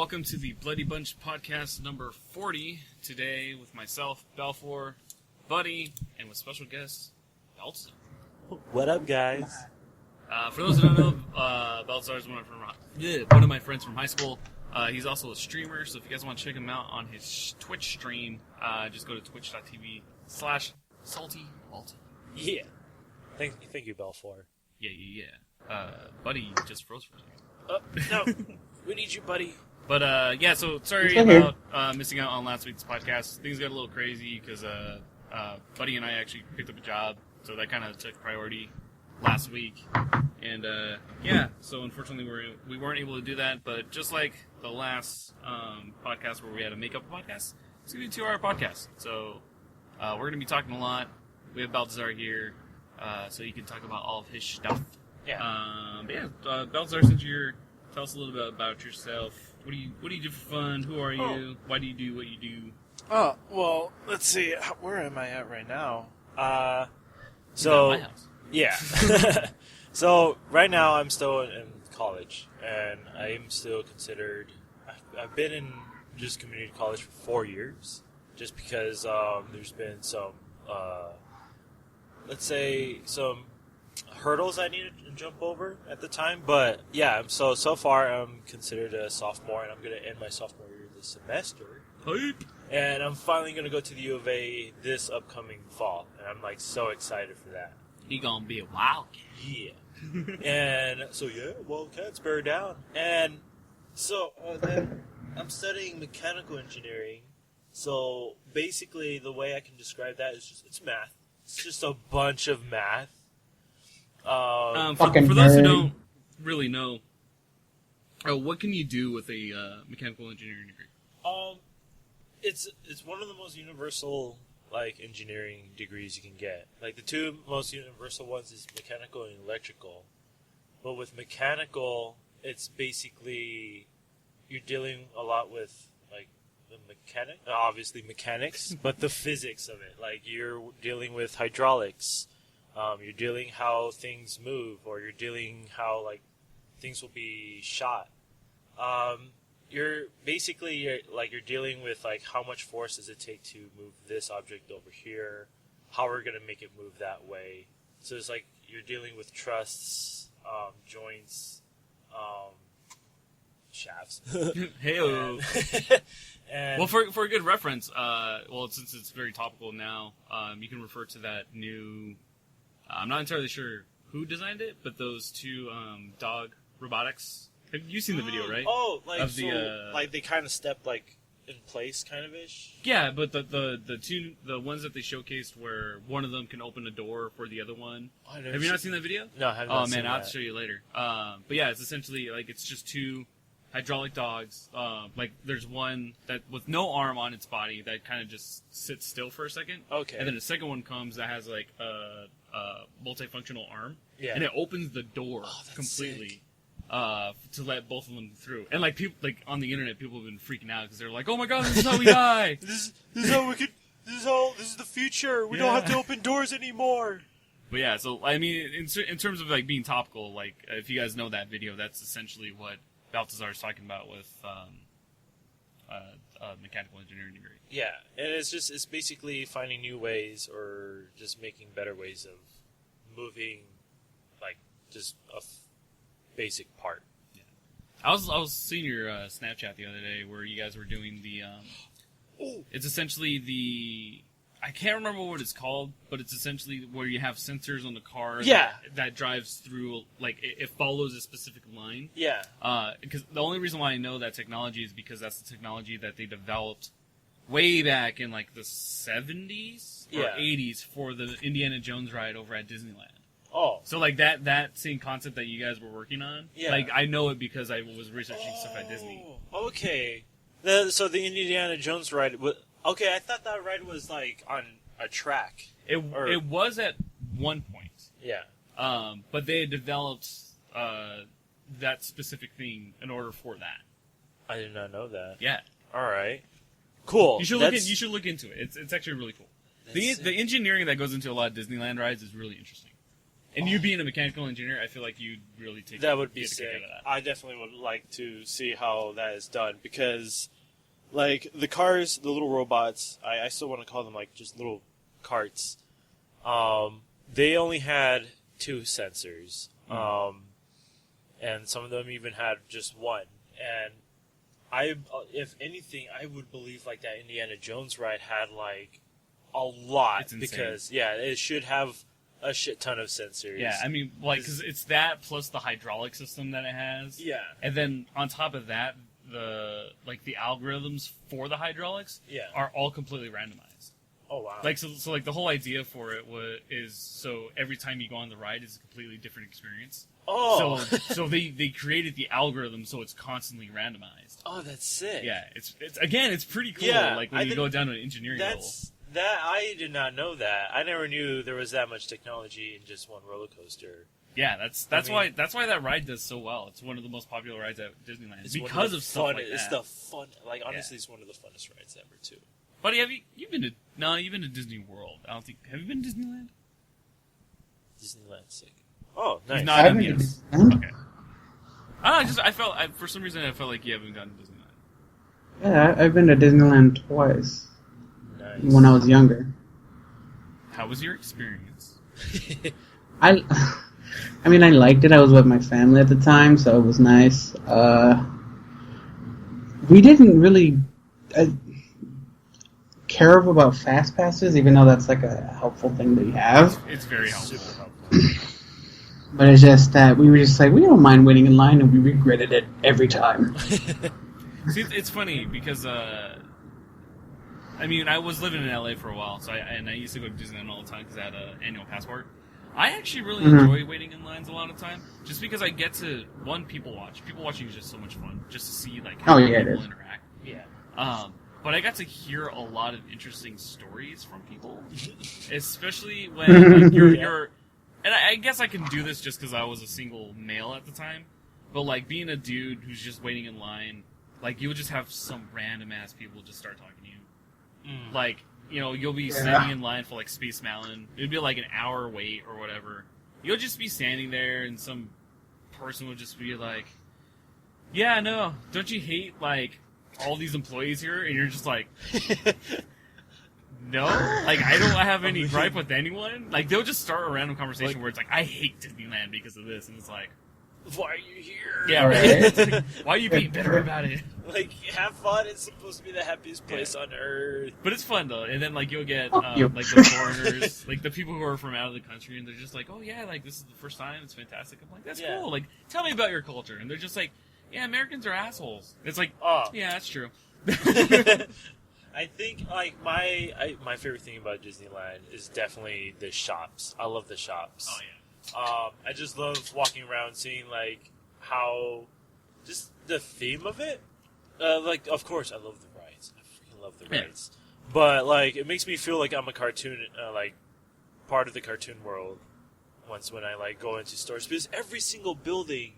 welcome to the Bloody Bunch podcast number 40. Today with myself, Balfour, Buddy, and with special guest, Baltzar. What up, guys? For those who don't know, Baltzar is one of my friends from high school. He's also a streamer, so if you guys want to check him out on his Twitch stream, just go to twitch.tv/SaltyBalty. Yeah. Thank you, Balfour. Yeah. Buddy just froze for a second. No. We need you, buddy. But, so sorry about missing out on last week's podcast. Things got a little crazy because Buddy and I actually picked up a job, so that kind of took priority last week. And, so unfortunately we weren't able to do that, but just like the last podcast where we had a makeup podcast, it's going to be a 2-hour podcast. So we're going to be talking a lot. We have Baltzar here, so you can talk about all of his stuff. Yeah. Baltzar, since tell us a little bit about yourself. What do you do for fun? Who are you? Why do you do what you do? Oh, well, let's see. Where am I at right now? At my house. Yeah. So, right now I'm still in college, and I'm still considered... I've been in just community college for 4 years, just because there's been some, some hurdles I needed to jump over at the time, but yeah, so far I'm considered a sophomore, and I'm going to end my sophomore year this semester. Hype! And I'm finally going to go to the U of A this upcoming fall, and I'm like so excited for that. He gonna be a wildcat. Yeah. And so Wildcats bear down. And so then I'm studying mechanical engineering. So basically the way I can describe that is it's math. It's just a bunch of math. For those who don't really know, what can you do with a mechanical engineering degree? It's one of the most universal engineering degrees you can get. Like the two most universal ones is mechanical and electrical. But with mechanical, it's basically you're dealing a lot with the mechanics, but the physics of it. Like you're dealing with hydraulics. You're dealing how things move, or you're dealing how things will be shot. You're dealing with how much force does it take to move this object over here, how we're gonna make it move that way. So it's you're dealing with trusses, joints, shafts. Hey-o. And well, for a good reference, since it's very topical now, you can refer to that new. I'm not entirely sure who designed it, but those two dog robotics. Have you seen the video, right? Oh, they kind of stepped in place, kind of ish. Yeah, but the ones that they showcased where one of them can open a door for the other one. Have you not seen that video? No, I haven't. Oh man, I'll have to show you later. But yeah, it's essentially it's just two hydraulic dogs. There's one that with no arm on its body that kind of just sits still for a second. Okay. And then a second one comes that has a multifunctional arm. Yeah. And it opens the door completely. Sick. To let both of them through, and people on the internet, people have been freaking out because they're like, "Oh my god, this is how we die! This is how we could. This is the future. We don't have to open doors anymore." But yeah, so I mean, in terms of being topical, if you guys know that video, that's essentially what Balthazar is talking about with mechanical engineering degree. Yeah, and it's basically finding new ways or just making better ways of moving, just a basic part. Yeah. I was seeing your Snapchat the other day where you guys were doing the. It's essentially I can't remember what it's called, but it's essentially where you have sensors on the car. That drives through it follows a specific line. Yeah. Because the only reason why I know that technology is because that's the technology that they developed way back in the 70s or 80s for the Indiana Jones ride over at Disneyland. Oh. So, that same concept that you guys were working on, I know it because I was researching stuff at Disney. Okay. So the Indiana Jones ride, I thought that ride was, on a track. It was at one point. Yeah. But they had developed that specific thing in order for that. I did not know that. Yeah. All right. Cool. You should look into it. It's actually really cool. The engineering that goes into a lot of Disneyland rides is really interesting. And you being a mechanical engineer, I feel like you'd really take That would be get a kick sick. out of that. I definitely would like to see how that is done because, like, the cars, the little robots, I still want to call them, like, just little carts. They only had 2 sensors. And some of them even had just 1. And if anything, I would believe, like, that Indiana Jones ride had, like, a lot. It's insane. Because, yeah, it should have a shit ton of sensors. Yeah, I mean, like, because it's that plus the hydraulic system that it has. Yeah. And then on top of that, the algorithms for the hydraulics are all completely randomized. Oh, wow. Like, so like, the whole idea for it is so every time you go on the ride is a completely different experience. Oh. So they created the algorithm so it's constantly randomized. Oh, that's sick. Yeah, it's pretty cool. Yeah, like when you go down to an engineering level. That I did not know that. I never knew there was that much technology in just one roller coaster. Yeah, that's why that ride does so well. It's one of the most popular rides at Disneyland because of stuff like that. It's the fun. Like honestly, it's one of the funnest rides ever too. Buddy, you've been to Disney World? I don't think. Have you been to Disneyland? Disneyland's sick. Oh, nice. He's not I've in been to yes. Disneyland. Okay. I for some reason I felt like you haven't gone to Disneyland. Yeah, I've been to Disneyland twice Nice. when I was younger. How was your experience? I mean, I liked it. I was with my family at the time, so it was nice. We didn't really care about fast passes, even though that's like a helpful thing to have. It's very helpful. Super helpful. But it's just that we were just like, we don't mind waiting in line, and we regretted it every time. See, it's funny because I mean, I was living in LA for a while, so I used to go to Disneyland all the time because I had an annual passport. I actually really enjoy waiting in lines a lot of the time, just because I get to people watch. People watching is just so much fun, just to see like how people interact. Yeah. But I got to hear a lot of interesting stories from people, especially when like, you're. And I guess I can do this just because I was a single male at the time, but like being a dude who's just waiting in line, like you'll just have some random ass people just start talking to you. Like, you know, you'll be standing in line for like Space Mountain. It'd be like an hour wait or whatever. You'll just be standing there and some person will just be like, yeah, no, don't you hate like all these employees here? And you're just like, no, like I don't have any gripe with anyone. Like they'll just start a random conversation where it's like, I hate Disneyland because of this, and it's like, why are you here? yeah, right. Like, why are you being bitter about it? Like, have fun. It's supposed to be the happiest place on earth. But it's fun though, and then like you'll get like the foreigners, like the people who are from out of the country, and they're just like, oh yeah, like this is the first time, it's fantastic. I'm like, that's cool. Like, tell me about your culture, and they're just like, yeah, Americans are assholes. It's like, yeah, that's true. I think like my favorite thing about Disneyland is definitely the shops. I love the shops. Oh yeah. I just love walking around, seeing like how just the theme of it. Like, of course, I love the rides. I freaking love the rides. But like, it makes me feel like I'm a cartoon, like part of the cartoon world. When I like go into stores, because every single building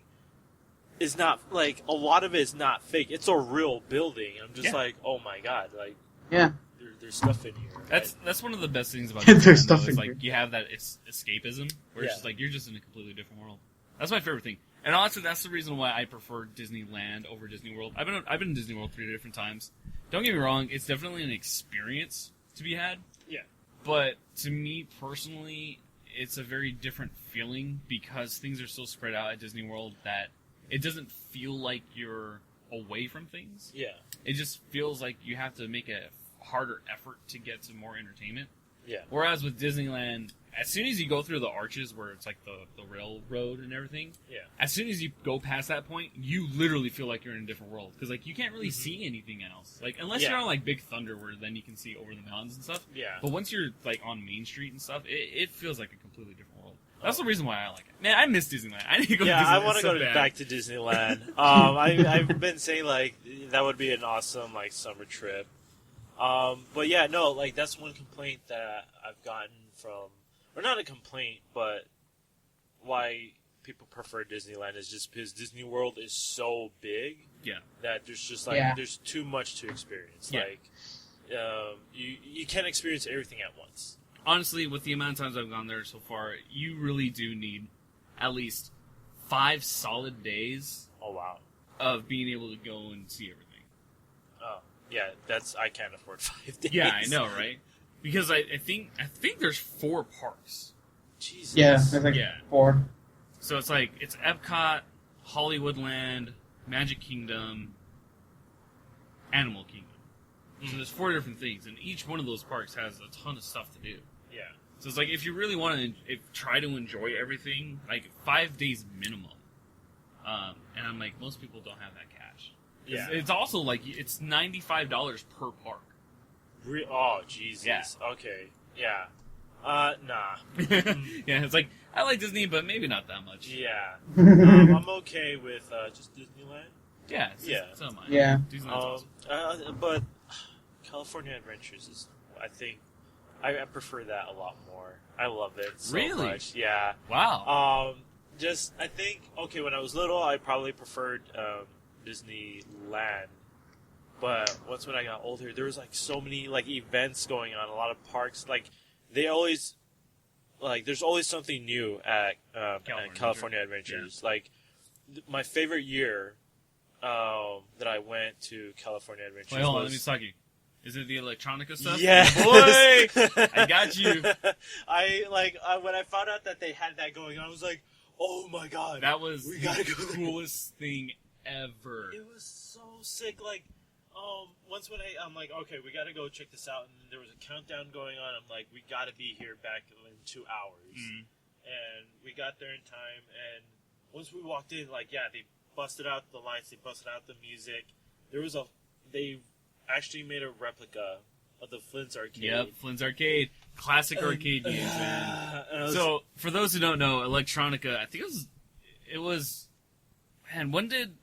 is not like a lot of it is not fake. It's a real building. I'm just like, oh my god, like. Yeah. There's stuff in here. That's one of the best things about There's Disneyland, stuff though, is in like here. you have that escapism where it's just like you're just in a completely different world. That's my favorite thing, and honestly, that's the reason why I prefer Disneyland over Disney World. I've been in Disney World 3 different times. Don't get me wrong; it's definitely an experience to be had. Yeah. But to me personally, it's a very different feeling because things are so spread out at Disney World that it doesn't feel like you're away from things. Yeah. It just feels like you have to make a harder effort to get to more entertainment. Yeah. Whereas with Disneyland, as soon as you go through the arches where it's like the railroad and everything, as soon as you go past that point, you literally feel like you're in a different world. Because like you can't really see anything else. Like unless you're on like Big Thunder where then you can see over the mountains and stuff. Yeah. But once you're like on Main Street and stuff, it feels like a completely different world. That's the reason why I like it. Man, I miss Disneyland. I need to go to Disneyland. I want to so go bad. back to Disneyland. I've been saying like that would be an awesome like summer trip. But yeah, no, like that's one complaint that I've gotten from, or not a complaint, but why people prefer Disneyland is just because Disney World is so big. Yeah. That there's just like there's too much to experience. Yeah. Like, you can't experience everything at once. honestly, with the amount of times I've gone there so far, you really do need at least 5 solid days Oh wow. of being able to go and see everything. Oh yeah, I can't afford 5 days. Yeah, I know, right? Because I think there's 4 parks. Jesus. Yeah, there's like Yeah. 4. So it's like, it's Epcot, Hollywoodland, Magic Kingdom, Animal Kingdom. So there's 4 different things, and each one of those parks has a ton of stuff to do. Yeah. So it's like, if you really want to try to enjoy everything, like 5 days minimum. And I'm like, most people don't have that cash. Yeah. It's also like, it's $95 per park. Oh Jesus. Yeah. Okay. Yeah. Nah. Yeah, it's like, I like Disney, but maybe not that much. Yeah. I'm okay with just Disneyland. Yeah, Yeah. so am I. Yeah. Disneyland's awesome. But California Adventures is, I think, I prefer that a lot more. I love it so Really? much. Yeah. Wow. I think, okay, when I was little, I probably preferred Disneyland. But once when I got older, there was like so many like events going on, a lot of parks. Like they always, like there's always something new at California Adventures. Yeah. Like my favorite year that I went to California Adventures. Wait, hold on, let me talk you. Is it the electronica stuff? Yeah, boy, I got you. When I found out that they had that going on, I was like, oh my god, that was we gotta the go coolest thing ever. It was so sick. Like, once when I'm like, okay, we gotta go check this out, and there was a countdown going on. I'm like, we gotta be here back in 2 hours, and we got there in time. And once we walked in, like, yeah, they busted out the lights, they busted out the music. They actually made a replica of the Flynn's Arcade. Yep, Flynn's Arcade, classic arcade games, man. So, for those who don't know, electronica, I think it was. Man, when did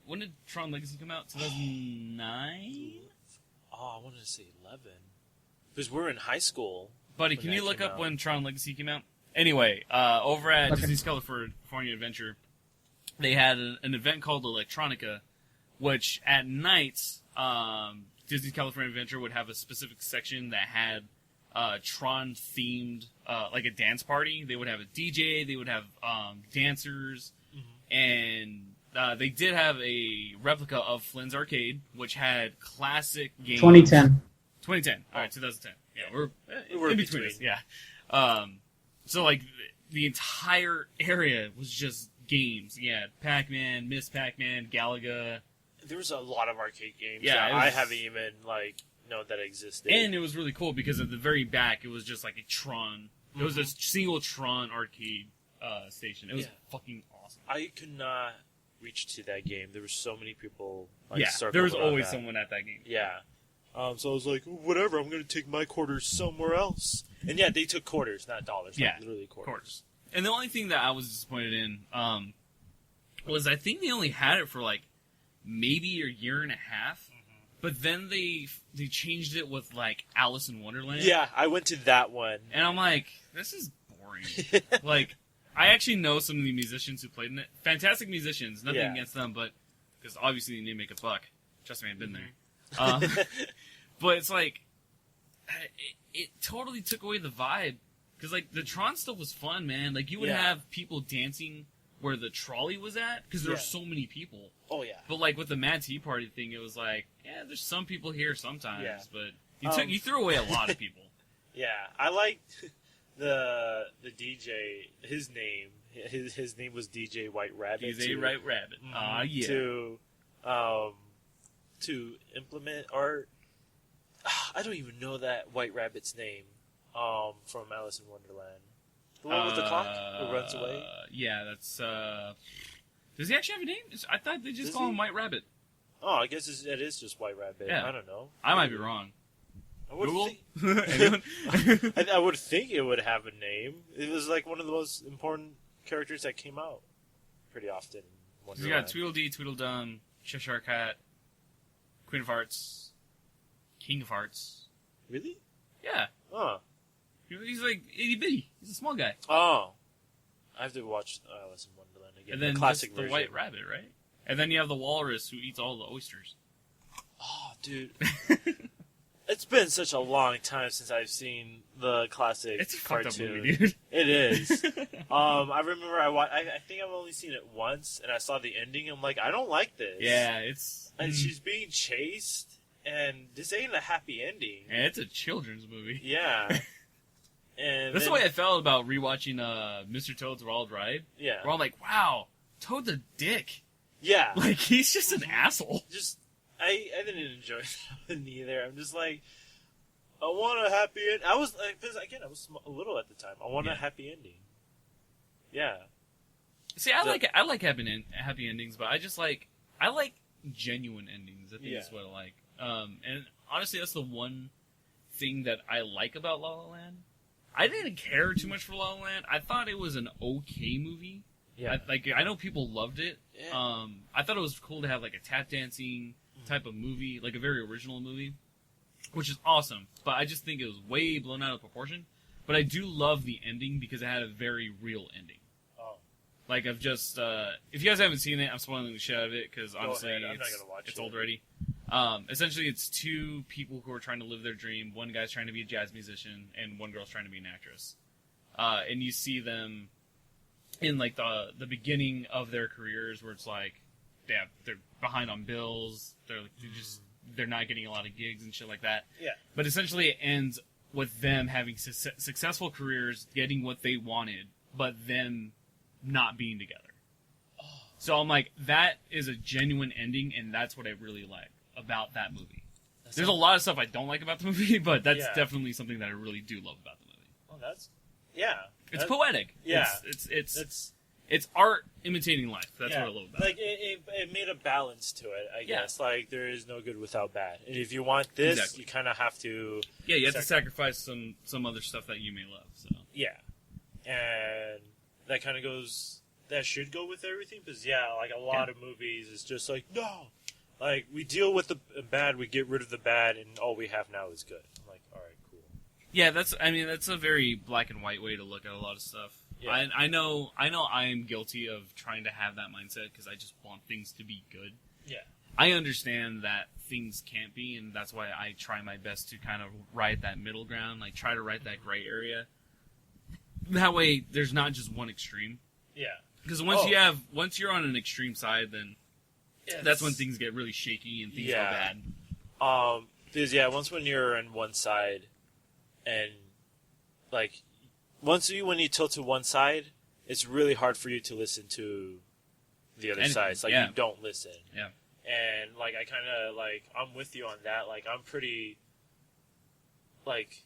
Tron Legacy come out? 2009? Oh, I wanted to say 11. Because we were in high school. Buddy, can you look up when Tron Legacy came out? Anyway, over at Disney's California Adventure, they had an event called Electronica, which at nights, Disney's California Adventure would have a specific section that had Tron-themed, like a dance party. They would have a DJ, they would have dancers, and they did have a replica of Flynn's Arcade, which had classic games. 2010. 2010. All right, 2010. Yeah, we're in in between. Yeah. So like the entire area was just games. Yeah, Pac-Man, Miss Pac-Man, Galaga. There was a lot of arcade games. Yeah, that I haven't even known that existed. And it was really cool because at the very back it was just like a Tron. It was a single Tron arcade station. It was fucking awesome. I could not reach to that game. There were so many people. There was always someone at that game. Yeah. So I was like, whatever. I'm going to take my quarters somewhere else. And yeah, they took quarters, not dollars. Yeah, literally quarters. And the only thing that I was disappointed in was I think they only had it for like maybe a year and a half. But then they changed it with like Alice in Wonderland. Yeah, I went to that one. And I'm like, this is boring. Like, I actually know some of the musicians who played in it. Fantastic musicians. Nothing against them, but because obviously they need to make a buck. Trust me, I've been there. But it's like, it totally took away the vibe. Because, like, the Tron stuff was fun, man. Like, you would have people dancing where the trolley was at, because there were so many people. Oh, yeah. But, like, with the Mad Tea Party thing, it was like, yeah, there's some people here sometimes, but you threw away a lot of people. Yeah, I liked the DJ, his name was DJ White Rabbit. DJ White Rabbit. To implement, or I don't even know that White Rabbit's name from Alice in Wonderland. The one with the clock who runs away? Yeah, that's... does he actually have a name? I thought they just call him White Rabbit. Oh, I guess it is just White Rabbit. Yeah. I don't know. I might be wrong. Google? I would think it would have a name. It was like one of the most important characters that came out pretty often. You got Tweedledee, Tweedledum, Cheshire Cat, Queen of Hearts, King of Hearts. Really? Yeah. Oh. He's like itty bitty. He's a small guy. Oh. I have to watch Alice in Wonderland again. And then the classic the version. White Rabbit, right? And then you have the walrus who eats all the oysters. Oh, dude. It's been such a long time since I've seen the classic It's a cartoon. fucked up movie, dude. It is. I remember I think I've only seen it once, and I saw the ending. I'm like, I don't like this. Yeah, it's... And she's being chased, and this ain't a happy ending. And it's a children's movie. Yeah. And That's the way I felt about rewatching Mr. Toad's Wild Ride. Yeah. Where I'm like, wow, Toad's a dick. Yeah. Like, he's just an asshole. Just, I didn't enjoy that one either. I'm just like, I want a happy end. I was, because again, I was a little at the time. I want a happy ending. Yeah. See, I like happy endings, but I like genuine endings. I think that's what I like. And honestly, that's the one thing that I like about La La Land. I didn't care too much for La La Land. I thought it was an okay movie. Yeah. I know people loved it. Yeah. I thought it was cool to have like a tap dancing type of movie, like a very original movie, which is awesome. But I just think it was way blown out of proportion. But I do love the ending because it had a very real ending. Oh. Like, I've just, if you guys haven't seen it, I'm spoiling the shit out of it because honestly, I'm not gonna watch it's it. old already. Essentially, it's two people who are trying to live their dream. One guy's trying to be a jazz musician, and one girl's trying to be an actress. And you see them in like the beginning of their careers, where it's like, they're behind on bills. They're not getting a lot of gigs and shit like that. Yeah. But essentially, it ends with them having successful careers, getting what they wanted, but them not being together. Oh. So I'm like, that is a genuine ending, and that's what I really like about that movie. There's a lot of stuff I don't like about the movie, but that's definitely something that I really do love about the movie. Oh, that's... Yeah. It's poetic. Yeah. It's art imitating life. That's what I love about it. Like, it made a balance to it, I guess. Like, there is no good without bad. And if you want this, you kind of have to... Yeah, you have to sacrifice some other stuff that you may love. So yeah. And that kind of goes... That should go with everything, because, like, a lot of movies is just like, no! Like, we deal with the bad, we get rid of the bad, and all we have now is good. I'm like, alright, cool. Yeah, that's a very black and white way to look at a lot of stuff. Yeah. I know I am guilty of trying to have that mindset because I just want things to be good. Yeah. I understand that things can't be, and that's why I try my best to kind of ride that middle ground, like try to ride that gray area. That way, there's not just one extreme. Yeah. Because once you're on an extreme side, then that's when things get really shaky and things go bad. Because once when you're on one side, and like when you tilt to one side, it's really hard for you to listen to the other side. It's like you don't listen. Yeah. And like I kind of like I'm with you on that. Like I'm pretty like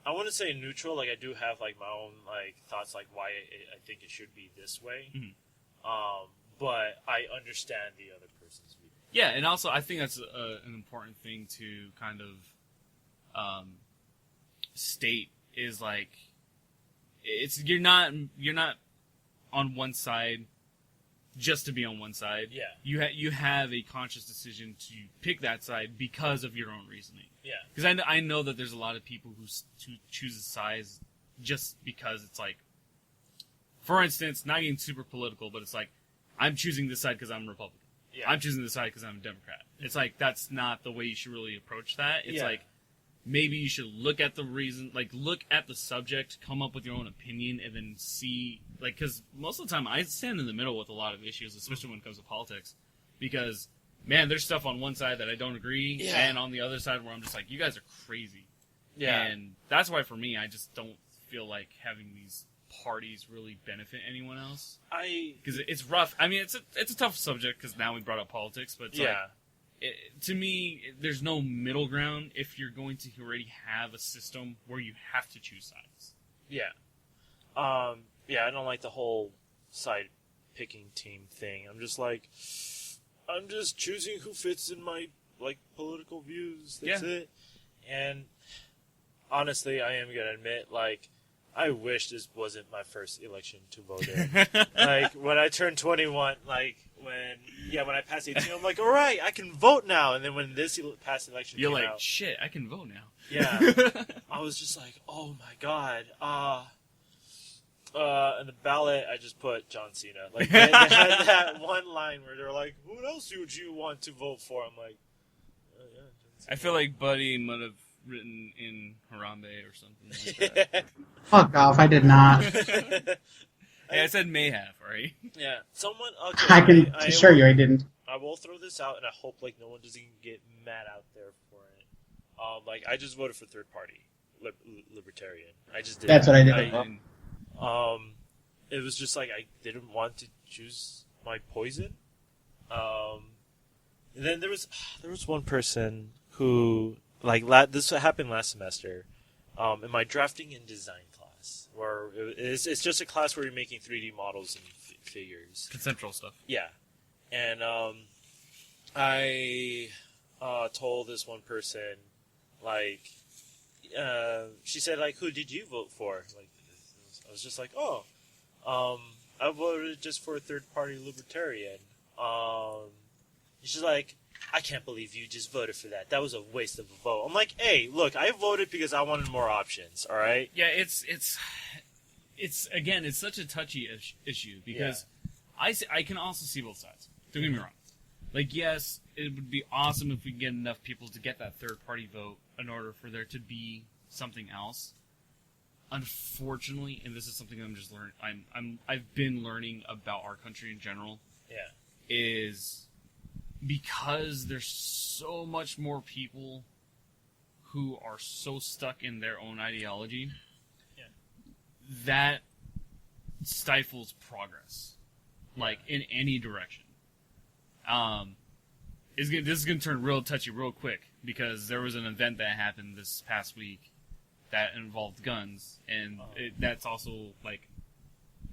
I wouldn't say neutral. Like I do have like my own like thoughts like why I think it should be this way. Mm-hmm. But I understand the other person's view. Yeah, and also I think that's an important thing to kind of state is like you're not on one side just to be on one side. Yeah. You have a conscious decision to pick that side because of your own reasoning. Yeah. Because I know that there's a lot of people who choose sides just because it's like, for instance, not getting super political, but it's like, I'm choosing this side because I'm a Republican. Yeah. I'm choosing this side because I'm a Democrat. It's like, that's not the way you should really approach that. It's like, maybe you should look at the reason, like, look at the subject, come up with your own opinion, and then see, like, because most of the time I stand in the middle with a lot of issues, especially when it comes to politics, because, man, there's stuff on one side that I don't agree, and on the other side where I'm just like, you guys are crazy. Yeah. And that's why, for me, I just don't feel like having these parties really benefit anyone else. Because it's rough. I mean, it's a tough subject, because now we brought up politics, but it's like, to me, there's no middle ground if you're going to already have a system where you have to choose sides. Yeah. I don't like the whole side picking team thing. I'm just like, I'm just choosing who fits in my like political views. That's it. And honestly, I am gonna admit, like, I wish this wasn't my first election to vote in. Like, when I turned 21, like, when I passed 18, I'm like, all right, I can vote now. And then when this past election You're came like, out, shit, I can vote now. Yeah. I was just like, oh my god. In the ballot, I just put John Cena. Like, they had that one line where they're like, who else would you want to vote for? I'm like, oh, yeah, John Cena. I feel like Buddy might have written in Harambe or something like that. Fuck off! I did not. Hey, I said may have, right? Yeah, someone. Okay, I can assure you, I didn't. I will throw this out, and I hope like no one doesn't get mad out there for it. Like I just voted for third party libertarian. I just did. That's what I did. It was just like I didn't want to choose my poison. And then there was one person who this happened last semester, in my drafting and design class, where it's just a class where you're making 3D models and figures, Conceptual stuff. yeah, and I told this one person she said who did you vote for? I was just like, I voted just for a third party libertarian. She's like, I can't believe you just voted for that. That was a waste of a vote. I'm like, hey, look, I voted because I wanted more options. All right. Yeah, it's again, it's such a touchy issue because I can also see both sides. Don't get me wrong. Yes, it would be awesome if we could get enough people to get that third party vote in order for there to be something else. Unfortunately, and this is something I'm just learning. I've been learning about our country in general. Yeah. Is because there's so much more people who are so stuck in their own ideology that stifles progress, in any direction. This is going to turn real touchy real quick because there was an event that happened this past week that involved guns, and that's also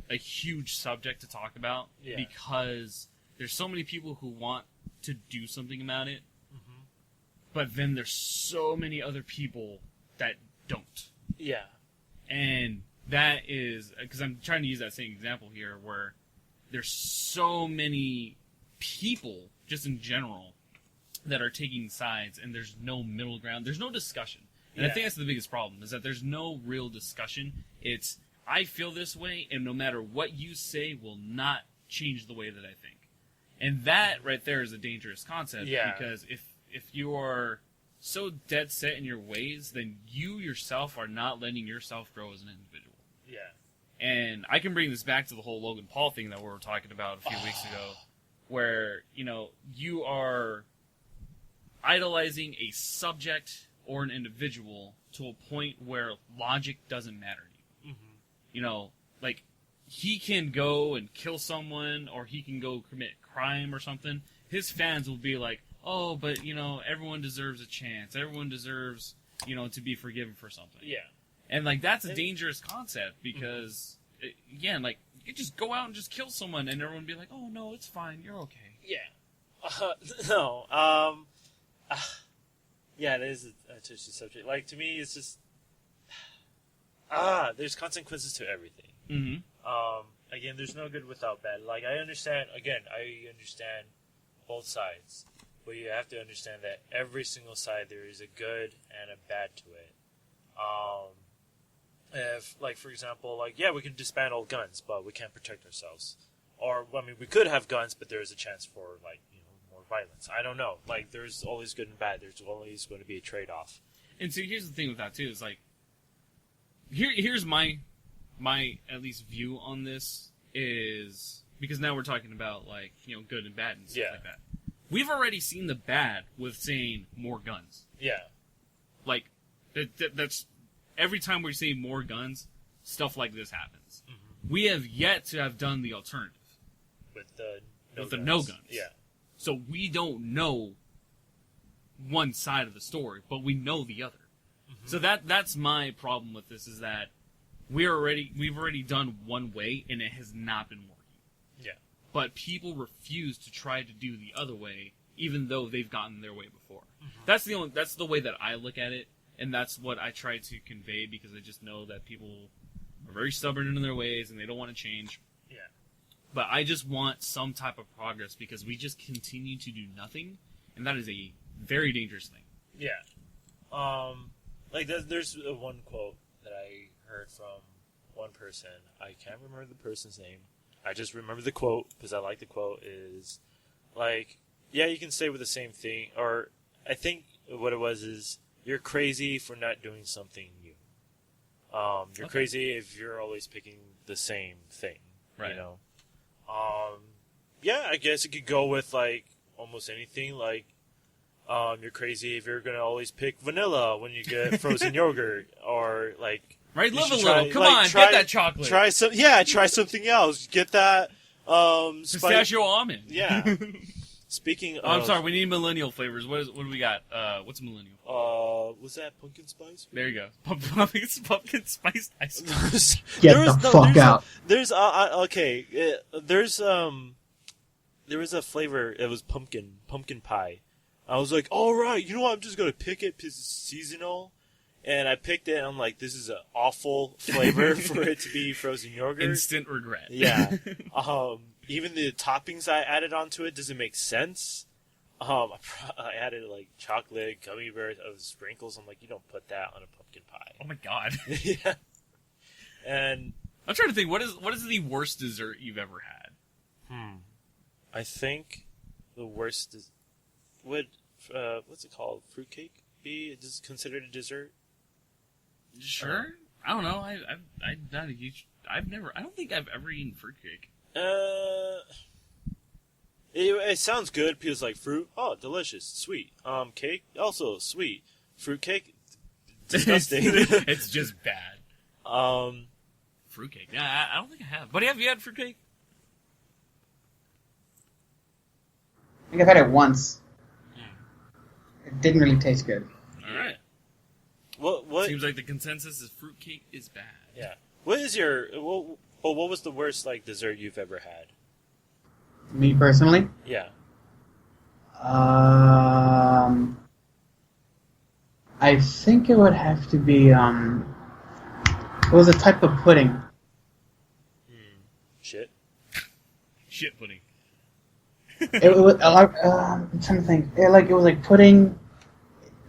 a huge subject to talk about because there's so many people who want to do something about it, but then there's so many other people that don't. Yeah. And that is, because I'm trying to use that same example here, where there's so many people, just in general, that are taking sides, and there's no middle ground. There's no discussion. And I think that's the biggest problem, is that there's no real discussion. It's, I feel this way, and no matter what you say will not change the way that I think. And that right there is a dangerous concept, because if you are so dead set in your ways, then you yourself are not letting yourself grow as an individual. Yeah. And I can bring this back to the whole Logan Paul thing that we were talking about a few weeks ago, where, you are idolizing a subject or an individual to a point where logic doesn't matter to you. He can go and kill someone, or he can go commit crime or something. His fans will be like, oh, but, everyone deserves a chance. Everyone deserves, to be forgiven for something. Yeah. And, that's a dangerous concept because, again, you just go out and just kill someone and everyone will be like, oh, no, it's fine. You're okay. Yeah. No. Yeah, it is a touchy subject. To me, it's just... there's consequences to everything. Mm-hmm. Again, there's no good without bad. I understand both sides. But you have to understand that every single side, there is a good and a bad to it. If, for example, we can disband all guns, but we can't protect ourselves. Or, we could have guns, but there is a chance for, more violence. I don't know. There's always good and bad. There's always going to be a trade-off. And so here's the thing with that, too, is, here's my at least view on this is, because now we're talking about, good and bad and stuff like that. We've already seen the bad with saying more guns. Yeah. That's every time we say more guns, stuff like this happens. Mm-hmm. We have yet to have done the alternative. With the no guns. Yeah. So we don't know one side of the story, but we know the other. Mm-hmm. So that's my problem with this, is that we've already done one way and it has not been working. Yeah. But people refuse to try to do the other way, even though they've gotten their way before. Mm-hmm. That's the way that I look at it, and that's what I try to convey, because I just know that people are very stubborn in their ways and they don't want to change. Yeah. But I just want some type of progress, because we just continue to do nothing, and that is a very dangerous thing. Yeah. There's one quote that I heard from one person. I can't remember the person's name. I just remember the quote because I like the quote. Is you can stay with the same thing, or I think what it was is, you're crazy for not doing something new. You're crazy if you're always picking the same thing. Right. You know. Yeah, I guess it could go with like almost anything. Like, you're crazy if you're gonna always pick vanilla when you get frozen yogurt, or like. Right, you live a should little. Come on, get that chocolate. Try something else. Get that pistachio almond. Yeah. Speaking of, I'm sorry, we need millennial flavors. What do we got? What's a millennial? Was that pumpkin spice? There you go. Pumpkin spice ice cream. Get the fuck out. There was a flavor. It was pumpkin pie. I was like, all right, you know what? I'm just gonna pick it because it's seasonal. And I picked it, and I'm like, this is an awful flavor for it to be frozen yogurt. Instant regret. Yeah. Even the toppings I added onto it doesn't make sense. I added, like, chocolate, gummy bears, sprinkles. I'm like, you don't put that on a pumpkin pie. Oh, my God. Yeah. And I'm trying to think, what is the worst dessert you've ever had? I think the worst is... what's it called? Fruitcake be considered a dessert? Sure. I don't know. I'm not a huge. I don't think I've ever eaten fruitcake. It sounds good because like fruit, oh, delicious, sweet. Cake, also sweet. Fruitcake, disgusting. It's just bad. Fruitcake. Yeah, I don't think I have. But have you had fruitcake? I think I've had it once. It didn't really taste good. All right. What seems like the consensus is fruitcake is bad. Yeah. What is your what was the worst like dessert you've ever had? Me personally? Yeah. I think it would have to be it was a type of pudding. Shit. Shit pudding. It was I'm trying to think. It was like pudding.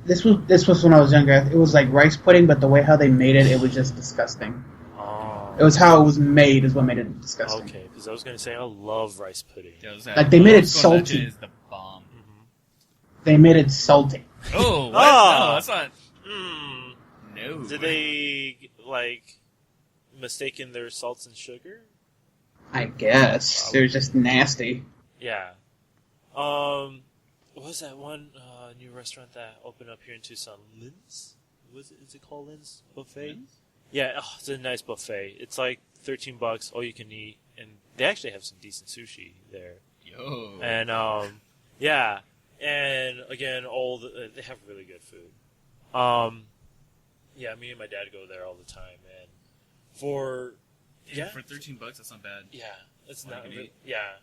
This was when I was younger. It was like rice pudding, but the way how they made it, it was just disgusting. Oh. It was how it was made is what made it disgusting. Okay, because I was gonna say I love rice pudding. Yeah, like they made it salty. Is the bomb. Mm-hmm. They made it salty. Oh, what? No, that's not. No. Did they like mistaken their salts and sugar? I guess it was just nasty. Yeah. What was that one new restaurant that opened up here in Tucson? Lynn's? Is it called Lynn's Buffet? Lynn's? Yeah, it's a nice buffet. It's like $13, all you can eat, and they actually have some decent sushi there. Yo. And yeah, and again, they have really good food. Yeah, me and my dad go there all the time, and for $13, that's not bad. Yeah, it's not. Yeah.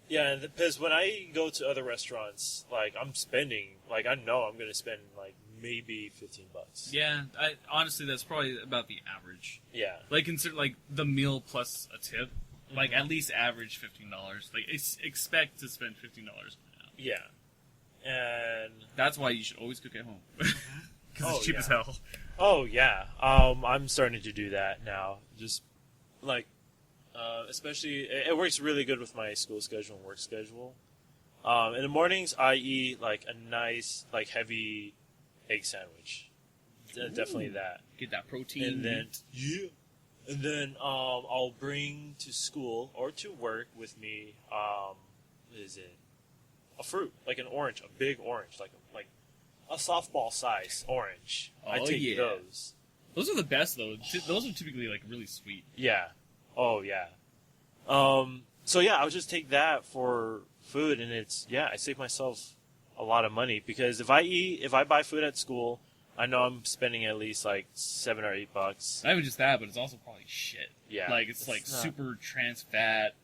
Yeah, because when I go to other restaurants, like I'm spending, like I know I'm going to spend like maybe $15. Yeah, honestly that's probably about the average. Yeah, like consider like the meal plus a tip, like at least average $15. Like expect to spend $15 now. Yeah, and that's why you should always cook at home because it's cheap as hell. Oh yeah, I'm starting to do that now. Just like. Especially, it works really good with my school schedule and work schedule. In the mornings, I eat like a nice, like heavy egg sandwich. Definitely that. Get that protein. And then I'll bring to school or to work with me. What is it? A fruit, like an orange, a big orange, like a softball size orange. I take those. Those are the best though. Those are typically like really sweet. Yeah. Oh, yeah. So, yeah, I'll just take that for food, and I save myself a lot of money, because if I buy food at school, I know I'm spending at least, like, $7 or $8. Not even just that, but it's also probably shit. Yeah. Like, it's like super trans fat,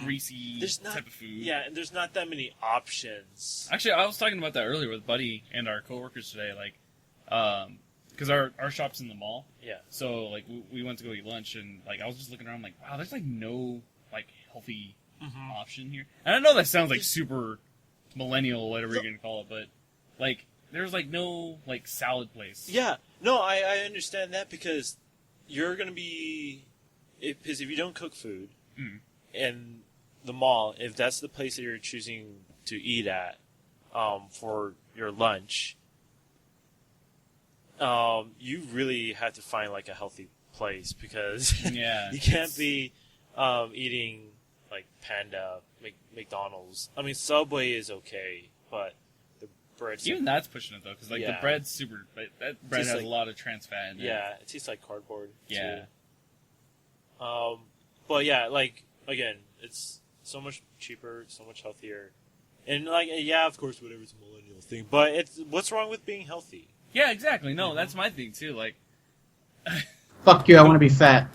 greasy type of food. Yeah, and there's not that many options. Actually, I was talking about that earlier with Buddy and our coworkers today, like, because our shop's in the mall. Yeah. So, like, we went to go eat lunch, and, like, I was just looking around, like, wow, there's, like, no, like, healthy option here. And I know that sounds, like, super millennial, whatever you're going to call it, but, like, there's, like, no, like, salad place. Yeah. No, I understand that, because you're going to be... Because if you don't cook food, in the mall, if that's the place that you're choosing to eat at, for your lunch, you really have to find like a healthy place because Yeah, you can't be eating like Panda, McDonald's. I mean, Subway is okay, but the bread's even that's pushing it though, because like the Yeah. bread's super. That bread Tastes has like- a lot of trans fat in it. yeah, it tastes like cardboard. Yeah. Too. But yeah, like again, it's so much cheaper, so much healthier, and like yeah, of course, whatever's a millennial thing. But it's what's wrong with being healthy? Yeah, exactly. No, that's my thing too. Like Fuck you, I want to be fat.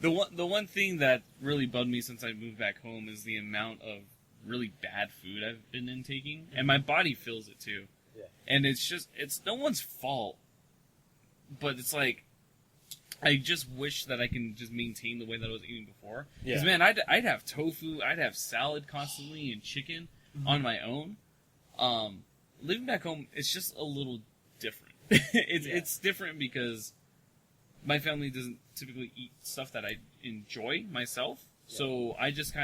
the one thing that really bugged me since I moved back home is the amount of really bad food I've been intaking, and my body feels it too. Yeah. And it's no one's fault, but it's like I just wish that I can just maintain the way that I was eating before. Because Yeah. man, I'd have tofu, I'd have salad constantly, and chicken on my own. Living back home, it's just a little different. It's different because my family doesn't typically eat stuff that I enjoy myself. Yeah. So I just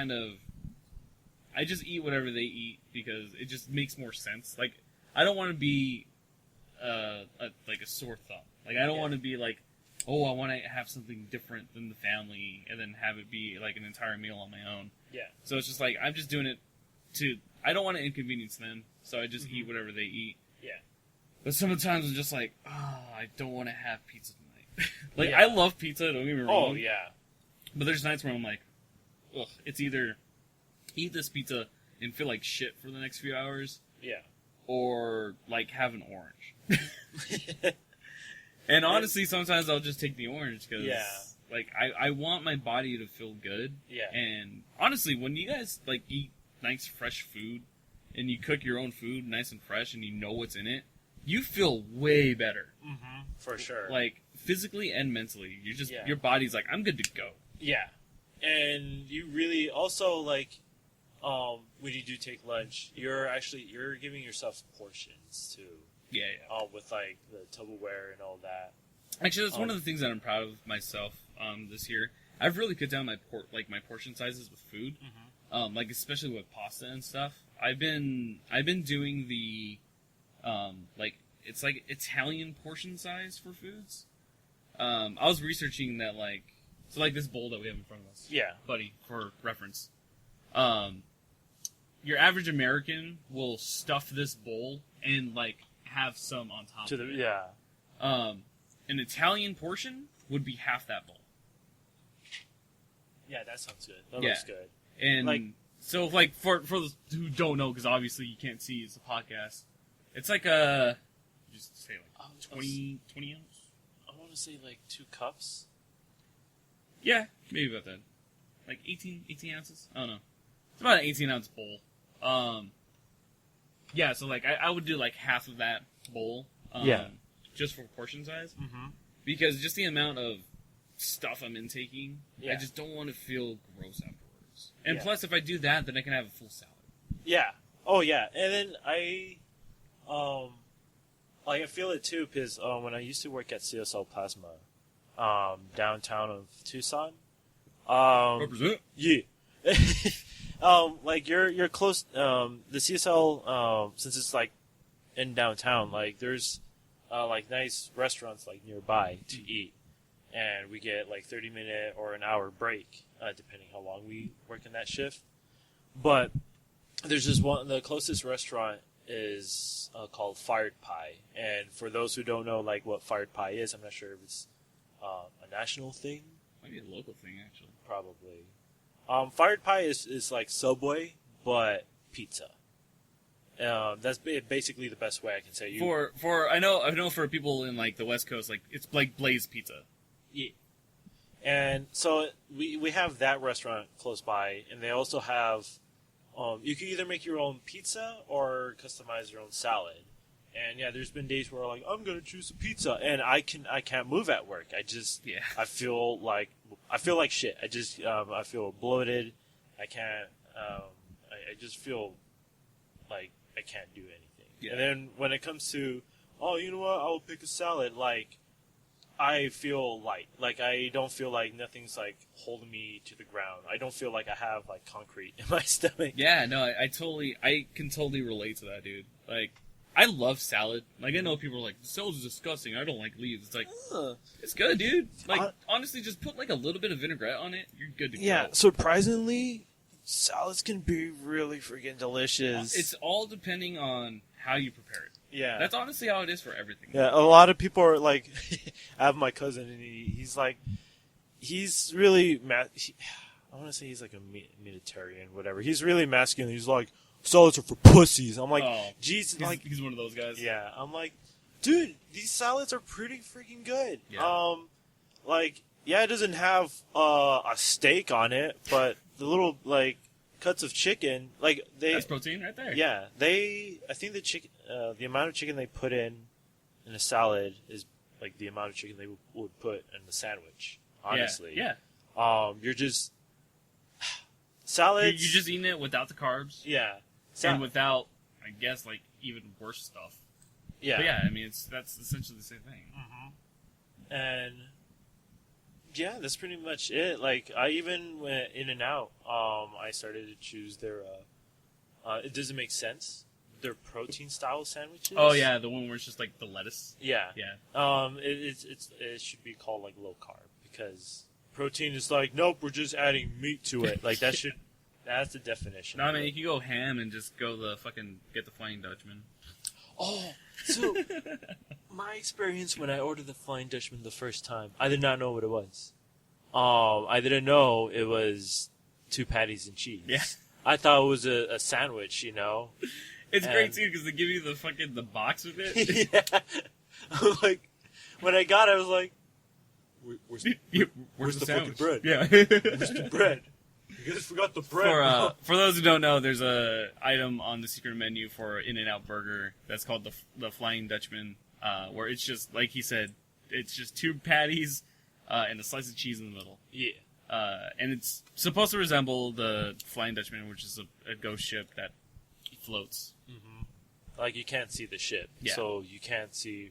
eat whatever they eat because it just makes more sense. Like I don't want to be like a sore thumb. Like I don't want to be like, oh, I want to have something different than the family and then have it be like an entire meal on my own. Yeah. So it's just like I'm just doing it I don't want to inconvenience them, so I just eat whatever they eat. Yeah. But sometimes I'm just like, I don't want to have pizza tonight. Like, Yeah. I love pizza, don't get me wrong. Oh yeah. But there's nights where I'm like, ugh, it's either eat this pizza and feel like shit for the next few hours, Yeah. or, like, have an orange. And honestly, sometimes I'll just take the orange, because, Yeah. like, I want my body to feel good. Yeah. And honestly, when you guys, like, eat nice fresh food, and you cook your own food nice and fresh, and you know what's in it, you feel way better. Mm-hmm. For sure. Like, physically and mentally. Yeah. Your body's like, I'm good to go. Yeah. And you really also like when you do take lunch, you're giving yourself portions too. Yeah, yeah. With like the Tupperware and all that. Actually, that's one of the things that I'm proud of myself this year. I've really cut down my portion sizes with food, like especially with pasta and stuff. I've been doing the it's like Italian portion size for foods. I was researching that like this bowl that we have in front of us. Yeah. Buddy, for reference. Your average American will stuff this bowl and like have some on top of it. Yeah. An Italian portion would be half that bowl. Yeah, that sounds good. That looks good. And Like- so, like for those who don't know, because obviously you can't see, it's a podcast. It's like a just say like 20 ounce. I want to say like 2 cups. Yeah, maybe about that. Like 18 ounces. I don't know. It's about an 18-ounce bowl. Yeah. So like I would do like half of that bowl. Just for portion size. Mm-hmm. Because just the amount of stuff I'm intaking, I Yeah. just don't want to feel gross afterwards. And Yeah. plus, if I do that, then I can have a full salad. Yeah. Oh yeah. And then I feel it too because when I used to work at CSL Plasma, downtown of Tucson. Represent. Yeah. Like you're close. The CSL since it's like in downtown, like there's like nice restaurants like nearby to eat, and we get like 30-minute or an hour break depending how long we work in that shift. But there's just one. The closest restaurant is called Fired Pie, and for those who don't know like what Fired Pie is, I'm not sure if it's a national thing. Might be a local thing, actually. Probably. Fired Pie is like Subway, but pizza. That's basically the best way I can say. I know for people in like the West Coast, like it's like Blaze Pizza. Yeah. And so we have that restaurant close by, and they also have. You can either make your own pizza or customize your own salad. And yeah, there's been days where like I'm gonna choose a pizza, and I can't move at work. I feel like shit. I feel bloated. I can't. I just feel like I can't do anything. Yeah. And then when it comes to, you know what? I'll pick a salad. Like I feel light. Like I don't feel like nothing's like holding me to the ground. I don't feel like I have like concrete in my stomach. Yeah, no, I can totally relate to that, dude. Like, I love salad. Like, I know people are like, salad is disgusting. I don't like leaves. It's like, it's good, dude. Like, honestly, just put like a little bit of vinaigrette on it. You're good to go. Yeah, surprisingly, salads can be really freaking delicious. It's all depending on how you prepare it. Yeah. That's honestly how it is for everything. Yeah, a lot of people are like, I have my cousin, and he's like, he's really, I want to say he's like a Mediterranean, whatever. He's really masculine. He's like, salads are for pussies. I'm like, jeez, like, he's one of those guys. Yeah, I'm like, dude, these salads are pretty freaking good. Yeah. Like, yeah, it doesn't have a steak on it, but the little like cuts of chicken, like that's protein right there. Yeah, I think the chicken, the amount of chicken they put in a salad is like the amount of chicken they would put in the sandwich. Honestly, Yeah. You're just salads. You're just eating it without the carbs. Yeah. And without, I guess, like, even worse stuff. Yeah. But yeah, I mean, that's essentially the same thing. Mm-hmm. And, yeah, that's pretty much it. Like, I even went in and out. I started to choose their, it doesn't make sense. Their protein-style sandwiches. Oh, yeah, the one where it's just, like, the lettuce. Yeah. Yeah. It should be called, like, low-carb. Because protein is like, nope, we're just adding meat to it. Like, that's the definition. No, I mean, you can go ham and just go get the Flying Dutchman. Oh, so my experience when I ordered the Flying Dutchman the first time, I did not know what it was. I didn't know it was 2 patties and cheese. Yeah. I thought it was a sandwich, you know. It's great too because they give you the box with it. Yeah. I'm like, when I got it, I was like, where's the fucking bread? Yeah. Where's the bread? You guys forgot the bread. For those who don't know, there's a item on the secret menu for In-N-Out Burger that's called the Flying Dutchman, where it's just, like he said, it's just 2 patties and a slice of cheese in the middle. Yeah. And it's supposed to resemble the Flying Dutchman, which is a ghost ship that floats. Mm-hmm. Like, you can't see the ship, yeah. So you can't see,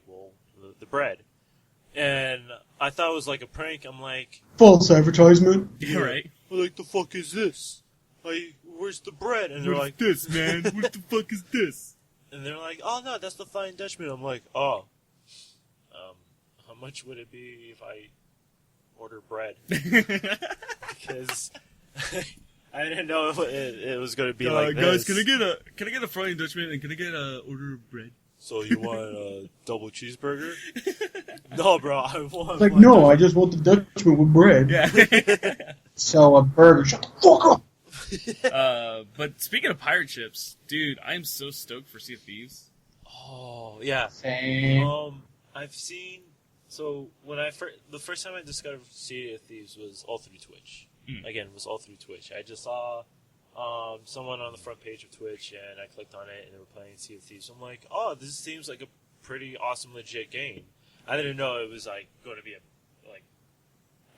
the bread. And I thought it was like a prank. I'm like, false advertisement. Yeah, right. I'm like, the fuck is this? Like, where's the bread? And they're like, this, man? What the fuck is this? And they're like, oh no, that's the Flying Dutchman. I'm like, oh, how much would it be if I order bread? Because I didn't know it was going to be like guys, this. can I get a Flying Dutchman and can I get a order of bread? So you want a double cheeseburger? No, bro, I want. Like, no, I just want the Dutchman with bread. Yeah. So a burger. Shut the fuck up. But speaking of pirate ships, dude, I am so stoked for Sea of Thieves. Oh yeah. Same. I've seen. So when the first time I discovered Sea of Thieves was all through Twitch. Again, it was all through Twitch. I just saw someone on the front page of Twitch, and I clicked on it, and they were playing Sea of Thieves. So I'm like, oh, this seems like a pretty awesome, legit game. I didn't know it was like going to be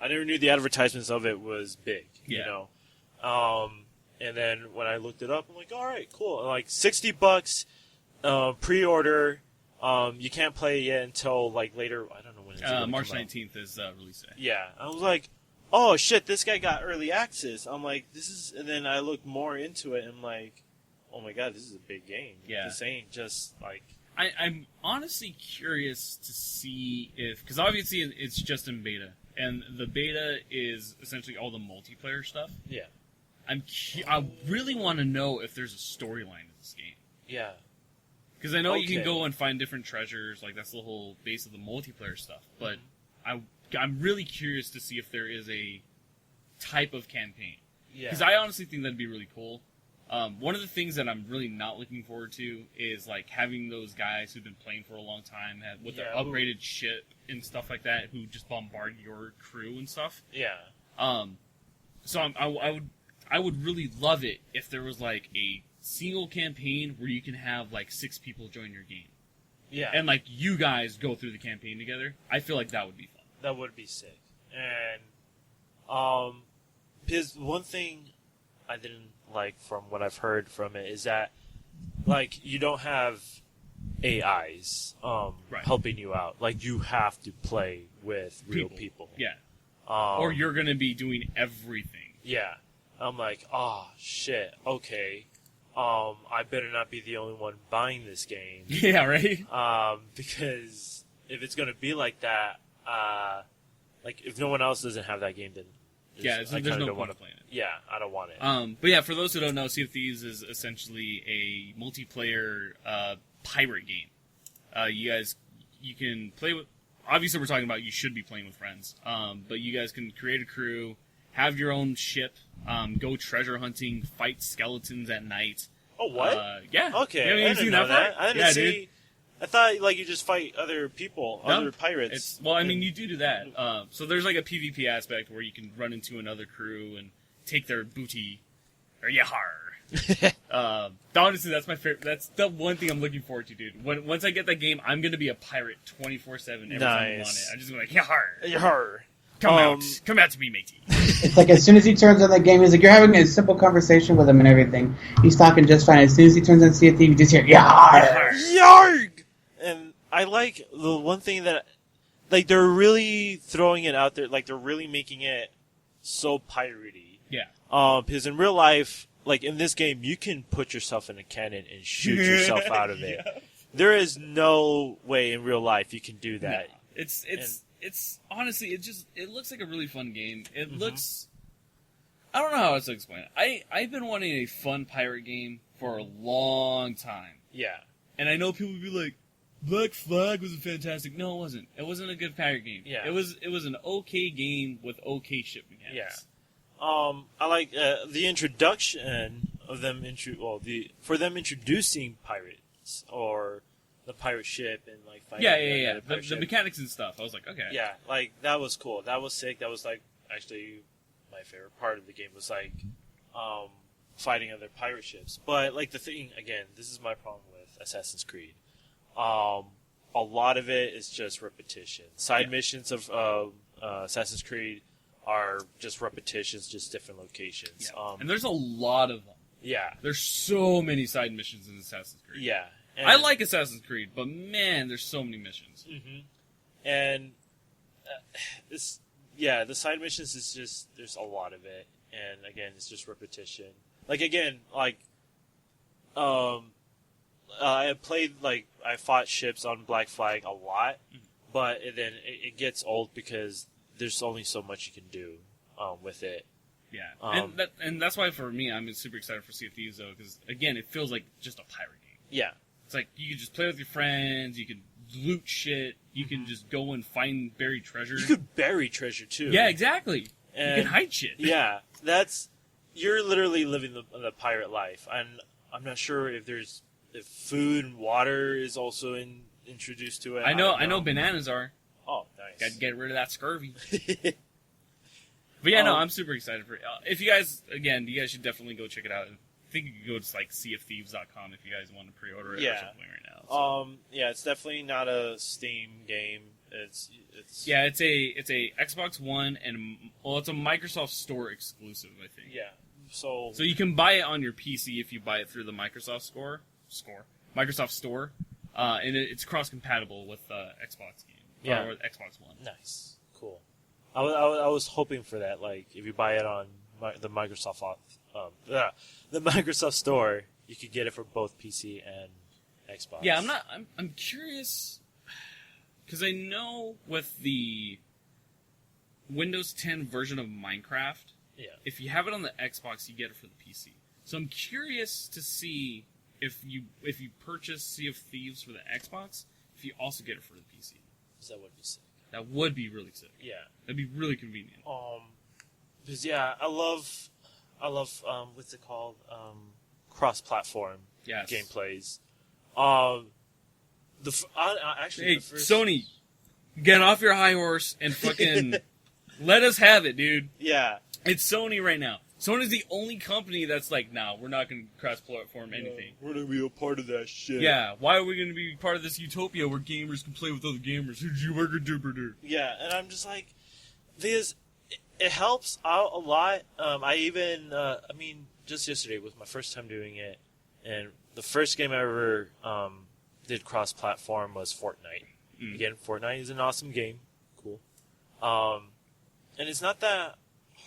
I never knew the advertisements of it was big, you know. And then when I looked it up, I'm like, all right, cool. And like $60, pre-order. You can't play it yet until like later. I don't know when it's March 19th is release day. Yeah, I was like, oh shit, this guy got early access. I'm like, this is, and then I looked more into it, and I'm like, oh my god, this is a big game. Yeah. This ain't just like. I'm honestly curious to see if, because obviously it's just in beta, and the beta is essentially all the multiplayer stuff. Yeah. I really want to know if there's a storyline in this game. Yeah. Because I know you can go and find different treasures, like that's the whole base of the multiplayer stuff. But I'm really curious to see if there is a type of campaign. Yeah. Because I honestly think that'd be really cool. One of the things that I'm really not looking forward to is like having those guys who've been playing for a long time with their upgraded ship and stuff like that, who just bombard your crew and stuff. Yeah. So I would really love it if there was like a single campaign where you can have like 6 people join your game. Yeah. And like you guys go through the campaign together. I feel like that would be fun. That would be sick. And because one thing I didn't like from what I've heard from it is that like you don't have AIs helping you out. Like you have to play with real people. Yeah. Or you're gonna be doing everything. Yeah. I'm like, oh shit, okay. I better not be the only one buying this game. Yeah, right? Because if it's going to be like that, like if no one else doesn't have that game, then there's I no don't point want in playing it. Yeah, I don't want it. But yeah, for those who don't know, Sea of Thieves is essentially a multiplayer pirate game. You can play with. Obviously, we're talking about you should be playing with friends. But you guys can create a crew, have your own ship, go treasure hunting, fight skeletons at night. Oh, what? Yeah. Okay, You haven't I even didn't seen know that. that. I didn't see. Dude. I thought like you just fight other people, No, other pirates. You do that. So there's like a PvP aspect where you can run into another crew and take their booty, or yahar. Honestly, that's my favorite. That's the one thing I'm looking forward to, dude. Once I get that game, I'm gonna be a pirate 24/7 every time I'm on it. I'm just gonna be like yahar, Yar. come out to me, matey. It's like as soon as he turns on that game, he's like, you're having a simple conversation with him and everything. He's talking just fine. As soon as he turns on Sea of Thieves, you just hear, Yarr! Yarg! And I like the one thing that, like, they're really throwing it out there, like, they're really making it so piratey. Yeah. Because in real life, like, in this game, you can put yourself in a cannon and shoot yourself out of it. Yeah. There is no way in real life you can do that. No. It's honestly, it looks like a really fun game. It looks, I don't know how else to explain it. I've been wanting a fun pirate game for a long time. Yeah. And I know people would be like, Black Flag was a fantastic. No, it wasn't. It wasn't a good pirate game. Yeah. It was an okay game with okay ship mechanics. Yeah. I like the introduction of them. For them introducing pirates or the pirate ship and like fighting. Yeah. The mechanics and stuff. I was like, okay. Yeah, like that was cool. That was sick. That was like actually my favorite part of the game was like fighting other pirate ships. But like the thing again, this is my problem with Assassin's Creed. A lot of it is just repetition. Side missions of Assassin's Creed are just repetitions, just different locations. Yeah. And there's a lot of them. Yeah. There's so many side missions in Assassin's Creed. Yeah. And I like Assassin's Creed, but man, there's so many missions. Mm-hmm. And the side missions is just, there's a lot of it. And again, it's just repetition. Like, again, like, I fought ships on Black Flag a lot, but then it gets old because there's only so much you can do with it. Yeah, and that's why for me, I'm super excited for Sea of Thieves though, because again, it feels like just a pirate game. Yeah, it's like you can just play with your friends, you can loot shit, you can just go and find buried treasure. You could bury treasure too. Yeah, exactly. And you can hide shit. Yeah, you're literally living the pirate life, and I'm not sure if food and water is also introduced to it. I know bananas are. Oh, nice. Got to get rid of that scurvy. But yeah, no, I'm super excited for it. If you guys, again, you guys should definitely go check it out. I think you can go to like seaofthieves.com if you guys want to pre-order it or something right now. So. Yeah, it's definitely not a Steam game. It's a Xbox One and it's a Microsoft Store exclusive, I think. Yeah. So you can buy it on your PC if you buy it through the Microsoft Store, and it's cross-compatible with Xbox game. Yeah. Or Xbox One. Nice, cool. I was hoping for that. Like, if you buy it on the Microsoft Store, you could get it for both PC and Xbox. Yeah, I'm curious because I know with the Windows 10 version of Minecraft, if you have it on the Xbox, you get it for the PC. So I'm curious to see if you purchase Sea of Thieves for the Xbox, if you also get it for the PC. That would be sick. That would be really sick. Yeah. That'd be really convenient. Because I love what's it called? Cross-platform gameplays. Sony, get off your high horse and fucking let us have it, dude. Yeah. It's Sony right now. Sony's the only company that's like, nah, we're not going to cross-platform anything. We're going to be a part of that shit. Yeah, why are we going to be part of this utopia where gamers can play with other gamers? Yeah, and I'm just like, because it helps out a lot. Just yesterday was my first time doing it, and the first game I ever did cross-platform was Fortnite. Again, Fortnite is an awesome game. Cool. And it's not that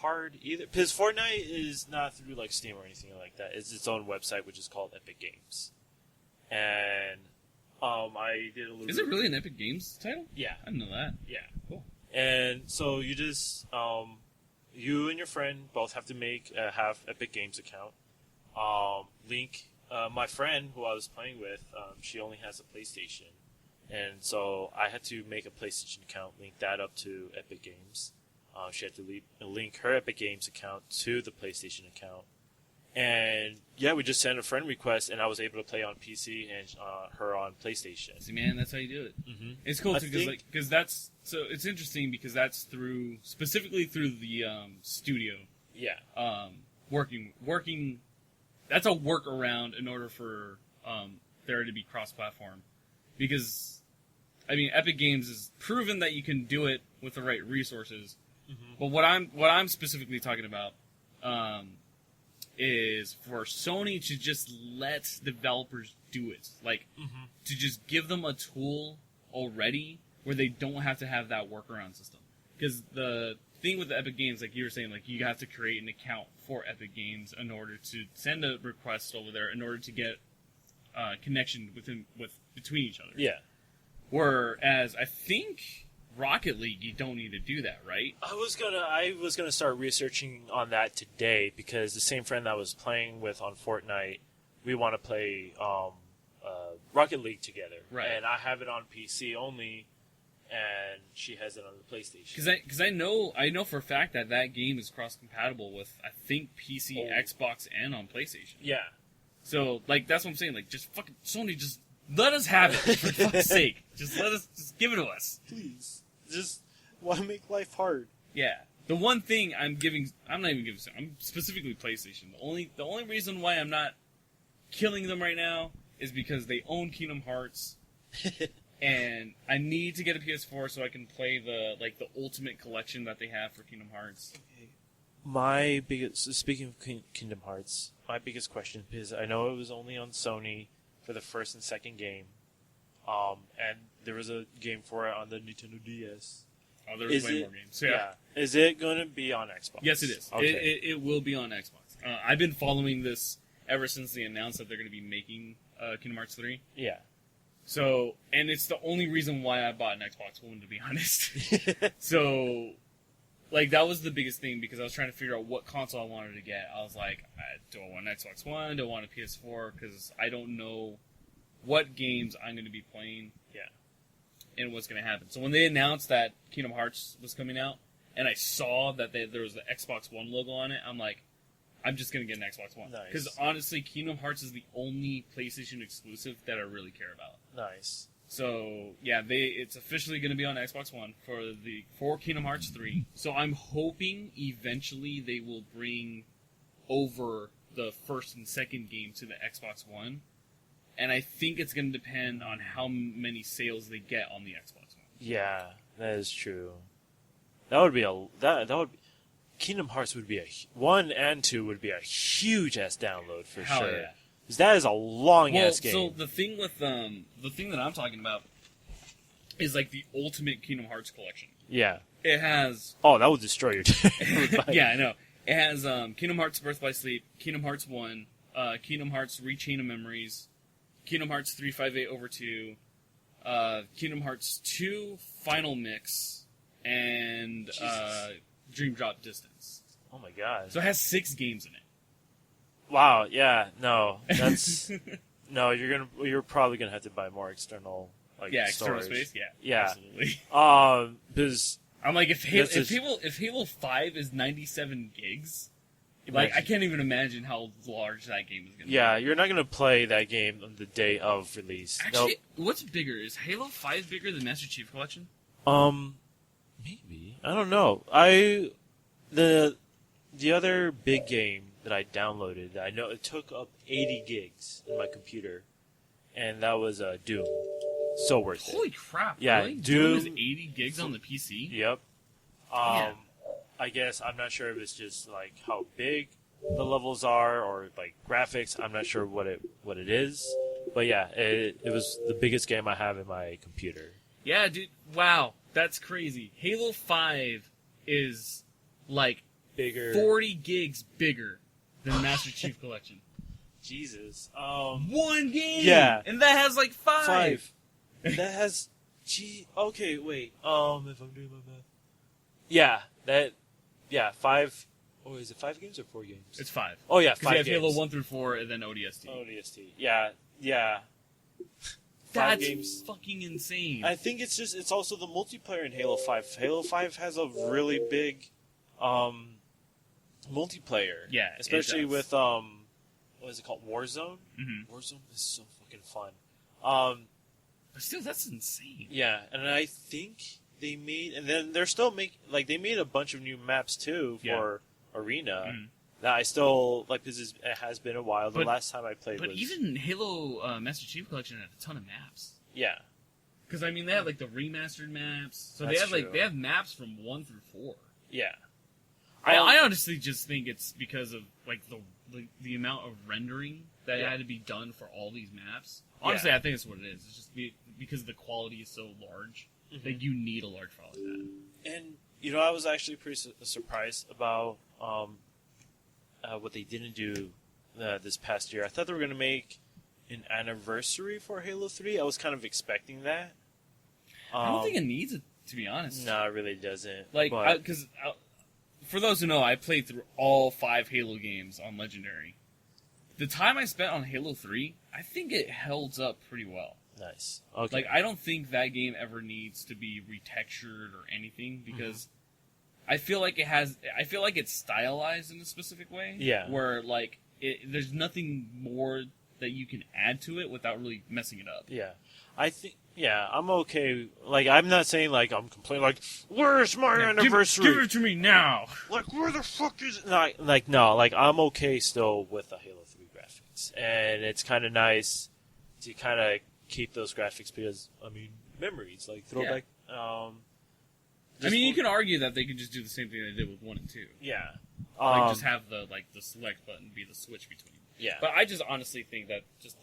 hard either. Because Fortnite is not through like Steam or anything like that. It's its own website, which is called Epic Games. And I did a little. Is it really an Epic Games title? Yeah. I didn't know that. Yeah. Cool. And so you just you and your friend both have to have Epic Games account. Link, my friend who I was playing with, she only has a PlayStation, and so I had to make a PlayStation account, link that up to Epic Games. She had to link her Epic Games account to the PlayStation account, and yeah, we just sent a friend request, and I was able to play on PC and her on PlayStation. See, man, that's how you do it. Mm-hmm. It's cool because that's so. It's interesting because that's specifically through the studio. Yeah. Working. That's a workaround in order for there to be cross-platform, because I mean, Epic Games has proven that you can do it with the right resources. Mm-hmm. But what I'm specifically talking about is for Sony to just let developers do it, like to just give them a tool already where they don't have to have that workaround system. Because the thing with the Epic Games, like you were saying, like you have to create an account for Epic Games in order to send a request over there in order to get connection between each other. Yeah. Whereas I think Rocket League, you don't need to do that, right? I was gonna start researching on that today because the same friend that I was playing with on Fortnite, we want to play Rocket League together, right? And I have it on PC only, and she has it on the PlayStation. Because I know for a fact that game is cross compatible with I think PC, Xbox, and on PlayStation. Yeah. So like that's what I'm saying. Like just fucking Sony, just let us have it for fuck's sake. Just give it to us, please. Just want to make life hard. Yeah. The one thing I'm not even giving. I'm specifically PlayStation. The only reason why I'm not killing them right now is because they own Kingdom Hearts, and I need to get a PS4 so I can play the Ultimate Collection that they have for Kingdom Hearts. Okay. Speaking of Kingdom Hearts, my biggest question is I know it was only on Sony for the first and second game, and there was a game for it on the Nintendo DS. Oh, there was way more games. Yeah. Is it going to be on Xbox? Yes, it is. Okay. It will be on Xbox. I've been following this ever since they announced that they're going to be making Kingdom Hearts 3. Yeah. So, and it's the only reason why I bought an Xbox One, to be honest. So, like, that was the biggest thing because I was trying to figure out what console I wanted to get. I was like, do I want an Xbox One? Do I want a PS4? Because I don't know what games I'm going to be playing. Yeah. And what's going to happen. So when they announced that Kingdom Hearts was coming out, and I saw that there was the Xbox One logo on it, I'm like, I'm just going to get an Xbox One. Nice. Because honestly, Kingdom Hearts is the only PlayStation exclusive that I really care about. Nice. So, yeah, it's officially going to be on Xbox One for Kingdom Hearts 3. So I'm hoping eventually they will bring over the first and second game to the Xbox One. And I think it's going to depend on how many sales they get on the Xbox One. Yeah, that is true. That would be Kingdom Hearts would be 1 and 2 would be a huge ass download for Hell sure. Yeah. Because that is a long ass game. So the thing that I'm talking about is like the Ultimate Kingdom Hearts collection. Yeah. It has. Oh, that will destroy your. Yeah, I know. It has Kingdom Hearts Birth by Sleep, Kingdom Hearts 1, Kingdom Hearts Rechain of Memories, Kingdom Hearts 358 over 2, Kingdom Hearts 2 Final Mix, and Dream Drop Distance. Oh my god. So it has 6 games in it. Wow, yeah, no. That's no, you're probably gonna have to buy more external external storage. space, yeah. Absolutely. Because I'm like if Halo 5 is 97 gigs, like, I can't even imagine how large that game is going to be. Yeah, you're not going to play that game on the day of release. Actually, what's bigger? Is Halo 5 bigger than Master Chief Collection? Maybe. I don't know. The other big game that I downloaded, I know it took up 80 gigs in my computer, and that was Doom. So worth it. Holy crap, yeah, really? Doom is 80 gigs on the PC? Yep. I guess I'm not sure if it's just like how big the levels are or like graphics. I'm not sure what it is, but yeah, it was the biggest game I have in my computer. Yeah, dude. Wow, that's crazy. Halo 5 is like bigger. 40 gigs bigger than Master Chief Collection. Jesus. 1 game. Yeah. And that has like 5. 5. That has. Okay, wait. If I'm doing my math. Yeah. Yeah. 5. Oh, is it 5 games or 4 games? It's 5. Oh yeah, 5 Because you have games. Halo 1 through 4 and then ODST. ODST. Yeah. 5 That's games. fucking insane. I think it's also the multiplayer in Halo 5. Halo 5 has a really big multiplayer. Yeah, it especially does. with what is it called? Warzone? Mm-hmm. Warzone is so fucking fun. But still, that's insane. Yeah, and I think they made, and then they're still they made a bunch of new maps too for Arena. Mhm. That I still like because it has been a while. The But- last time I played But was even Halo Master Chief Collection had a ton of maps. yeah. Because I mean, they have like the remastered maps, so That's they have true. they have maps from 1 through 4. Yeah. I honestly just think it's because of like the amount of rendering that had to be done for all these maps. Honestly, I think it's what it is. It's just because the quality is so large that you need a large file like that. And I was actually pretty surprised about what they didn't do this past year. I thought they were going to make an anniversary for Halo 3. I was kind of expecting that. I don't think it needs it, to be honest. No, it really doesn't. Like, but, because for those who know, I played through all 5 Halo games on Legendary. The time I spent on Halo 3, I think it holds up pretty well. nice. Okay. Like, I don't think that game ever needs to be retextured or anything because I feel like it's stylized in a specific way. Yeah. Where like there's nothing more that you can add to it without really messing it up. yeah. I think. Yeah, I'm okay. Like, I'm not saying like I'm complaining. Like, where's my anniversary? Give it to me now. Like, where the fuck is it? No, like I'm okay still with the Halo 3 graphics, and it's kind of nice to kind of keep those graphics because I mean memories, like throwback. I mean, you can argue that they could just do the same thing they did with 1 and 2. Yeah. Like just have the select button be the switch between. Yeah. But I just honestly think that just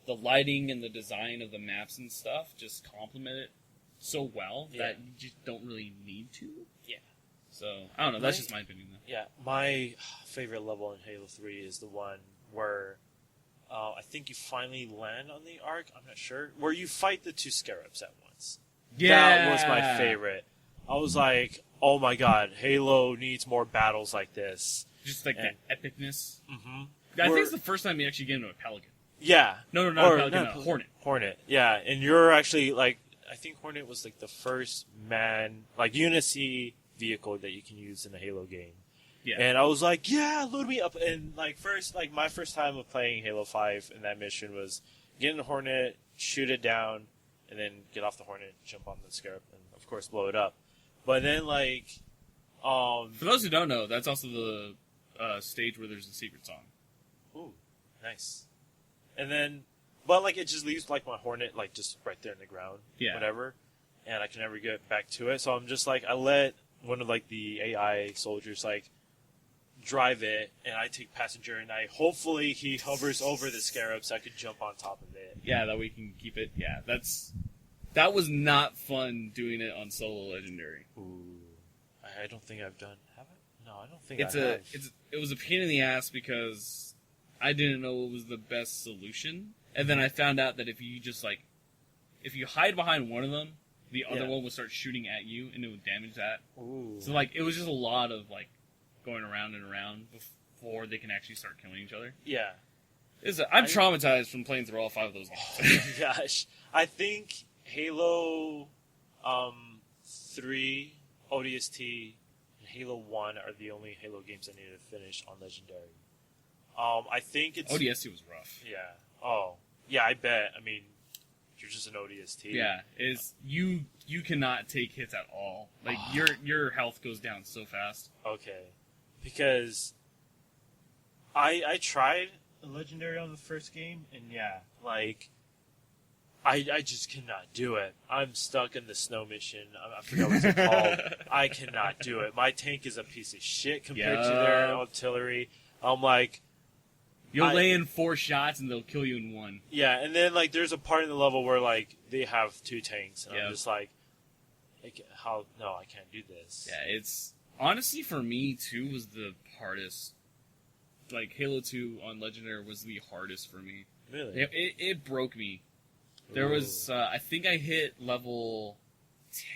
the lighting and the design of the maps and stuff just complement it so well that you just don't really need to. Yeah. So I don't know. That's just my opinion, though. Yeah. My favorite level in Halo 3 is the one where I think you finally land on the Ark. I'm not sure. Where you fight the 2 scarabs at once. Yeah. That was my favorite. I was like, oh my god, Halo needs more battles like this. Just like the epicness. Mm-hmm. I think it's the first time you actually get into a Pelican. Yeah. No, not a Pelican, a Hornet. Hornet, yeah. And you're actually, like, I think Hornet was, like, the first Unity vehicle that you can use in a Halo game. Yeah. And I was like, yeah, load me up. And, like, my first time of playing Halo 5 in that mission was get in the Hornet, shoot it down, and then get off the Hornet, jump on the Scarab, and, of course, blow it up. But then, like, For those who don't know, that's also the stage where there's a secret song. ooh, nice. And then, but like it just leaves like my Hornet like just right there in the ground, whatever, and I can never get back to it. So I'm just like I let one of like the AI soldiers like drive it, and I take passenger, and hopefully he hovers over the scarab so I could jump on top of it. Yeah, that we can keep it. Yeah, that was not fun doing it on solo legendary. Ooh, I don't think I've done. Have I? No, I don't think It was a pain in the ass because I didn't know it was the best solution, and then I found out that if you hide behind one of them, the other one would start shooting at you, and it would damage that. Ooh. So like it was just a lot of like going around and around before they can actually start killing each other. Yeah. I'm traumatized from playing through all 5 of those games. Oh my gosh. I think Halo 3, ODST, and Halo 1 are the only Halo games I need to finish on Legendary. I think it's... ODST was rough. Yeah. Oh. Yeah, I bet. I mean, you're just an ODST. Yeah. You cannot take hits at all. Like, your health goes down so fast. Okay. Because I tried a Legendary on the first game, and yeah, like... I just cannot do it. I'm stuck in the snow mission. I forgot what it's called. I cannot do it. My tank is a piece of shit compared to their artillery. I'm like... You'll lay in 4 shots and they'll kill you in 1. Yeah, and then like there's a part in the level where like they have 2 tanks, and I'm just like, how? No, I can't do this. Yeah, honestly, for me, 2 was the hardest. Like, Halo 2 on Legendary was the hardest for me. Really? It broke me. There was, I think I hit level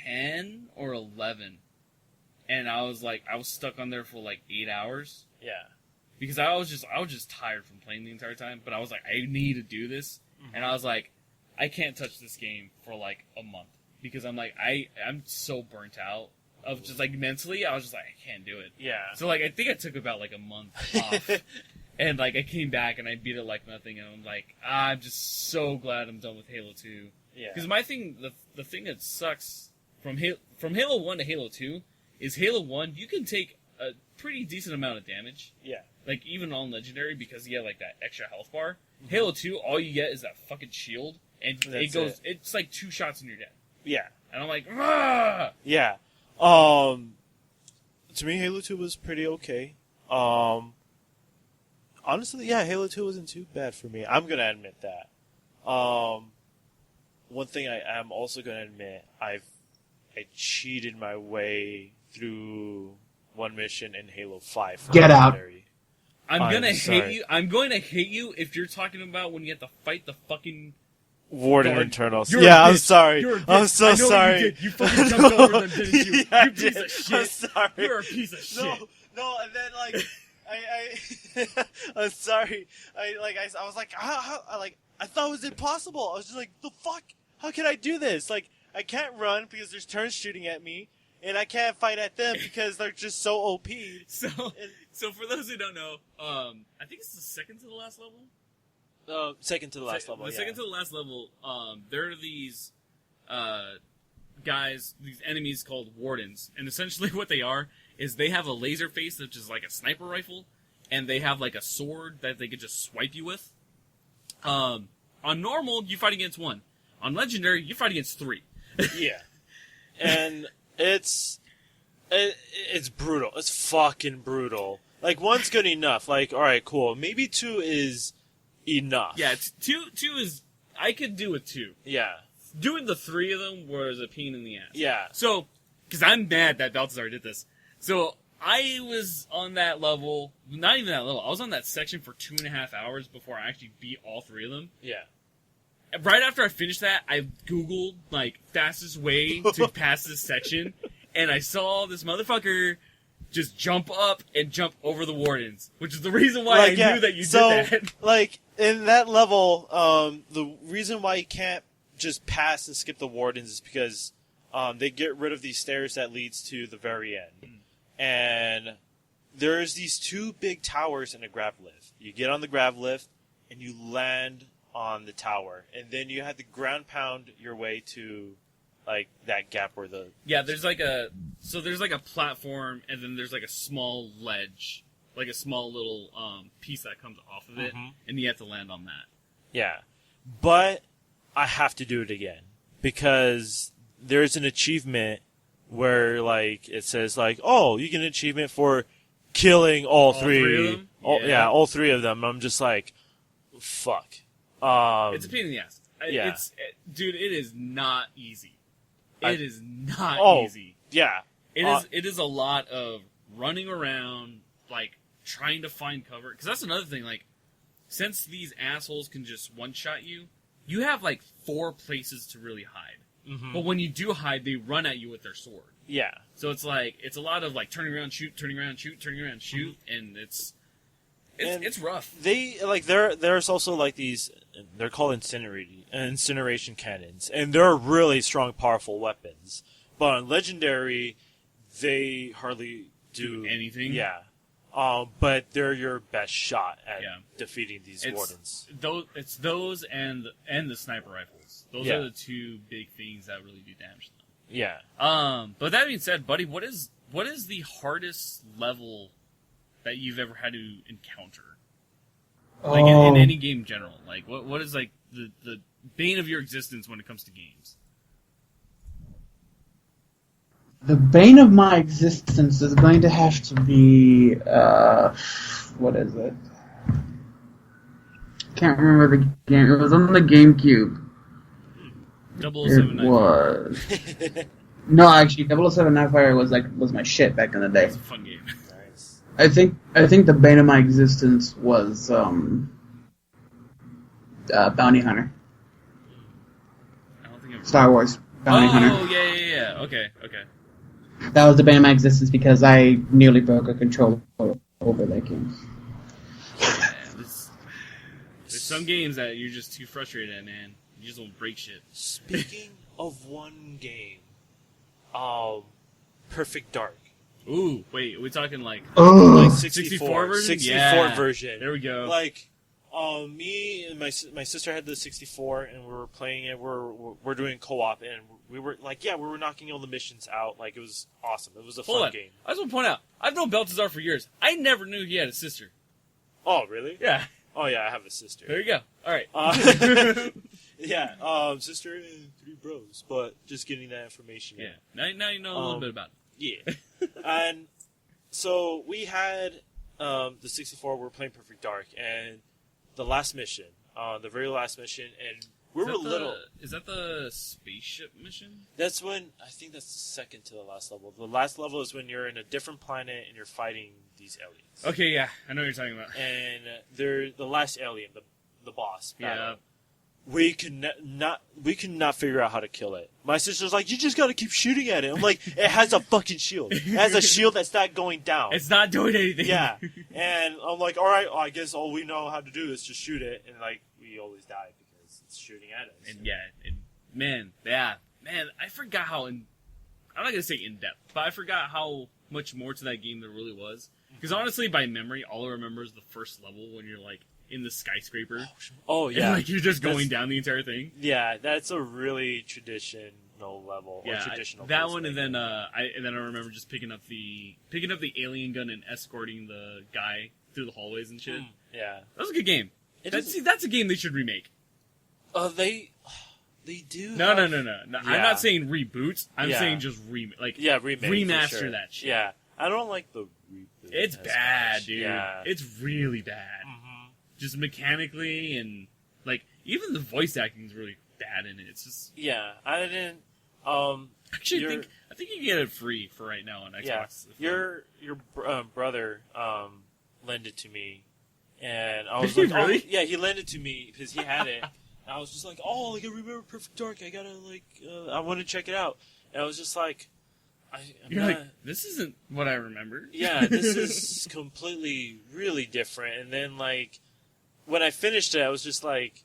10 or 11. And I was stuck on there for like 8 hours. Yeah. Because I was just tired from playing the entire time. But I was like, I need to do this. Mm-hmm. And I was like, I can't touch this game for like a month. Because I'm like, I'm so burnt out. Of just like mentally, I was just like, I can't do it. Yeah. So like, I think I took about like a month off. And like, I came back and I beat it like nothing. And I'm like, I'm just so glad I'm done with Halo 2. Yeah. Because my thing, the thing that sucks from Halo 1 to Halo 2 is Halo 1, you can take a pretty decent amount of damage. Yeah. Like, even on Legendary, because you have like that extra health bar. Mm-hmm. Halo 2, all you get is that fucking shield. And it's like 2 shots and you're dead. Yeah. And I'm like, ah! Yeah. To me, Halo 2 was pretty okay. Honestly, yeah, Halo 2 wasn't too bad for me. I'm gonna admit that. One thing I am also gonna admit, I cheated my way through one mission in Halo 5. Get out. I'm going to hate you if you're talking about when you have to fight the fucking Warden guard. Internals. You're Yeah, a I'm bitch. sorry. You're a bitch. I'm so I know sorry. You did. You fucking jumped over them, didn't you? Yeah, You piece of shit. I'm sorry. You're a piece of shit. No, and then like I'm sorry. I was like, how I thought it was impossible. I was just like, the fuck? How can I do this? Like, I can't run because there's turns shooting at me, and I can't fight at them because they're just so OP. So for those who don't know, I think it's the second to the last level. Second to the last level. Second to the last level, there are these guys, these enemies called Wardens, and essentially what they are is they have a laser face which is like a sniper rifle, and they have like a sword that they could just swipe you with. On normal, you fight against 1. On Legendary, you fight against 3. Yeah, and it's brutal. It's fucking brutal. Like, 1's good enough. Like, all right, cool. Maybe 2 is enough. Yeah, 2 is... I could do with 2. Yeah. Doing the 3 of them was a pain in the ass. Yeah. So, because I'm mad that Balthazar did this. So, I was on that level... Not even that level. I was on that section for 2.5 hours before I actually beat all 3 of them. Yeah. Right after I finished that, I Googled, like, fastest way to pass this section, and I saw this motherfucker just jump up and jump over the Wardens, which is the reason why I knew that you did that. Like, in that level, the reason why you can't just pass and skip the Wardens is because they get rid of these stairs that leads to the very end. And there's these 2 big towers in a grav lift. You get on the grav lift, and you land on the tower, and then you have to ground pound your way to like that gap where the there's like a platform, and then there's like a small ledge, like a small little piece that comes off of it, and you have to land on that. Yeah, but I have to do it again because there's an achievement where like it says like, oh, you get an achievement for killing all 3 of them? All 3 of them. I'm just like, fuck. It's a pain in the ass. Yeah. Dude, it is not easy. It is not easy. Yeah. It is a lot of running around, like, trying to find cover. Because that's another thing, like, since these assholes can just one-shot you, you have, like, 4 places to really hide. Mm-hmm. But when you do hide, they run at you with their sword. Yeah. So it's like, it's a lot of, like, turning around, shoot, turning around, shoot, turning around, shoot, and it's rough. There's also like these, they're called incineration cannons, and they're really strong, powerful weapons. But on Legendary, they hardly do anything. Yeah. But they're your best shot at defeating these Wardens. It's those and the sniper rifles. Those are the 2 big things that really do damage them. Yeah. But that being said, buddy, what is the hardest level that you've ever had to encounter? Like, in any game in general. Like, what is, like, the bane of your existence when it comes to games? The bane of my existence is going to have to be, what is it? Can't remember the game. It was on the GameCube. 0079. It was. No, actually, 007 Nightfire was my shit back in the day. It's a fun game. Nice. I think the bane of my existence was Bounty Hunter. I don't think I've... Star Wars Bounty Hunter. Oh, yeah. Okay. That was the bane of my existence because I nearly broke a controller over that game. Yeah, there's some games that you're just too frustrated at, man. You just don't break shit. Speaking of one game, Perfect Dark. Ooh, wait, are we talking like Like 64 version? 64 Yeah. version. There we go. Like, me and my sister had the 64, and we were playing it. We're doing co-op, and we were like, we were knocking all the missions out. Like, it was awesome. It was a Hold fun on. game. I just want to point out, I've known Baltazar for years. I never knew he had a sister. Oh, really? Yeah. Oh, yeah, I have a sister. There you go. All right. Sister and 3 bros, but just getting that information. Yeah. Now you know a little bit about it. Yeah. And so we had the 64, we were playing Perfect Dark, and the last mission, the very last mission, and we were little. Is that the spaceship mission? That's when, I think that's the second to the last level. The last level is when you're in a different planet and you're fighting these aliens. Okay, yeah. I know what you're talking about. And they're the last alien, the boss. Battle. Yeah. We could not figure out how to kill it. My sister's like, you just gotta keep shooting at it. I'm like, it has a fucking shield. It has a shield that's not going down. It's not doing anything. Yeah. And I'm like, alright, I guess all we know how to do is just shoot it. And like, we always die because it's shooting at us. And man, I forgot how I'm not gonna say in depth, but I forgot how much more to that game there really was. Because honestly, by memory, all I remember is the first level when you're like in the skyscraper. Oh yeah. And, like you're just going down the entire thing. Yeah, that's a really traditional level. Yeah, or traditional that one, and then I remember just picking up the alien gun and escorting the guy through the hallways and shit. Yeah, that was a good game. That's a game they should remake. They do. No. Yeah. I'm not saying reboot. I'm saying just remake. Remaster sure. that shit. Yeah, I don't like the reboot. It's bad, much. dude. Yeah. It's really bad. Mm-hmm. Just mechanically and like even the voice acting is really bad in it. It's just I didn't. Actually, I think you can get it free for right now on Xbox. Yeah, your brother lent it to me, and I was Did like, he really? yeah, he lent it to me because he had it. And I was just like, oh, I remember Perfect Dark. I gotta I want to check it out. And I was just like, You're like, this isn't what I remember. Yeah, this is completely really different. And then like when I finished it, I was just like,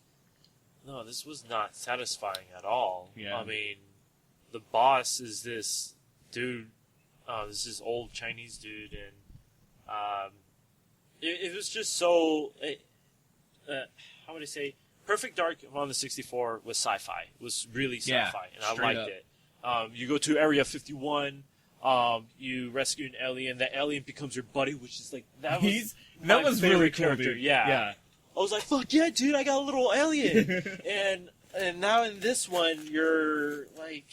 no, this was not satisfying at all. Yeah. I mean, the boss is this dude, this is old Chinese dude, and it was just so. How would I say? Perfect Dark on the 64 was sci-fi. It was really sci-fi, and I liked it. You go to Area 51. You rescue an alien. That alien becomes your buddy, which is like that was really cool, character. dude. Yeah. I was like, fuck yeah, dude! I got a little alien. and now in this one, you're like,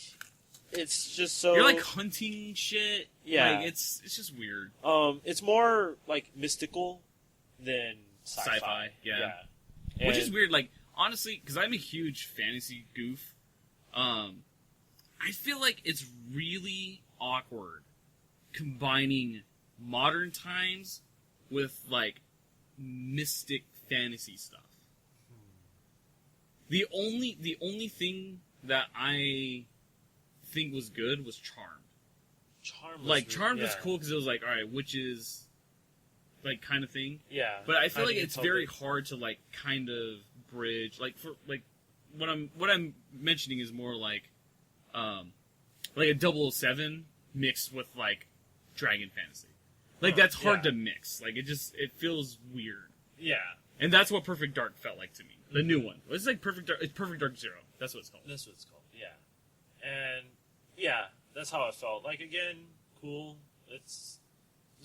it's just so you're like hunting shit. Yeah, like, it's just weird. It's more like mystical than sci-fi. Yeah. Which is weird. Like honestly, because I'm a huge fantasy goof. I feel like it's really awkward combining modern times with like mystic fantasy stuff. The only thing that I think was good was Charmed. Charmed was cool because it was like, all right, witches, like kind of thing. Yeah, but I feel like it's very hard to like kind of bridge. Like for like what I'm mentioning is more like a 007 mixed with like dragon fantasy. Like that's hard to mix. Like it feels weird. Yeah. And that's what Perfect Dark felt like to me. The new one. It's like Perfect Dark. It's Perfect Dark Zero. That's what it's called. Yeah. And yeah, that's how it felt. Like again, cool. It's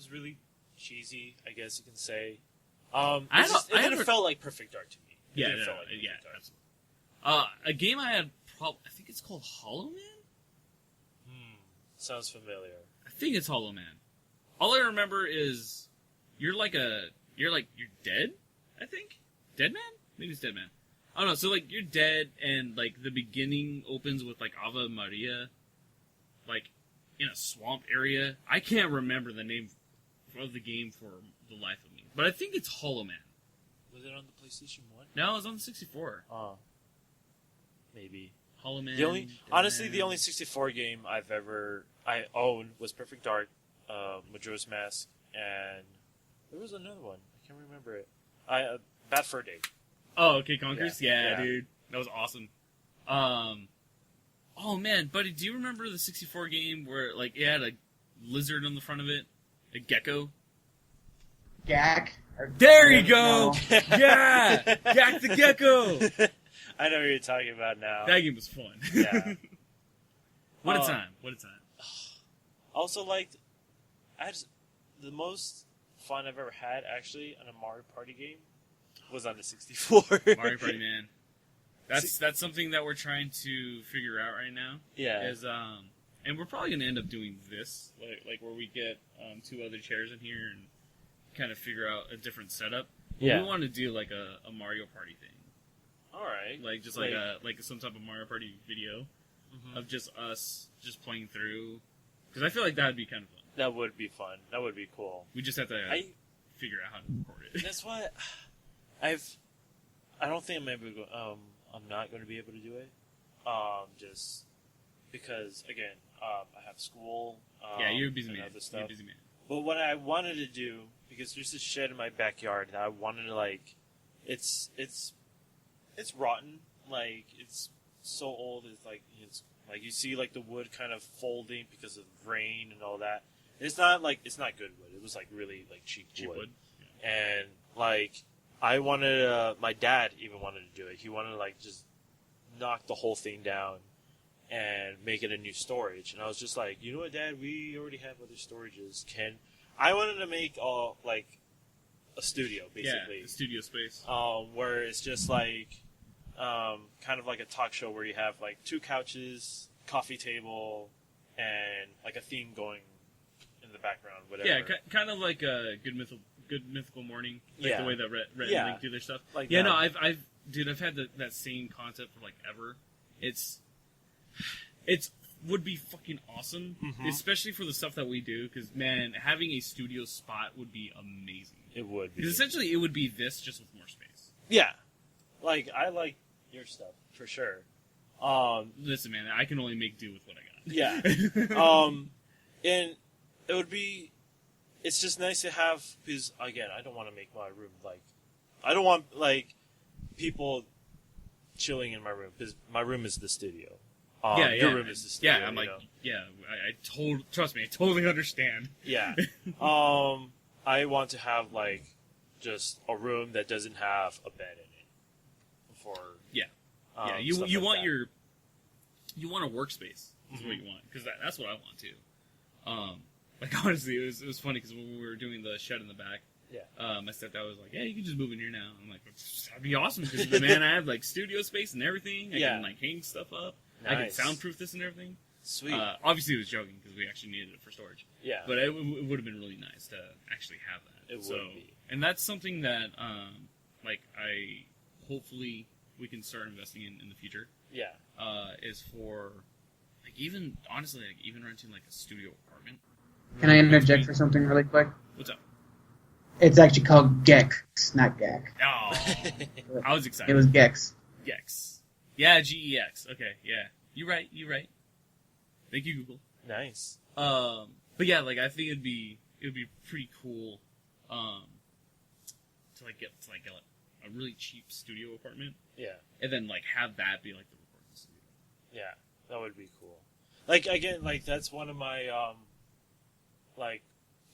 really cheesy, I guess you can say. It didn't felt like Perfect Dark to me. Yeah, absolutely. A game I had. I think it's called Hollow Man. Sounds familiar. I think it's Hollow Man. All I remember is you're dead. I think Dead Man. Maybe it's Dead Man. I don't know. So like you're dead, and like the beginning opens with like Ave Maria, like in a swamp area. I can't remember the name of the game for the life of me, but I think it's Hollow Man. Was it on the PlayStation 1? No, it was on the 64. Maybe. Hollow Man. Honestly, the only 64 game I owned was Perfect Dark, Majora's Mask, and there was another one. I can't remember it. Bad Fur Day. Oh, okay, Conquers? Yeah. Yeah, dude. That was awesome. Oh, man, buddy, do you remember the 64 game where, like, it had a lizard on the front of it? A gecko? Gak. There you go! No. Yeah! Gak the Gecko! I know what you're talking about now. That game was fun. Yeah. What a time. What a time. Also, the most fun I've ever had, actually, on a Mario Party game was on the 64. Mario Party, man. That's something that we're trying to figure out right now. Yeah. And we're probably going to end up doing this, like where we get 2 other chairs in here and kind of figure out a different setup. Yeah. We want to do like a Mario Party thing. Alright. Like just like some type of Mario Party video of just us just playing through. Because I feel like that would be kind of fun. That would be fun. That would be cool. We just have to figure out how to record it. That's why I don't think I'm not going to be able to do it. Just because, again, I have school. Yeah, you're a busy and man. other stuff. You're a busy man. But what I wanted to do, because there's this shed in my backyard that I wanted to, like, it's rotten. Like, it's so old. It's like you see like the wood kind of folding because of rain and all that. It's not good wood. It was like really like cheap wood. Yeah. And like I wanted, my dad even wanted to do it. He wanted to like just knock the whole thing down and make it a new storage. And I was just like, you know what, Dad? We already have other storages. I wanted to make like a studio basically. Yeah, a studio space. Where it's just like. Kind of like a talk show where you have like 2 couches, coffee table, and like a theme going in the background, whatever. Yeah, kind of like a good mythical morning, like the way that Rhett and Link do their stuff. Like yeah, that. no, I've had that same concept for like ever. It's would be fucking awesome, especially for the stuff that we do. Because man, having a studio spot would be amazing. It would be. Because essentially, it would be this just with more space. Yeah, like I like your stuff for sure. Listen, man, I can only make do with what I got. Yeah. And it would be. It's just nice to have because again, I don't want to make my room like. I don't want like people chilling in my room because my room is the studio. Your room is the studio. Yeah, I'm like, trust me, I totally understand. Yeah. I want to have like just a room that doesn't have a bed in it. You want you want a workspace. Is what you want because that's what I want too. Like honestly, it was funny because when we were doing the shed in the back, my stepdad was like, "Yeah, you can just move in here now." I'm like, "That'd be awesome because man, I have like studio space and everything. I can like hang stuff up. Nice. I can soundproof this and everything." Sweet. Obviously, he was joking because we actually needed it for storage. Yeah. But it would have been really nice to actually have that. It would be. And that's something that, like, hopefully we can start investing in the future. Yeah. Is for, like, even, honestly, like, even renting, like, a studio apartment. Can I interject for something really quick? What's up? It's actually called Gex, not Gak. Oh, I was excited. It was Gex. Gex. Yeah, Gex. Okay, yeah. You're right. Thank you, Google. Nice. But yeah, like I think it'd be pretty cool, to get a really cheap studio apartment. Yeah. And then like have that be like the recording studio. Yeah, that would be cool. Like again, like that's one of my like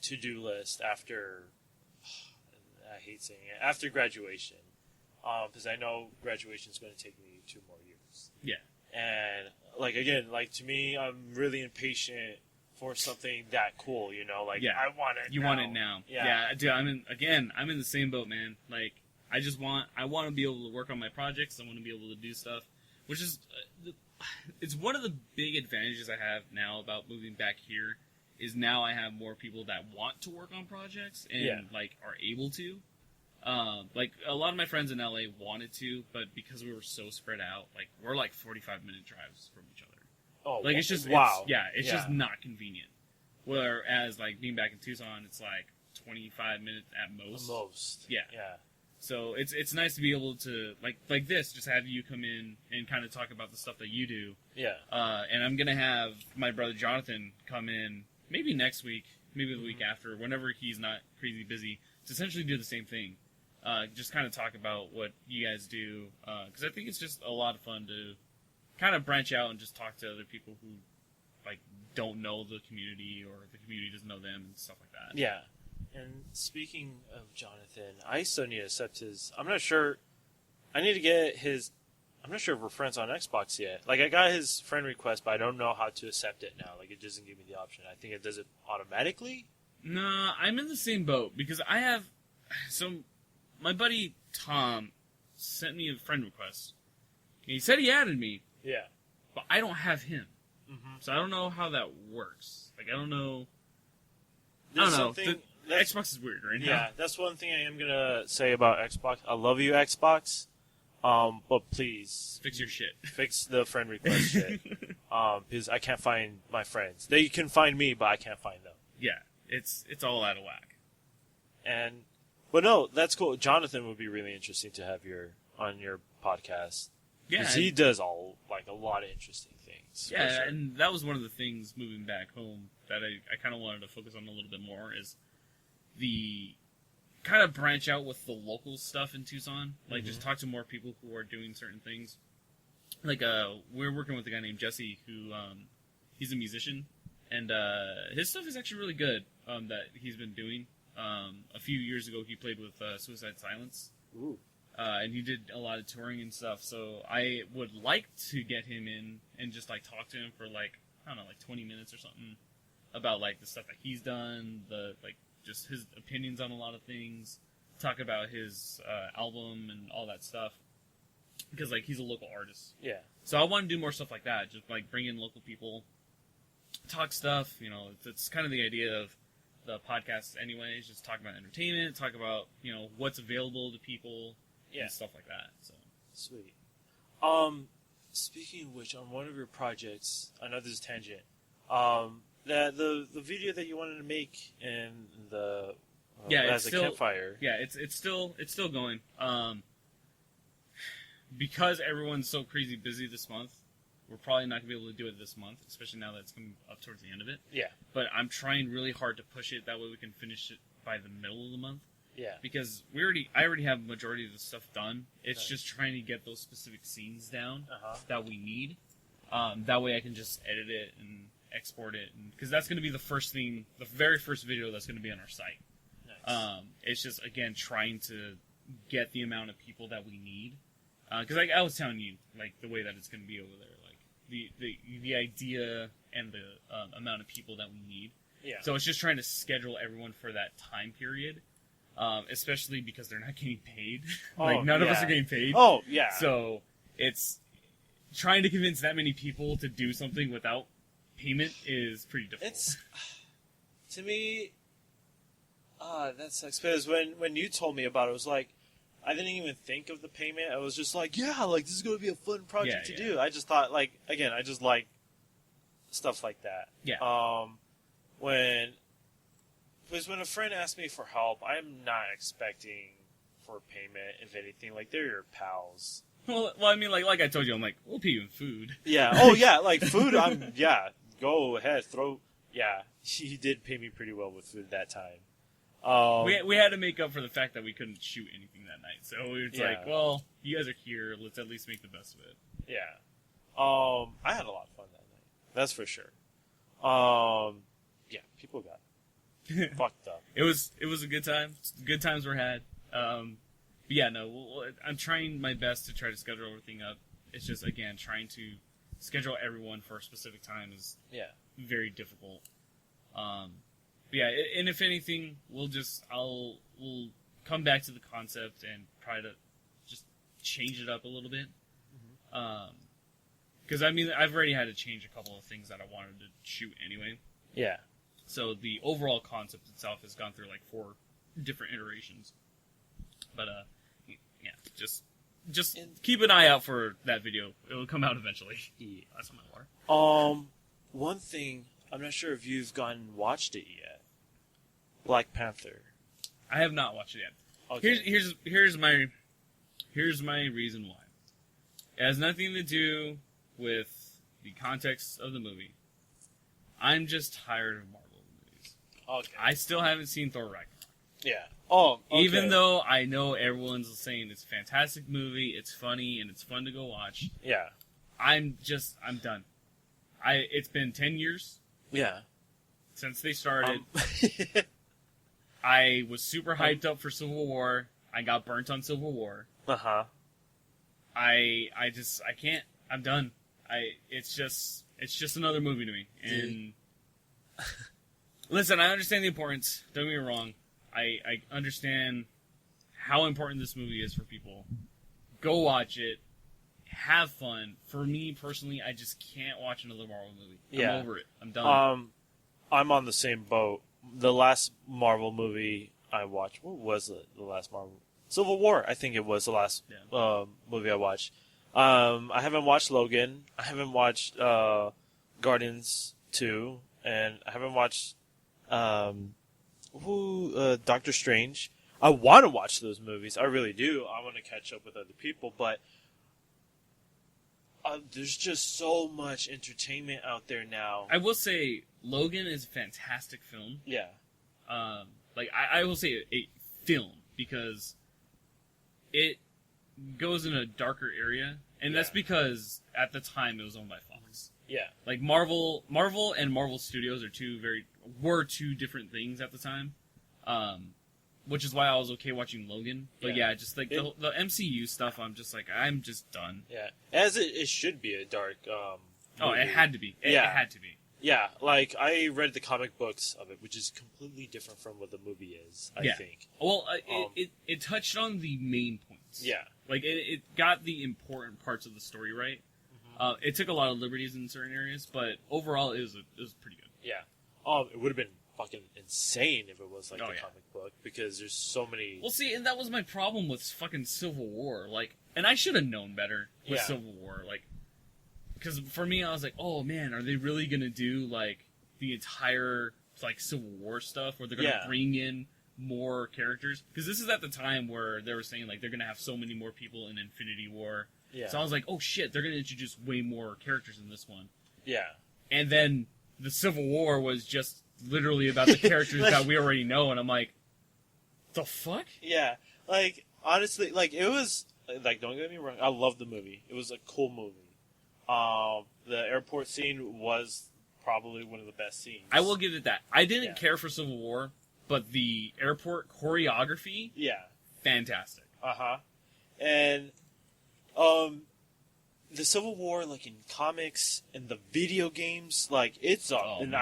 to-do list after. I hate saying it after graduation, because I know graduation is going to take me 2 more years. Yeah. And like again, like to me, I'm really impatient for something that cool. You know, like I want it. You want it now. Yeah, dude. I'm in the same boat, man. Like I want to be able to work on my projects. I want to be able to do stuff, which is it's one of the big advantages I have now about moving back here. Is now I have more people that want to work on projects and like are able to. Like a lot of my friends in LA wanted to, but because we were so spread out, like we're like 45-minute drives from each other. Oh, Like it's just wow. it's just not convenient. Whereas like being back in Tucson, it's like 25 minutes at most. Yeah. Yeah. So it's nice to be able to like this, just have you come in and kind of talk about the stuff that you do. Yeah. And I'm gonna have my brother Jonathan come in maybe next week, maybe the week after, whenever he's not crazy busy, to essentially do the same thing. Just kind of talk about what you guys do, because I think it's just a lot of fun to kind of branch out and just talk to other people who like don't know the community or the community doesn't know them and stuff like that. Yeah. And speaking of Jonathan, I still need to accept his. I'm not sure. I need to get his. I'm not sure if we're friends on Xbox yet. Like, I got his friend request, but I don't know how to accept it now. Like, it doesn't give me the option. I think it does it automatically. Nah, I'm in the same boat because I have. So, my buddy Tom sent me a friend request. And he said he added me, Yeah. but I don't have him. Mm-hmm. So I don't know how that works. Like, I don't know. There's I don't know. something. The Xbox is weird right now. Yeah, that's one thing I am gonna say about Xbox. I love you, Xbox. But please Fix your shit. fix the friend request shit. Because I can't find my friends. They can find me, but I can't find them. Yeah, it's all out of whack. But no, that's cool. Jonathan would be really interesting to have on your podcast. Yeah, Because he does a lot of interesting things. for yeah, sure. and that was one of the things moving back home that I kind of wanted to focus on a little bit more is the kind of branch out with the local stuff in Tucson. Like, just talk to more people who are doing certain things. Like, we're working with a guy named Jesse who, he's a musician, and his stuff is actually really good that he's been doing. A few years ago, he played with Suicide Silence. Ooh. And he did a lot of touring and stuff, so I would like to get him in and just, like, talk to him for, like, I don't know, like 20 minutes or something about, like, the stuff that he's done, just his opinions on a lot of things, talk about his album and all that stuff, because, like, he's a local artist. Yeah. So I want to do more stuff like that, just, like, bring in local people, talk stuff, it's kind of the idea of the podcast anyways, just talk about entertainment, talk about, what's available to people, Yeah. and stuff like that, so. Sweet. Speaking of which, on one of your projects, I know this is tangent, the video that you wanted to make in the as a campfire. Yeah, it's still going. Because everyone's so crazy busy this month, we're probably not gonna be able to do it this month, especially now that it's coming up towards the end of it. Yeah. But I'm trying really hard to push it. That way we can finish it by the middle of the month. Yeah. Because I already have the majority of the stuff done. It's Nice. just trying to get those specific scenes down Uh-huh. that we need. That way I can just edit it and export it, because that's going to be the very first video that's going to be on our site. Nice. It's just, again, trying to get the amount of people that we need. Because I was telling you, like, the way that it's going to be over there, like, the idea and the amount of people that we need. Yeah. So it's just trying to schedule everyone for that time period, especially because they're not getting paid. Like, none of us are getting paid. Oh, yeah. So it's trying to convince that many people to do something without payment is pretty difficult. It's, to me, that sucks. Because when you told me about it, it was like, I didn't even think of the payment. I was just like, yeah, like, this is going to be a fun project to do. I just thought, like, again, I just like stuff like that. Yeah. Because when a friend asks me for help, I'm not expecting for payment, if anything. Like, they're your pals. Well, I mean, like I told you, I'm like, we'll pay you in food. Yeah. Oh, yeah. Like, food, go ahead. Yeah. He did pay me pretty well with food that time. We had to make up for the fact that we couldn't shoot anything that night. So it's Yeah. like, well, you guys are here. Let's at least make the best of it. Yeah. I had a lot of fun that night. That's for sure. Yeah, people got fucked up. It was a good time. Good times were had. But yeah, no, I'm trying my best to try to schedule everything up. It's just, again, trying to schedule everyone for a specific time is very difficult. But yeah, and if anything, we'll come back to the concept and try to just change it up a little bit. Because, I mean, I've already had to change a couple of things that I wanted to shoot anyway. Yeah. So the overall concept itself has gone through like 4 different iterations. But, yeah, just just keep an eye out for that video. It will come out eventually. Yeah. That's my water. One thing, I'm not sure if you've gone and watched it yet. Black Panther. I have not watched it yet. Okay. Here's my reason why. It has nothing to do with the context of the movie. I'm just tired of Marvel movies. Okay. I still haven't seen Thor Ragnarok. Yeah. Oh, okay. Even though I know everyone's saying it's a fantastic movie, it's funny, and it's fun to go watch. Yeah. I'm done. It's been 10 years Yeah. since they started. I was super hyped up for Civil War. I got burnt on Civil War. Uh-huh. I can't. I'm done. It's just another movie to me. And listen, I understand the importance. Don't get me wrong. I understand how important this movie is for people. Go watch it. Have fun. For me personally, I just can't watch another Marvel movie. Yeah. I'm over it. I'm done. I'm on the same boat. The last Marvel movie I watched, what was it? The last Marvel? Civil War, I think it was the last movie I watched. I haven't watched Logan. I haven't watched Guardians 2. And I haven't watched Doctor Strange. I want to watch those movies. I really do. I want to catch up with other people. But there's just so much entertainment out there now. I will say, Logan is a fantastic film. Yeah. I will say a film because it goes in a darker area, and that's because at the time it was owned by Fox. Yeah. Like Marvel and Marvel Studios were two different things at the time, which is why I was okay watching Logan. But just like the MCU stuff, I'm just done. Yeah, as it should be a dark. Movie. It had to be. It had to be. Yeah, like I read the comic books of it, which is completely different from what the movie is. I think. Well, it touched on the main points. Yeah. Like it got the important parts of the story right. Mm-hmm. It took a lot of liberties in certain areas, but overall it was pretty good. Yeah. It would have been fucking insane if it was like comic book because there's so many. Well, see, and that was my problem with fucking Civil War. Like, and I should have known better with Civil War. Like, because for me, I was like, oh man, are they really gonna do like the entire like Civil War stuff, where they're gonna bring in more characters? Because this is at the time where they were saying like they're gonna have so many more people in Infinity War. Yeah. So I was like, oh shit, they're gonna introduce way more characters in this one. Yeah. And then the Civil War was just literally about the characters that we already know, and I'm like, the fuck? Yeah. Like, honestly, like, it was, like, don't get me wrong, I love the movie. It was a cool movie. The airport scene was probably one of the best scenes. I will give it that. I didn't care for Civil War, but the airport choreography, fantastic. Uh-huh. And, the Civil War, like in comics and the video games, like it's an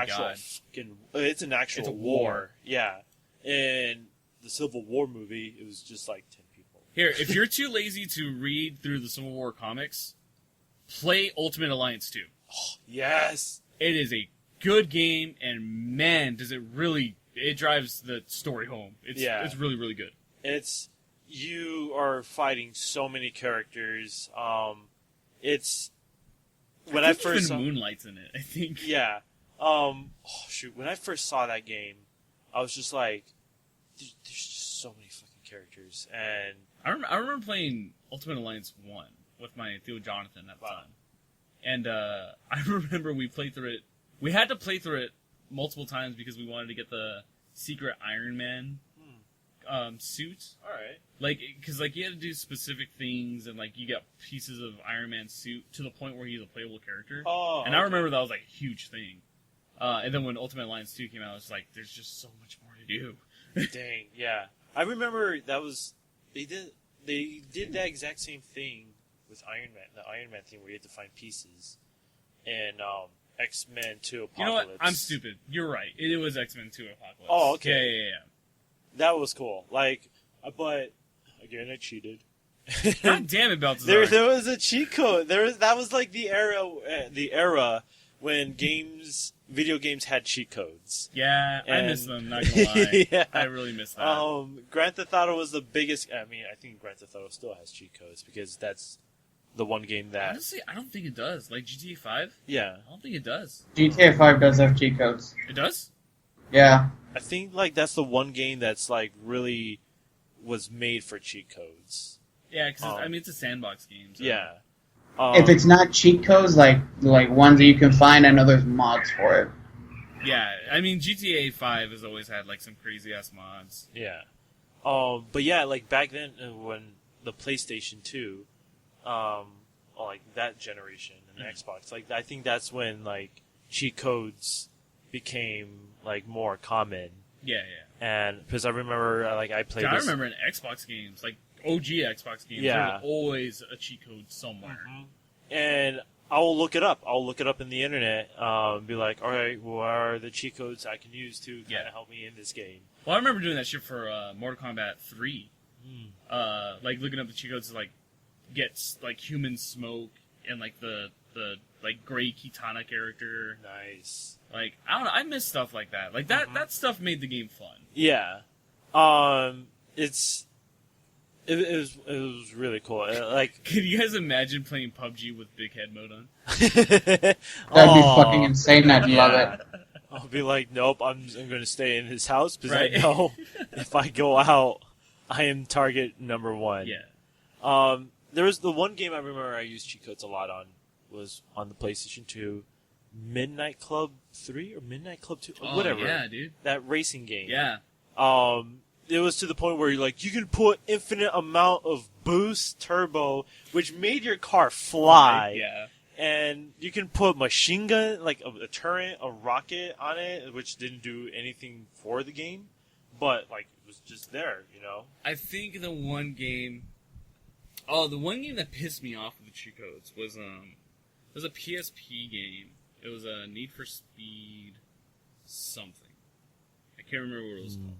actual war. Yeah. And the Civil War movie, it was just like 10 people. Here, if you're too lazy to read through the Civil War comics, play Ultimate Alliance 2. Oh, yes. It is a good game, and man, it drives the story home. It's really, really good. You are fighting so many characters. When I first saw Moonlight's in it, I think. Yeah. When I first saw that game, I was just like, there's just so many fucking characters, and I remember playing Ultimate Alliance 1 with my Theo Jonathan at the time, and I remember we played through it. We had to play through it multiple times because we wanted to get the secret Iron Man suit. All right. Like, because like you had to do specific things, and like you got pieces of Iron Man's suit to the point where he's a playable character. Oh. And I remember that was like a huge thing. And then when Ultimate Alliance 2 came out, it's like there's just so much more to do. Dang, yeah. I remember they did that exact same thing with Iron Man, the Iron Man thing where you had to find pieces, and X-Men 2 Apocalypse. You know what? I'm stupid. You're right. It was X-Men 2 Apocalypse. Oh, okay. Yeah. That was cool. Like, but again, I cheated. God damn it, Balthazar. There was a cheat code. That was like the era when games video games had cheat codes. Yeah, I And- miss them, not gonna lie. Yeah. I really miss that. Grand Theft Auto was the biggest. I mean, I think Grand Theft Auto still has cheat codes because that's the one game that. Honestly, I don't think it does. Like GTA 5? Yeah, I don't think it does. GTA 5 does have cheat codes. It does? Yeah. I think like that's the one game that's like really was made for cheat codes. Yeah, because I mean, it's a sandbox game. So. Yeah. If it's not cheat codes, like ones that you can find, I know there's mods for it. Yeah, I mean, GTA 5 has always had, like, some crazy-ass mods. Yeah. But yeah, like back then when the PlayStation 2, like that generation and the Xbox, like I think that's when like cheat codes became like more common. Yeah. And because I remember like I played. I this- remember in Xbox games, like, OG Xbox games, Yeah. there's always a cheat code somewhere. And I'll look it up. I'll look it up in the internet. Be like, all right, what are the cheat codes I can use to kind of help me in this game? Well, I remember doing that shit for Mortal Kombat 3. Like, looking up the cheat codes to, like, get, like, human smoke and, like, the like, gray Kitana character. Nice. Like, I don't know, I miss stuff like that. Like, that stuff made the game fun. Yeah. It was really cool. Like, Can you guys imagine playing PUBG with big head mode on? That'd be fucking insane. I'd love it. I'll be like, nope, I'm going to stay in his house because Right. I know if I go out, I am target number one. Yeah. There was the one game I remember I used cheat codes a lot on was on the PlayStation 2, Midnight Club 3 or Midnight Club 2, Oh, whatever. yeah, dude. That racing game. Yeah. It was to the point where you can put infinite amount of boost turbo, which made your car fly. Yeah. And you can put machine gun, like a turret, a rocket on it, which didn't do anything for the game, but like it was just there, you know. I think the one game that pissed me off with the cheat codes was a PSP game. It was a Need for Speed something. I can't remember what it was called.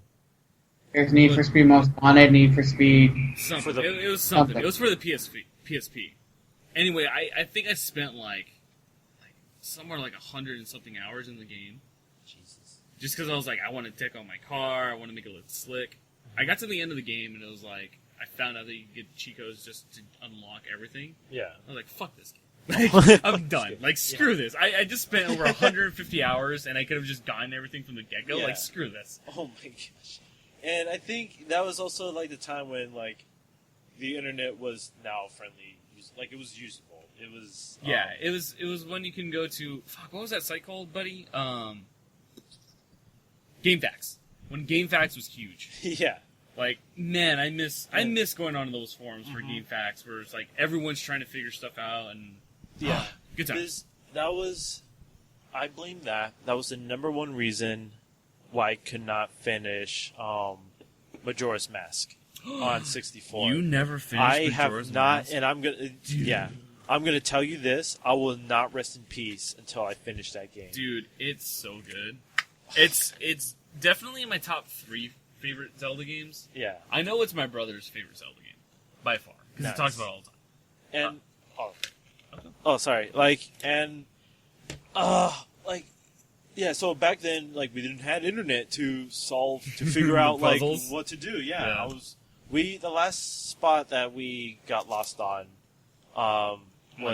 There's Need for Speed Most Wanted, Need for Speed. Something. For the- It was something. something. It was for the PSP. Anyway, I think I spent like somewhere like 100 and something hours in the game. Jesus. Just because I was like, I want to deck on my car, I want to make it look slick. I got to the end of the game and it was like, I found out that you could get cheat codes just to unlock everything. Yeah. I was like, fuck this game. Like, I'm done. Like, screw this. I just spent over 150 hours and I could have just gotten everything from the get-go. Yeah. Like, screw this. Oh my gosh. And I think that was also like the time when like the internet was now friendly, like it was usable. It was Yeah, it was when you can go to, fuck, what was that site called, buddy? GameFAQs. When GameFAQs was huge. yeah. Like, man, I miss going on to those forums for GameFAQs where it's like everyone's trying to figure stuff out and Yeah. good times. That was, I blame that. That was the number one reason why I could not finish Majora's Mask on 64. You never finished I Majora's have not, Mask? and I'm gonna. Yeah, I'm gonna tell you this. I will not rest in peace until I finish that game. Dude, it's so good. It's definitely in my top 3 favorite Zelda games. Yeah, I know it's my brother's favorite Zelda game by far because Nice. he talks about it all the time. and sorry, like yeah. So back then, like we didn't have internet to figure out like Puzzles? what to do. Yeah, Yeah. the last spot that we got lost on was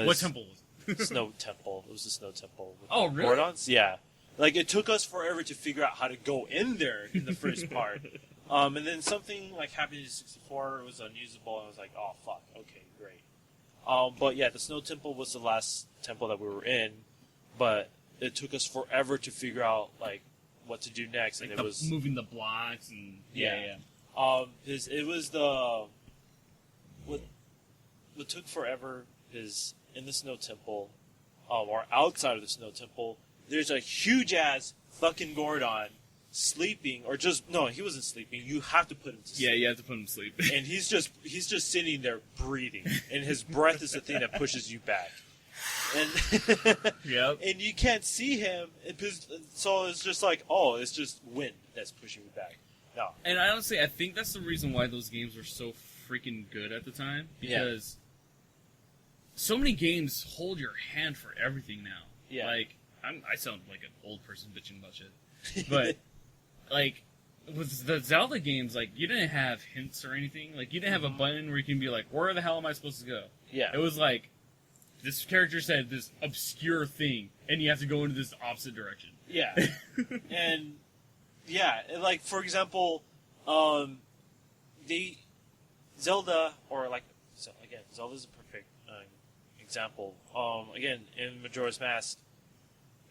What temple was it? Snow Temple. It was the Snow Temple. With Oh, the really? Gordons. Yeah. Like, it took us forever to figure out how to go in there in the first part. And then something, like, happened in 64. It was unusable. And I was like, oh, fuck. Okay, great. But, yeah, the Snow Temple was the last temple that we were in. But it took us forever to figure out, like, what to do next. Like And it was... moving the blocks and Yeah. It was the... What took forever is in the Snow Temple, or outside of the Snow Temple, there's a huge ass fucking Gordon sleeping, or just no, he wasn't sleeping. You have to put him to sleep. Yeah, you have to put him to sleep. And he's just sitting there breathing, and his breath is the thing that pushes you back. And Yep. and you can't see him, so it's just like, oh, it's just wind that's pushing you back. No, And I honestly, I think that's the reason why those games were so freaking good at the time. Because so many games hold your hand for everything now. Yeah. Like, I sound like an old person bitching about shit. But, like, with the Zelda games, like, you didn't have hints or anything. Like, you didn't have a button where you can be like, where the hell am I supposed to go? Yeah. It was like, this character said this obscure thing, and you have to go into this opposite direction. Yeah. And, yeah, like, for example, Zelda, or like, so again, Zelda's a perfect example. Again, in Majora's Mask,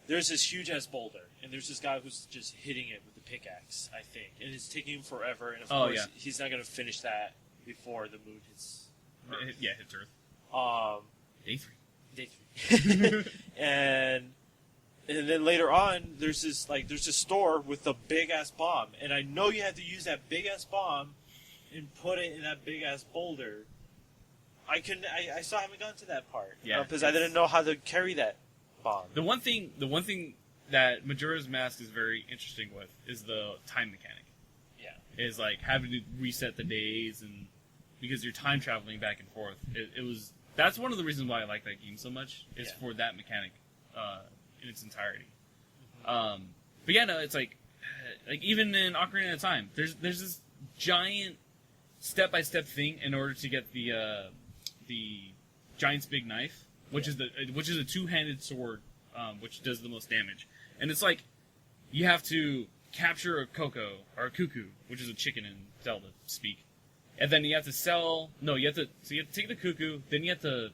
there's this huge-ass boulder, and there's this guy who's just hitting it with the pickaxe, I think. And it's taking him forever, and of course, he's not going to finish that before the moon hits Earth. Yeah, hits Earth. Day 3. and then later on, there's this store with a big-ass bomb, and I know you have to use that big-ass bomb and put it in that big-ass boulder. I still haven't gotten to that part. Yeah. Because I didn't know how to carry that bomb. The one thing that Majora's Mask is very interesting with is the time mechanic. Yeah. Is like having to reset the days, and because you're time traveling back and forth. That's one of the reasons why I like that game so much, is for that mechanic in its entirety. But yeah, no, it's like even in Ocarina of Time, there's this giant step-by-step thing in order to get the giant's big knife, which is a two-handed sword, which does the most damage. And it's like you have to capture a cuckoo, which is a chicken in Zelda speak, and then you have to you have to take the cuckoo, then you have to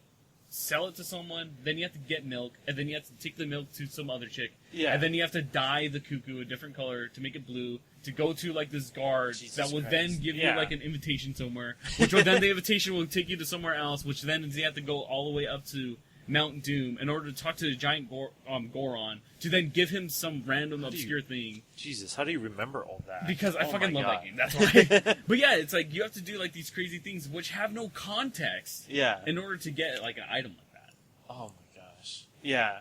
sell it to someone, then you have to get milk, and then you have to take the milk to some other chick, and then you have to dye the cuckoo a different color to make it blue, to go to like this guard that will then give you like an invitation somewhere, which will then the invitation will take you to somewhere else, which then you have to go all the way up to Mount Doom in order to talk to the giant Goron to then give him some random obscure thing. Jesus, how do you remember all that? Because I fucking love that game. That's why. But yeah, it's like you have to do like these crazy things which have no context. Yeah. In order to get like an item like that. Oh my gosh. Yeah.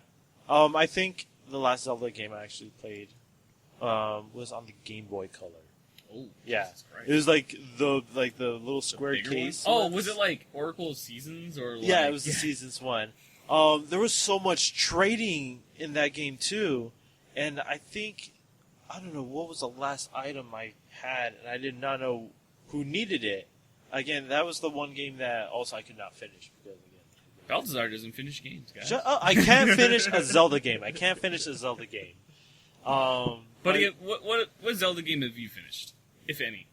I think the last Zelda game I actually played was on the Game Boy Color. Oh, yeah. Jesus Christ. It was like the little square case. Oh, was it like Oracle of Seasons or? Like... Yeah, it was the Seasons one. There was so much trading in that game too, and I don't know what was the last item I had, and I did not know who needed it. Again, that was the one game that also I could not finish because again, Balthazar doesn't finish games, guys. Shut up! I can't finish a Zelda game. But again, what Zelda game have you finished, if any?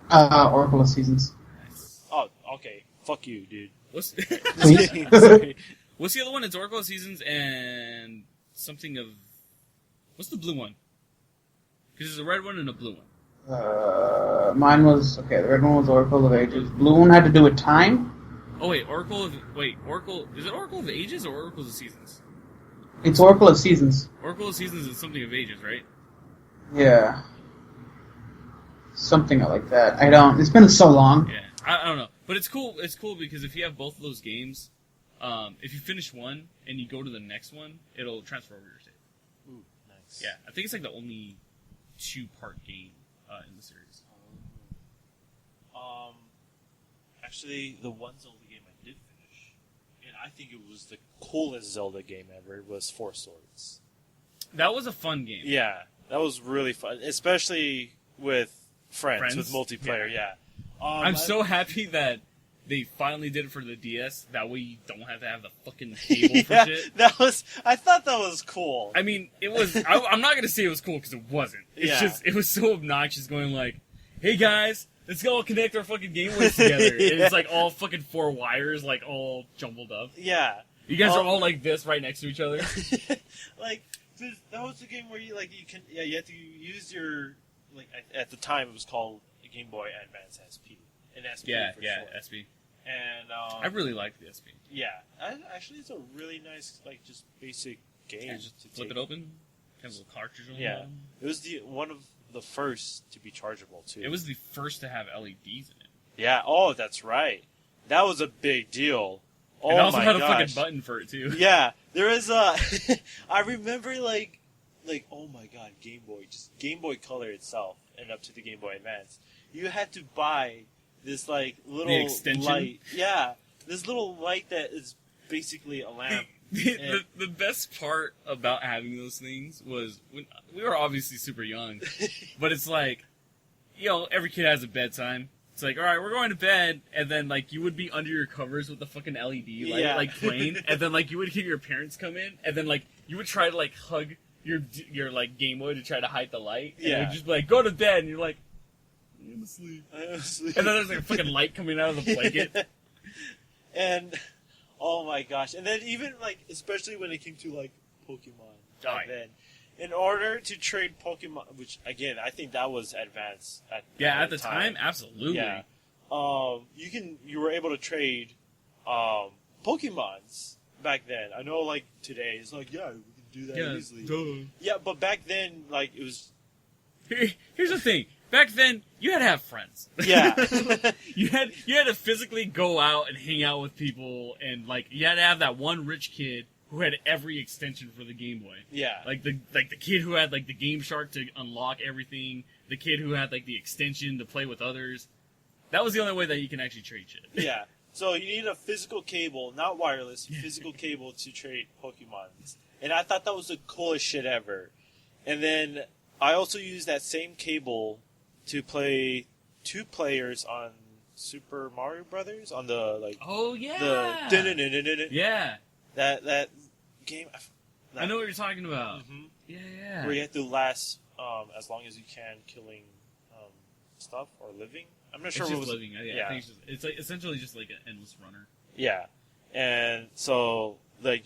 Oracle of Seasons. Nice. Oh, okay. Fuck you, dude. What's Sorry. What's the other one? It's Oracle of Seasons and something of... What's the blue one? Because there's a red one and a blue one. Mine was... Okay, the red one was Oracle of Ages. Blue one had to do with time? Oh, wait, Oracle... Is it Oracle of Ages or Oracle of Seasons? It's Oracle of Seasons. Oracle of Seasons is something of Ages, right? Yeah. Something like that. I don't... It's been so long. Yeah, I don't know. But it's cool. It's cool because if you have both of those games... if you finish one and you go to the next one, it'll transfer over your save. Ooh, nice. Yeah, I think it's like the only two-part game in the series. Actually, the one Zelda game I did finish, and I think it was the coolest Zelda game ever, was Four Swords. That was a fun game. Yeah, that was really fun, especially with friends? With multiplayer. Yeah. I'm so happy that they finally did it for the DS. That way you don't have to have the fucking cable for shit. I thought that was cool. I mean, it was... I'm not going to say it was cool because it wasn't. It's just... It was so obnoxious going like, hey guys, let's go all connect our fucking Game Boys together. And it's like all fucking four wires, like all jumbled up. Yeah. You guys are all like this right next to each other. Like, that was the game where you had to use your... Like, at the time it was called Game Boy Advance SP. An SP for short. SP. And I really liked the SP. Yeah, actually, it's a really nice, like, just basic game. Yeah, just flip it open, have a little cartridge on it. It was one of the first to be chargeable too. It was the first to have LEDs in it. Yeah. Oh, that's right. That was a big deal. Oh my gosh. It also had a fucking button for it too. Yeah, there is a. I remember like, oh my god, Game Boy, just Game Boy Color itself, and up to the Game Boy Advance, you had to buy this like little extension? light. Yeah, this little light that is basically a lamp. The best part about having those things was when we were obviously super young, but it's like, every kid has a bedtime. It's like, all right, we're going to bed, and then like you would be under your covers with the fucking LED light like playing, and then like you would hear your parents come in, and then like you would try to like hug your like Game Boy to try to hide the light, and it would just be like, go to bed, and you're like, I'm asleep. And then there's like a fucking light coming out of the blanket. And oh my gosh! And then even like, especially when it came to like Pokemon back then, in order to trade Pokemon, which again I think that was advanced at the time, absolutely. Yeah, you were able to trade Pokemons back then. I know like today it's like we can do that easily. Duh. Yeah, but back then like it was. Here's the thing. Back then, you had to have friends. Yeah. you had to physically go out and hang out with people, and like you had to have that one rich kid who had every extension for the Game Boy. Yeah. Like the kid who had like the Game Shark to unlock everything, the kid who had like the extension to play with others. That was the only way that you can actually trade shit. Yeah. So you need a physical cable, not wireless, physical cable to trade Pokemons. And I thought that was the coolest shit ever. And then I also used that same cable to play 2 players on Super Mario Brothers on the like. Oh yeah. Yeah. That game. I know what you're talking about. Mm-hmm. Yeah. Where you have to last as long as you can killing stuff or living. I'm not sure what was living. Yeah. I think it's like essentially just like an endless runner. Yeah, and so like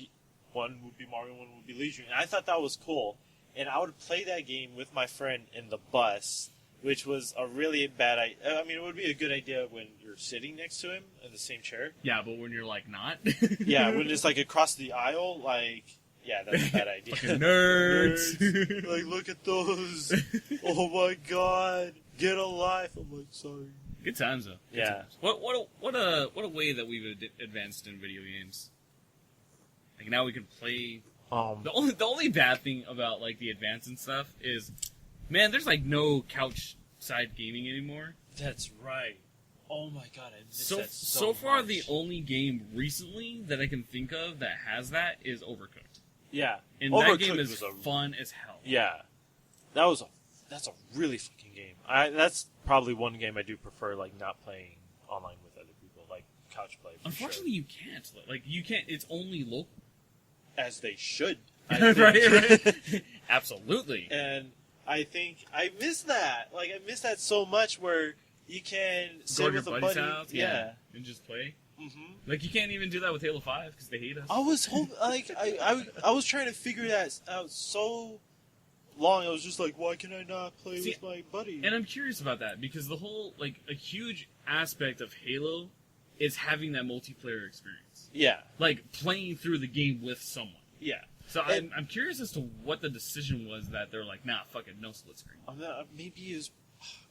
one would be Mario, one would be Luigi, and I thought that was cool. And I would play that game with my friend in the bus, which was a really bad idea. I mean, it would be a good idea when you're sitting next to him in the same chair. Yeah, but when you're, like, not. Yeah, when it's, like, across the aisle, like, yeah, that's a bad idea. Fucking nerds. Like, look at those. Oh, my God. Get a life. I'm like, sorry. Good times, though. Good times. What a way that we've advanced in video games. Like, now we can play... The only bad thing about like the advance and stuff is, man, there's like no couch side gaming anymore. That's right. Oh my god, I miss that so far much. The only game recently that I can think of that has that is Overcooked. Yeah, and Overcooked that game is fun as hell. Yeah, that's a really fucking game. That's probably one game I do prefer, like not playing online with other people, like couch play. Unfortunately, you can't. Like you can't. It's only local. As they should. Right. Absolutely. And I think I miss that. Like, I miss that so much where you can sit with a buddy. House, and just play. Mm-hmm. Like, you can't even do that with Halo 5 because they hate us. I was I was trying to figure that out so long. I was just like, why can I not play with my buddy? And I'm curious about that because the whole, like, a huge aspect of Halo is having that multiplayer experience. Yeah. Like, playing through the game with someone. Yeah. So I'm curious as to what the decision was that they're like, nah, fuck it, no split screen.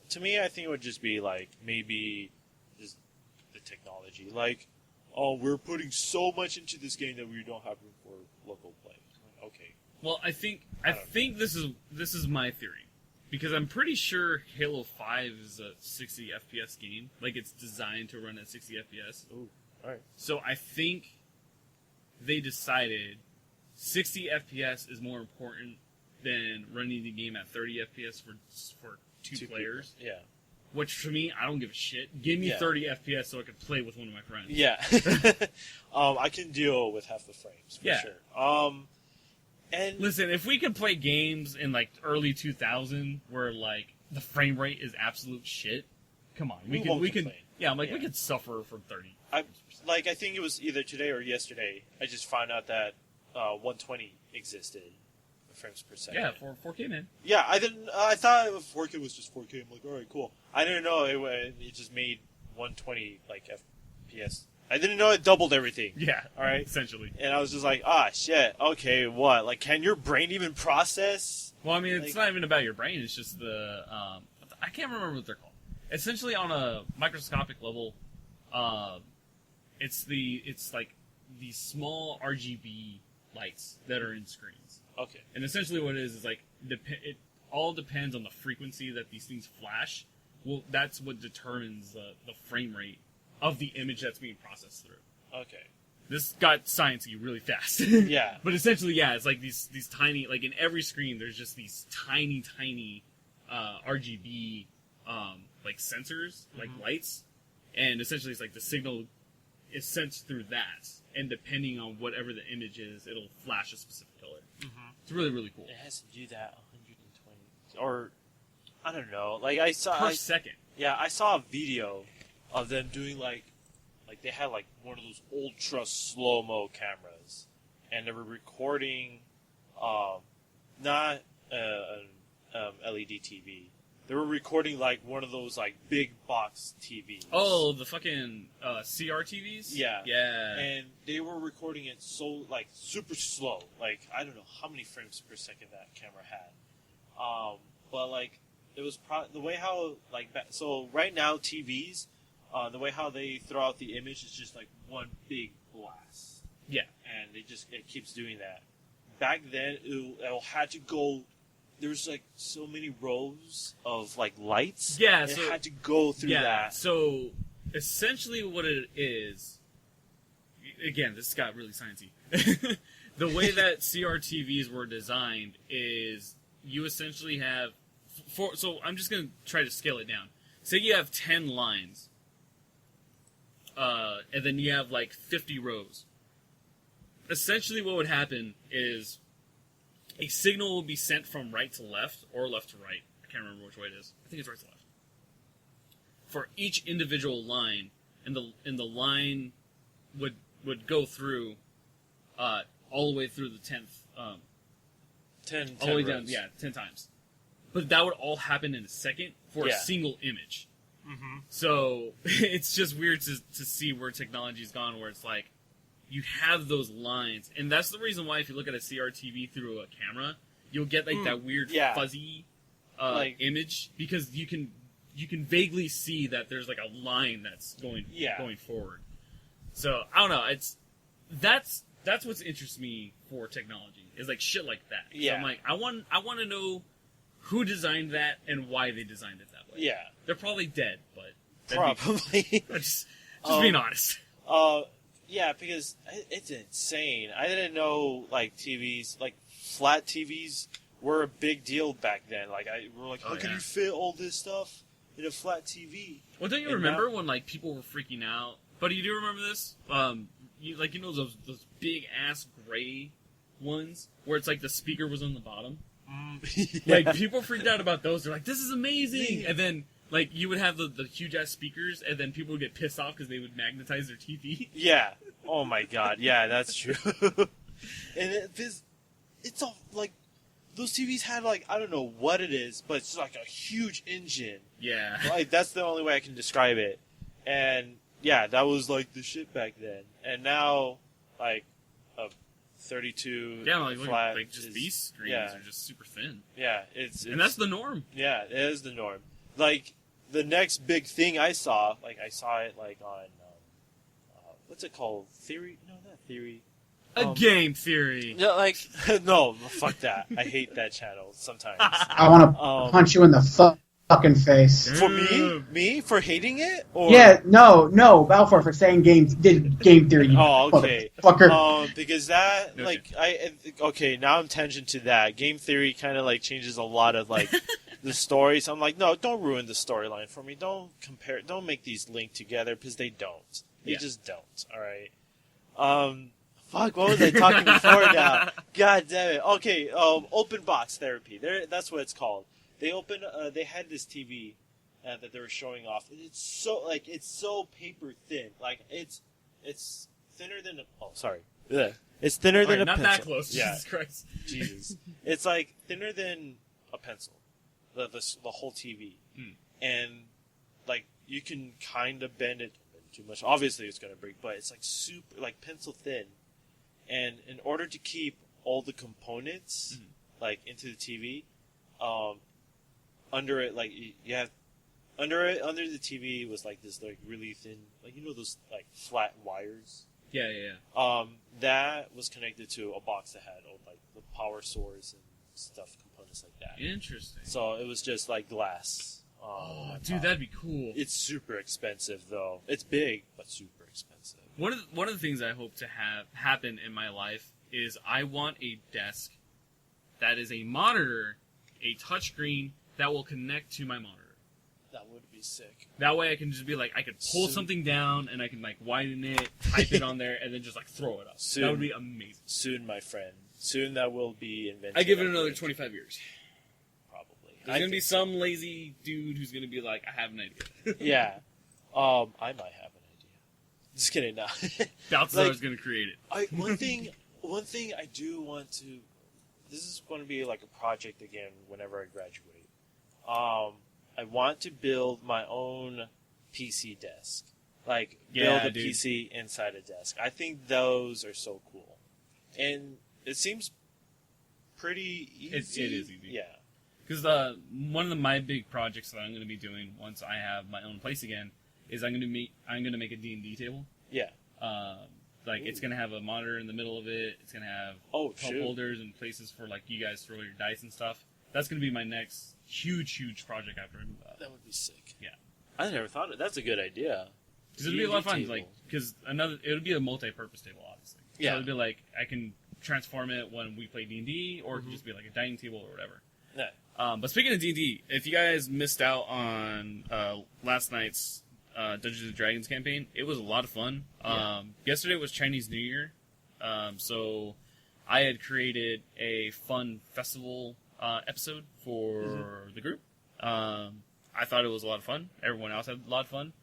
To me, I think it would just be like, maybe just the technology. Like, oh, we're putting so much into this game that we don't have room for local play. Okay. Well, I think this is my theory. Because I'm pretty sure Halo 5 is a 60 FPS game. Like, it's designed to run at 60 FPS. Ooh. Alright. So I think they decided 60 FPS is more important than running the game at 30 FPS for two players. People. Yeah. Which, to me, I don't give a shit. Give me 30 FPS so I can play with one of my friends. Yeah. I can deal with half the frames, for sure. And listen, if we could play games in, like, early 2000 where, like, the frame rate is absolute shit, come on. We could. Yeah, I'm like, we could suffer from 30. I think it was either today or yesterday, I just found out that 120 existed, frames per second. Yeah, for 4K, man. Yeah, I thought 4K was just 4K. I'm like, alright, cool. I didn't know it just made 120, like, FPS. I didn't know it doubled everything. Yeah, alright? Essentially. And I was just like, shit, okay, what? Like, can your brain even process? Well, I mean, it's not even about your brain, it's just the, I can't remember what they're called. Essentially, on a microscopic level, it's like the small RGB lights that are in screens. Okay. And essentially what it is like, it all depends on the frequency that these things flash. Well, that's what determines the frame rate of the image that's being processed through. Okay. this got sciencey really fast. Yeah. But essentially, yeah, it's like these tiny, like in every screen, there's just these tiny RGB like sensors, like lights, and essentially it's like the signal is sent through that, and depending on whatever the image is, it'll flash a specific color. It's really, really cool. It has to do that 120. Or I don't know. Like I saw Per second. Yeah, I saw a video of them doing like they had like one of those ultra slow-mo cameras, and they were recording not an LED TV. They were recording like one of those like big box TVs. Oh, the fucking CRTVs? Yeah. Yeah. And they were recording it so like super slow. Like I don't know how many frames per second that camera had. But like it was the way how like so right now TVs, the way how they throw out the image is just like one big blast. Yeah. And it keeps doing that. Back then it had to go. There was like so many rows of like lights. Yeah, it so, had to go through that. So essentially, what it is, again, this got really sciencey. The way that CRTVs were designed is you essentially have so I'm just gonna try to scale it down. Say you have 10 lines, and then you have like 50 rows. Essentially, what would happen is a signal will be sent from right to left, or left to right. I can't remember which way it is. I think it's right to left. For each individual line, and the line would go through all the way through the 10th. 10 all the way rows. down, yeah, 10 times. But that would all happen in a second for a Yeah. single image. Mm-hmm. So it's just weird to see where technology's gone, where it's like, you have those lines, and that's the reason why if you look at a CRTV through a camera, you'll get like that weird fuzzy image, because you can vaguely see that there's like a line that's going forward. So I don't know. That's what interests me for technology, is like shit like that. Yeah. So I'm like, I want to know who designed that and why they designed it that way. Yeah. They're probably dead, but Probably. just being honest. Yeah, because it's insane. I didn't know like TVs, like flat TVs, were a big deal back then. Like we're like, how can you fit all this stuff in a flat TV? Well, don't you remember when like people were freaking out? Buddy, you do remember this? You know those big ass gray ones where it's like the speaker was on the bottom. Yeah. Like people freaked out about those. They're like, "This is amazing!" And then like you would have the huge ass speakers, and then people would get pissed off because they would magnetize their TV. Yeah. Oh my god. Yeah, that's true. And it's all like those TVs had like, I don't know what it is, but it's like a huge engine. Yeah. Like that's the only way I can describe it. And yeah, that was like the shit back then. And now like a 32 Yeah, like flat just these screens are just super thin. Yeah, it's and that's the norm. Yeah, it is the norm. Like the next big thing I saw it like on what's it called? Theory? No, not Theory. Game Theory. No, like no, fuck that. I hate that channel sometimes. I want to punch you in the fucking face. For me for hating it? Or? Yeah, no, Balfour for saying game theory. You okay. Fucker. Because that Okay. now I'm tangent to that. Game Theory kind of like changes a lot of like the stories. I'm like, no, don't ruin the storyline for me. Don't make these link together because they don't. They just don't. All right. Fuck, what was I talking before now? God damn it. Okay, open box therapy. That's what it's called. They had this TV that they were showing off. And it's so paper thin. Like it's thinner than it's thinner than a not pencil. that close. Yeah. Jesus Christ. Jesus. It's like thinner than a pencil. The whole TV. And like you can kind of bend it too much. Obviously it's going to break, but it's like super like pencil thin. And in order to keep all the components like into the TV, under it like you have under the TV was like this like really thin, like those like flat wires. Yeah. That was connected to a box that had all like the power source and stuff, components like that. Interesting. So it was just like glass Dude, that'd be cool. It's super expensive, though. It's big, but super expensive. One of the things I hope to have happen in my life is I want a desk that is a monitor, a touchscreen that will connect to my monitor. That would be sick. That way I can just be like, I could pull something down and I can like widen it, type it on there, and then just like throw it up. That would be amazing. Soon, my friend. Soon that will be invented. I give it another 25 years. Probably. There's going to be some lazy dude who's going to be like, I have an idea. Yeah. I might have an idea. Just kidding, no. Balthazar's going to create it. One thing I do want to... This is going to be like a project again whenever I graduate. I want to build my own PC desk. Like, build a PC inside a desk. I think those are so cool. And it seems pretty easy. It is easy. Yeah. Because one of my big projects that I'm going to be doing once I have my own place again is I'm going to make a D&D table. Yeah. It's going to have a monitor in the middle of it. It's going to have cup holders and places for like you guys throw your dice and stuff. That's going to be my next huge project after I move out. That would be sick. Yeah. I never thought of that's a good idea. Because it'd be a lot of fun. Like, because it would be a multi-purpose table, obviously. Yeah. So it'd be like I can transform it when we play D&D, or it could just be like a dining table or whatever. Yeah. But speaking of D&D, if you guys missed out on last night's Dungeons and Dragons campaign, it was a lot of fun. Yeah. Yesterday was Chinese New Year, so I had created a fun festival episode for the group. I thought it was a lot of fun. Everyone else had a lot of fun.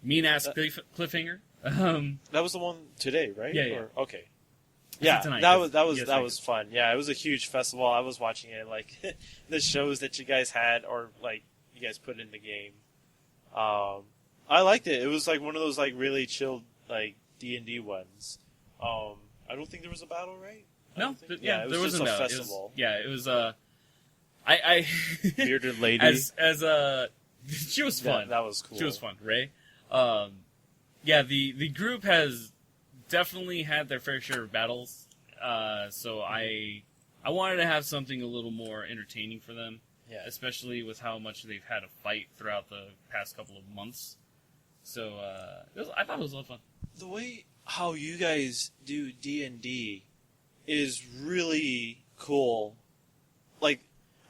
Mean ass cliffhanger. That was the one today, right? Yeah. Okay. Yeah, tonight, that was fun. Yeah, it was a huge festival. I was watching it, like the shows that you guys had, or like you guys put in the game. I liked it. It was like one of those like really chilled like D&D ones. I don't think there was a battle, right? No, it was wasn't just a no. festival. It was I Bearded lady. as she was fun. That was cool. She was fun, Ray. The group has definitely had their fair share of battles. So I wanted to have something a little more entertaining for them. Yeah. Especially with how much they've had to fight throughout the past couple of months. So I thought it was a lot of fun. The way how you guys do D&D is really cool. Like,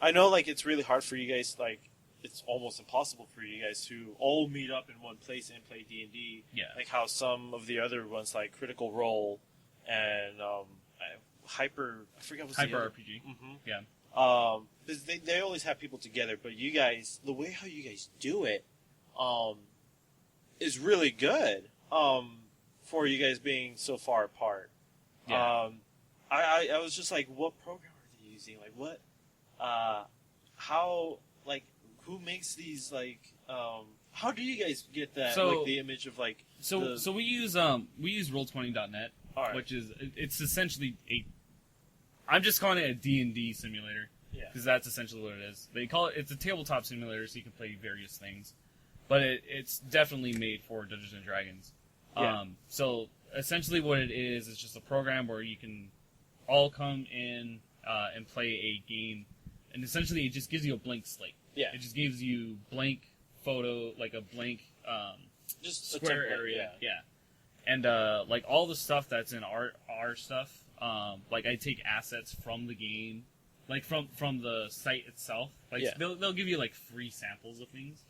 I know like it's really hard for you guys, like it's almost impossible for you guys to all meet up in one place and play D&D. Yeah. Like how some of the other ones, like Critical Role and I forget what's the Hyper other. RPG. Mm-hmm. Yeah. Because they always have people together, but you guys, the way how you guys do it, is really good. For you guys being so far apart. Yeah. I was just like, what program are they using? Like, what? How? Like, who makes these? Like, how do you guys get that? Like the image of like. So we use Roll20.net, Right. which is it's essentially I'm just calling it a D&D simulator. Yeah. Because that's essentially what it is. They call it's a tabletop simulator, so you can play various things, but it's definitely made for Dungeons and Dragons. Yeah. So essentially, what it is just a program where you can all come in and play a game, and essentially it just gives you a blank slate. Yeah. It just gives you blank photo, like a blank just square a template, area. Yeah. And like all the stuff that's in our stuff, like I take assets from the game, like from the site itself. Like Yeah. they'll give you like free samples of things.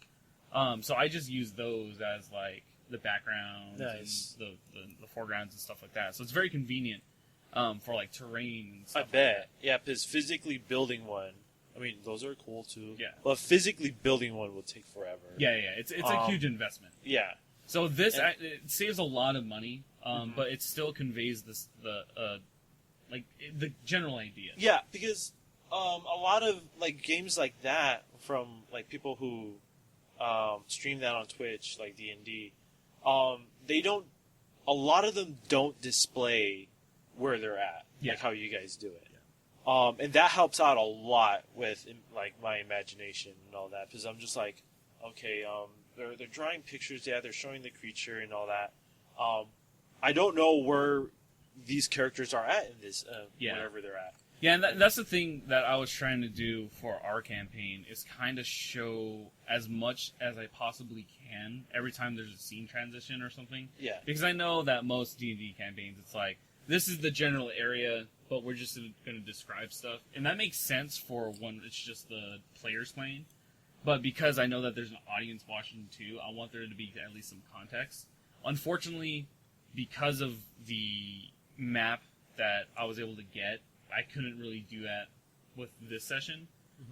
So I just use those as like the backgrounds Nice. and the foregrounds and stuff like that. So it's very convenient for like terrain and I stuff. bet. Like that. Yeah, because physically building one, I mean, those are cool too. Yeah. But physically building one will take forever. Yeah. It's a huge investment. Yeah. So this it saves a lot of money, but it still conveys the general idea. Yeah, because a lot of like games like that from like people who stream that on Twitch, like D&D, they don't. A lot of them don't display where they're at, like how you guys do it. Yeah. And that helps out a lot with like my imagination and all that, because I'm just like, okay, they're drawing pictures, they're showing the creature and all that. I don't know where these characters are at in this, wherever they're at. Yeah, and that's the thing that I was trying to do for our campaign is kind of show as much as I possibly can every time there's a scene transition or something. Yeah. Because I know that most D&D campaigns, it's like, this is the general area, but we're just going to describe stuff. And that makes sense for when it's just the players playing. But because I know that there's an audience watching too, I want there to be at least some context. Unfortunately, because of the map that I was able to get, I couldn't really do that with this session,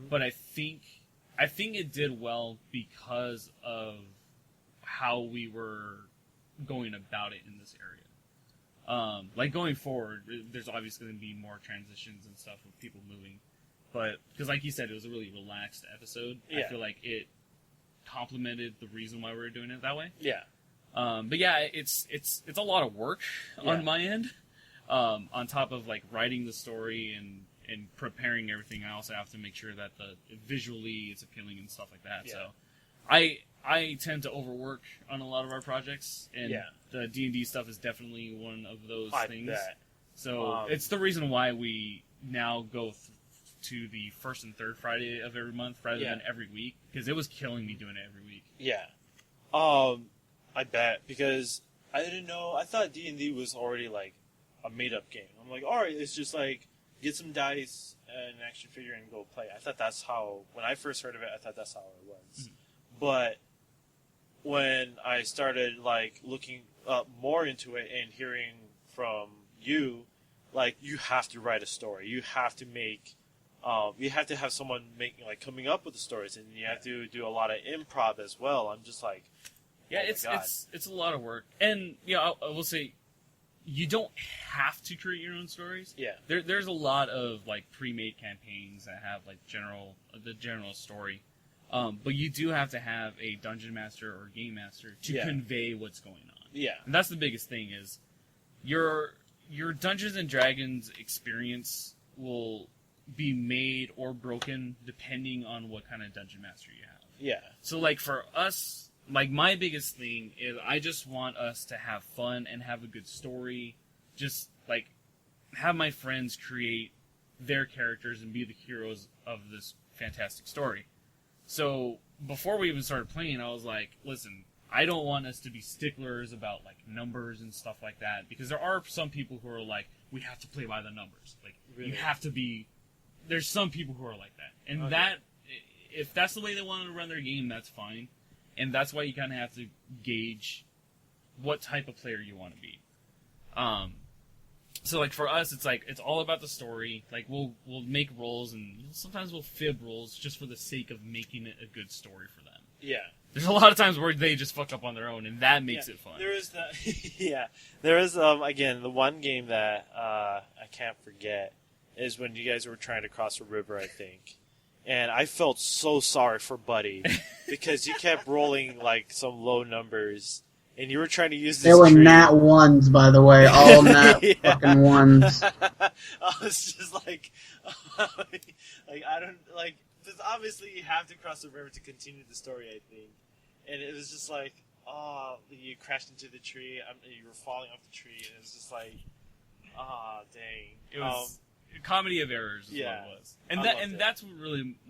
but I think it did well because of how we were going about it in this area. Like going forward, there's obviously going to be more transitions and stuff with people moving, but because like you said, it was a really relaxed episode. Yeah. I feel like it complemented the reason why we were doing it that way. Yeah. But yeah, it's a lot of work on my end. On top of like writing the story and preparing everything else, I have to make sure that visually it's appealing and stuff like that. Yeah. So I tend to overwork on a lot of our projects, and the D&D stuff is definitely one of those things. Bet. So it's the reason why we now go to the first and third Friday of every month rather than every week, because it was killing me doing it every week. Yeah. I bet, because I didn't know. I thought D&D was already like a made-up game. I'm like, all right, it's just like get some dice and an action figure and go play. I thought that's how, when I first heard of it, I thought that's how it was. Mm-hmm. But when I started like looking more into it and hearing from you, like you have to write a story. You have to make, you have to have someone coming up with the stories, and you have to do a lot of improv as well. I'm just like, yeah, it's a lot of work, and I will say, you don't have to create your own stories. Yeah. There's a lot of like pre-made campaigns that have like the general story. But you do have to have a dungeon master or game master to convey what's going on. Yeah. And that's the biggest thing is your Dungeons and Dragons experience will be made or broken depending on what kind of dungeon master you have. Yeah. So like for us, like, my biggest thing is I just want us to have fun and have a good story. Just, like, have my friends create their characters and be the heroes of this fantastic story. So, before we even started playing, I was like, listen, I don't want us to be sticklers about, like, numbers and stuff like that. Because there are some people who are like, we have to play by the numbers. Like, you have to be... There's some people who are like that. And that, if that's the way they want to run their game, that's fine. And that's why you kind of have to gauge what type of player you want to be. So, like, for us, it's like, it's all about the story. Like, we'll make rolls, and sometimes we'll fib rolls just for the sake of making it a good story for them. Yeah. There's a lot of times where they just fuck up on their own, and that makes it fun. There is that. Yeah. There is, again, the one game that I can't forget is when you guys were trying to cross a river, I think. And I felt so sorry for Buddy because you kept rolling like some low numbers, and you were trying to use this. They were tree. nat ones, by the way, all nat fucking ones. I was just like I don't like. Because obviously you have to cross the river to continue the story, I think. And it was just like, oh, you crashed into the tree. You were falling off the tree, and it was just like, dang. It was. Comedy of errors is what it was. And that's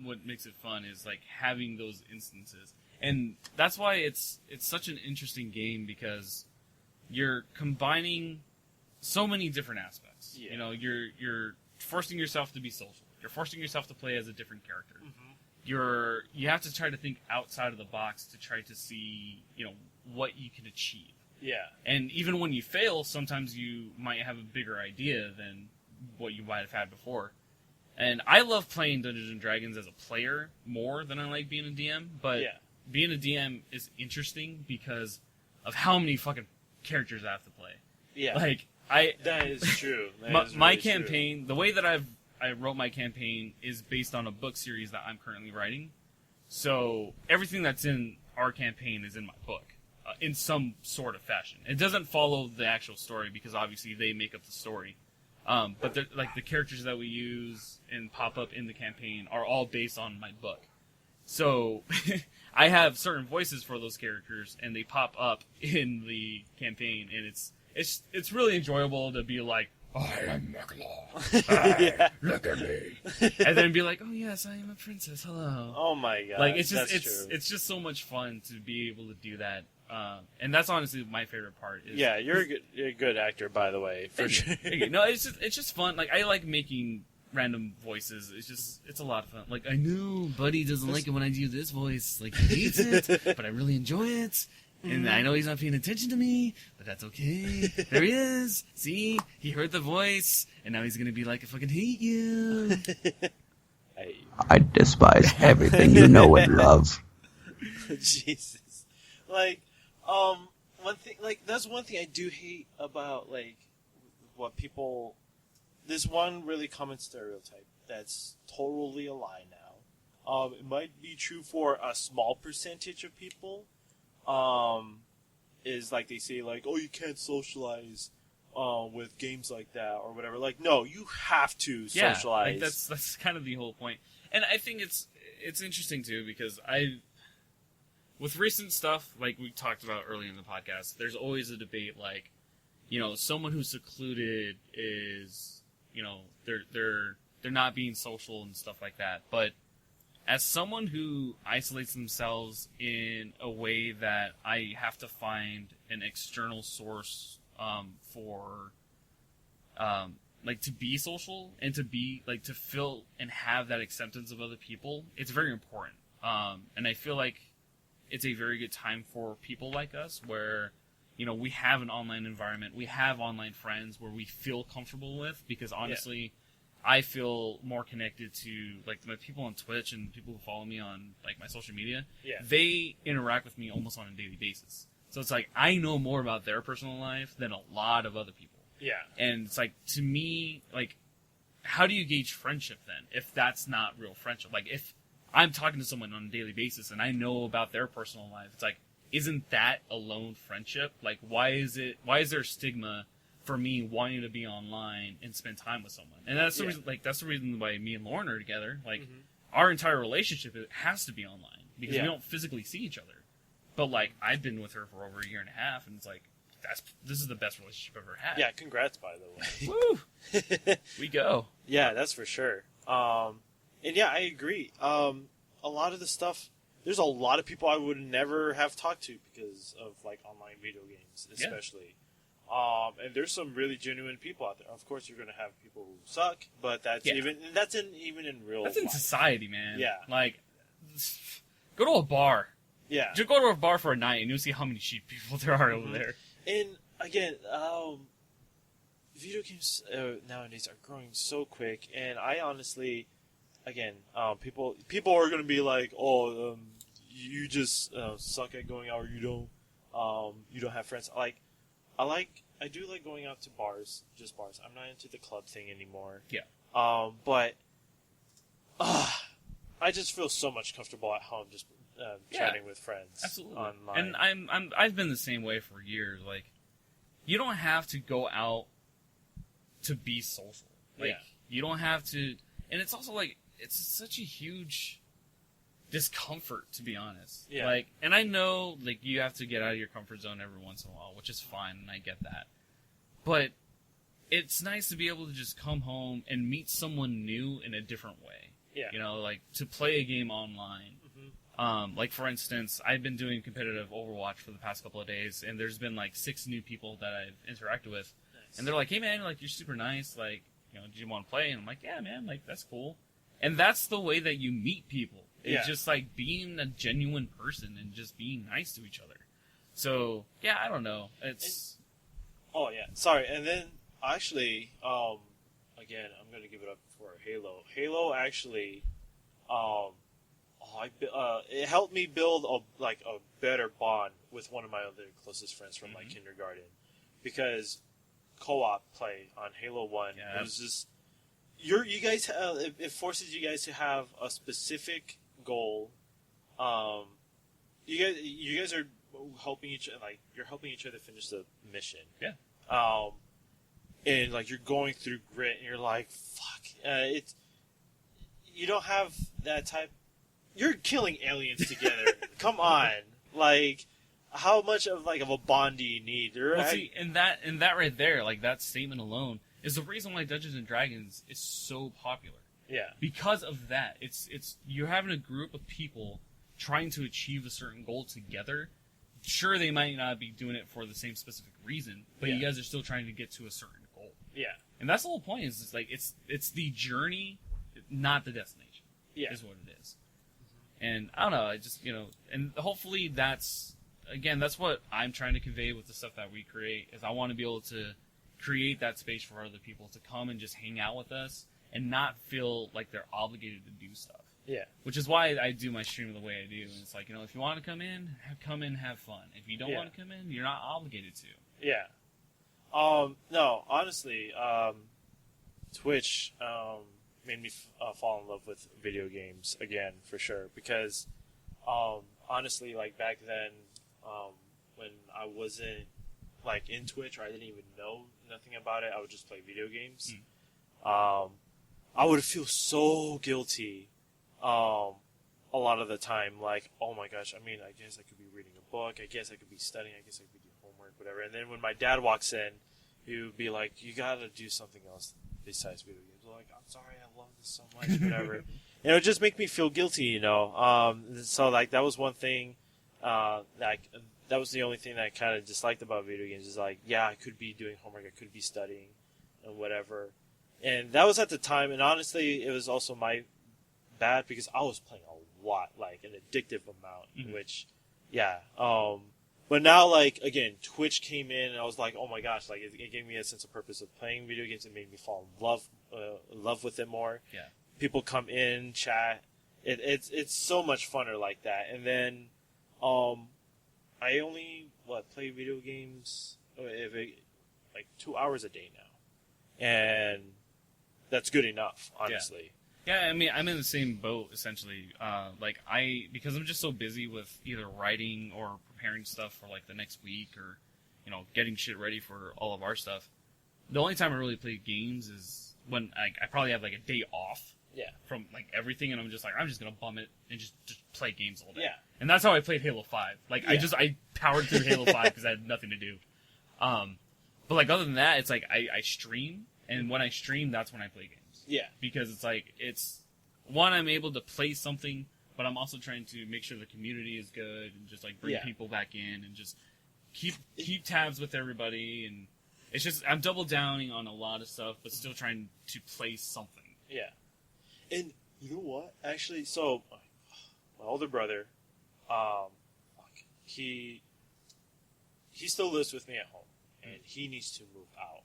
what makes it fun is like having those instances. And that's why it's such an interesting game because you're combining so many different aspects. Yeah. You know, you're forcing yourself to be social. You're forcing yourself to play as a different character. Mm-hmm. You have to try to think outside of the box to try to see, what you can achieve. Yeah. And even when you fail, sometimes you might have a bigger idea than what you might have had before. And I love playing Dungeons and Dragons as a player more than I like being a DM, but being a DM is interesting because of how many fucking characters I have to play. Yeah. Like, that is true. My campaign, the way that I wrote my campaign is based on a book series that I'm currently writing. So everything that's in our campaign is in my book. In some sort of fashion. It doesn't follow the actual story because obviously they make up the story. But like the characters that we use and pop up in the campaign are all based on my book. So I have certain voices for those characters, and they pop up in the campaign, and it's really enjoyable to be like, I am Mechalon. Yeah. Look at me. And then be like, oh yes, I am a princess. Hello. Oh my god. Like it's true. it's just so much fun to be able to do that. And that's honestly my favorite part. Is, yeah, you're a good actor, by the way, for Thank sure. you. Thank you. No, it's just fun. Like I like making random voices. It's a lot of fun. Like I know Buddy doesn't like it when I do this voice. Like he hates it, but I really enjoy it. And I know he's not paying attention to me, but that's okay. There he is. See? He heard the voice, and now he's gonna be like, I fucking hate you. I despise everything you know and love. Jesus. Like, one thing, like, that's one thing I do hate about, like, what people, this one really common stereotype that's totally a lie now. It might be true for a small percentage of people, is like they say, like, oh, you can't socialize with games like that or whatever. Like, no, you have to socialize. Like that's kind of the whole point. And I think it's interesting too because with recent stuff like we talked about earlier in the podcast, there's always a debate like, you know, someone who's secluded is, you know, they're not being social and stuff like that. But as someone who isolates themselves in a way that I have to find an external source for like to be social and to be like to feel and have that acceptance of other people, it's very important. And I feel like it's a very good time for people like us where, you know, we have an online environment, we have online friends where we feel comfortable with because honestly, I feel more connected to like my people on Twitch and people who follow me on like my social media. Yeah. They interact with me almost on a daily basis. So it's like I know more about their personal life than a lot of other people. Yeah. And it's like to me, like, how do you gauge friendship then if that's not real friendship? Like if I'm talking to someone on a daily basis and I know about their personal life, it's like, isn't that alone friendship? Like why is there a stigma for me wanting to be online and spend time with someone? And that's the reason, like, that's the reason why me and Lauren are together. Like, our entire relationship, it has to be online because we don't physically see each other. But, like, I've been with her for over a year and a half, and it's like, this is the best relationship I've ever had. Yeah, congrats, by the way. Woo! We go. Yeah, that's for sure. And yeah, I agree. A lot of the stuff, there's a lot of people I would never have talked to because of, like, online video games, especially. And there's some really genuine people out there. Of course, you're going to have people who suck, but that's even in real life. That's in society, man. Yeah. Like, go to a bar. Yeah. Just go to a bar for a night and you'll see how many cheap people there are over there. And again, video games nowadays are growing so quick, and I honestly, again, people are going to be like, oh, you just suck at going out, or you don't have friends. I do like going out to bars, just bars. I'm not into the club thing anymore. Yeah. But I just feel so much comfortable at home just chatting with friends. Absolutely. Online. And I've been the same way for years. Like, you don't have to go out to be social. Like, you don't have to, and it's also like it's such a huge discomfort, to be honest. Yeah. Like, and I know, like, you have to get out of your comfort zone every once in a while, which is fine, and I get that. But it's nice to be able to just come home and meet someone new in a different way. Yeah. You know, like, to play a game online. Like, for instance, I've been doing competitive Overwatch for the past couple of days, and there's been, like, 6 new people that I've interacted with. Nice. And they're like, hey, man, like, you're super nice. Like, you know, do you want to play? And I'm like, yeah, man, like, that's cool. And that's the way that you meet people. It's just, like, being a genuine person and just being nice to each other. So, yeah, I don't know. It's... Oh, yeah. Sorry. And then, actually, again, I'm going to give it up for Halo. Halo actually, it helped me build a better bond with one of my other closest friends from my kindergarten, because co-op play on Halo 1 it was just you guys it forces you guys to have a specific goal. You guys are helping each other finish the mission. Yeah. And like you're going through grit, and you're like, fuck. You don't have that type. You're killing aliens together. Come on, like, how much of a bond do you need? Well, see, and that right there, like that statement alone is the reason why Dungeons and Dragons is so popular. Yeah. Because of that. It's you're having a group of people trying to achieve a certain goal together. Sure, they might not be doing it for the same specific reason, but you guys are still trying to get to a certain goal. Yeah. And that's the whole point. Is it's like it's the journey, not the destination. Yeah. Is what it is. And I don't know. I just and hopefully that's what I'm trying to convey with the stuff that we create. Is I want to be able to create that space for other people to come and just hang out with us and not feel like they're obligated to do stuff. Yeah. Which is why I do my stream the way I do. And it's like, if you want to come in, have fun. If you don't want to come in, you're not obligated to. Yeah. No, honestly, Twitch made me fall in love with video games again, for sure. Because, honestly, like, back then, when I wasn't, like, in Twitch, or I didn't even know nothing about it, I would just play video games. I would feel so guilty a lot of the time, like, oh my gosh, I mean, I guess I could be reading a book, I guess I could be studying, I guess I could be doing homework, whatever. And then when my dad walks in, he would be like, you gotta do something else besides video games. I'm like, I'm sorry, I love this so much, whatever. And it would just make me feel guilty, So, like, that was one thing, that was the only thing that I kind of disliked about video games, is like, yeah, I could be doing homework, I could be studying, and whatever. And that was at the time, and honestly, it was also my bad, because I was playing a lot, like an addictive amount, which, yeah. But now, like, again, Twitch came in, and I was like, oh my gosh, like, it gave me a sense of purpose of playing video games. It made me fall in love with it more. Yeah. People come in, chat. It's so much funner like that. And then, I only, play video games, like 2 hours a day now. And that's good enough, honestly. Yeah, I mean, I'm in the same boat, essentially. Because I'm just so busy with either writing or preparing stuff for, like, the next week, or, getting shit ready for all of our stuff. The only time I really play games is when I probably have, like, a day off. Yeah. From, like, everything, and I'm just gonna bum it and just play games all day. Yeah. And that's how I played Halo 5. Like, I powered through Halo 5 because I had nothing to do. But, like, other than that, it's like, I stream, and when I stream, that's when I play games. Yeah. Because it's like, one, I'm able to play something, but I'm also trying to make sure the community is good, and just, like, bring people back in, and just keep tabs with everybody, and it's just, I'm double downing on a lot of stuff, but still trying to play something. Yeah. And you know what? Actually, so, my older brother, he still lives with me at home, and he needs to move out.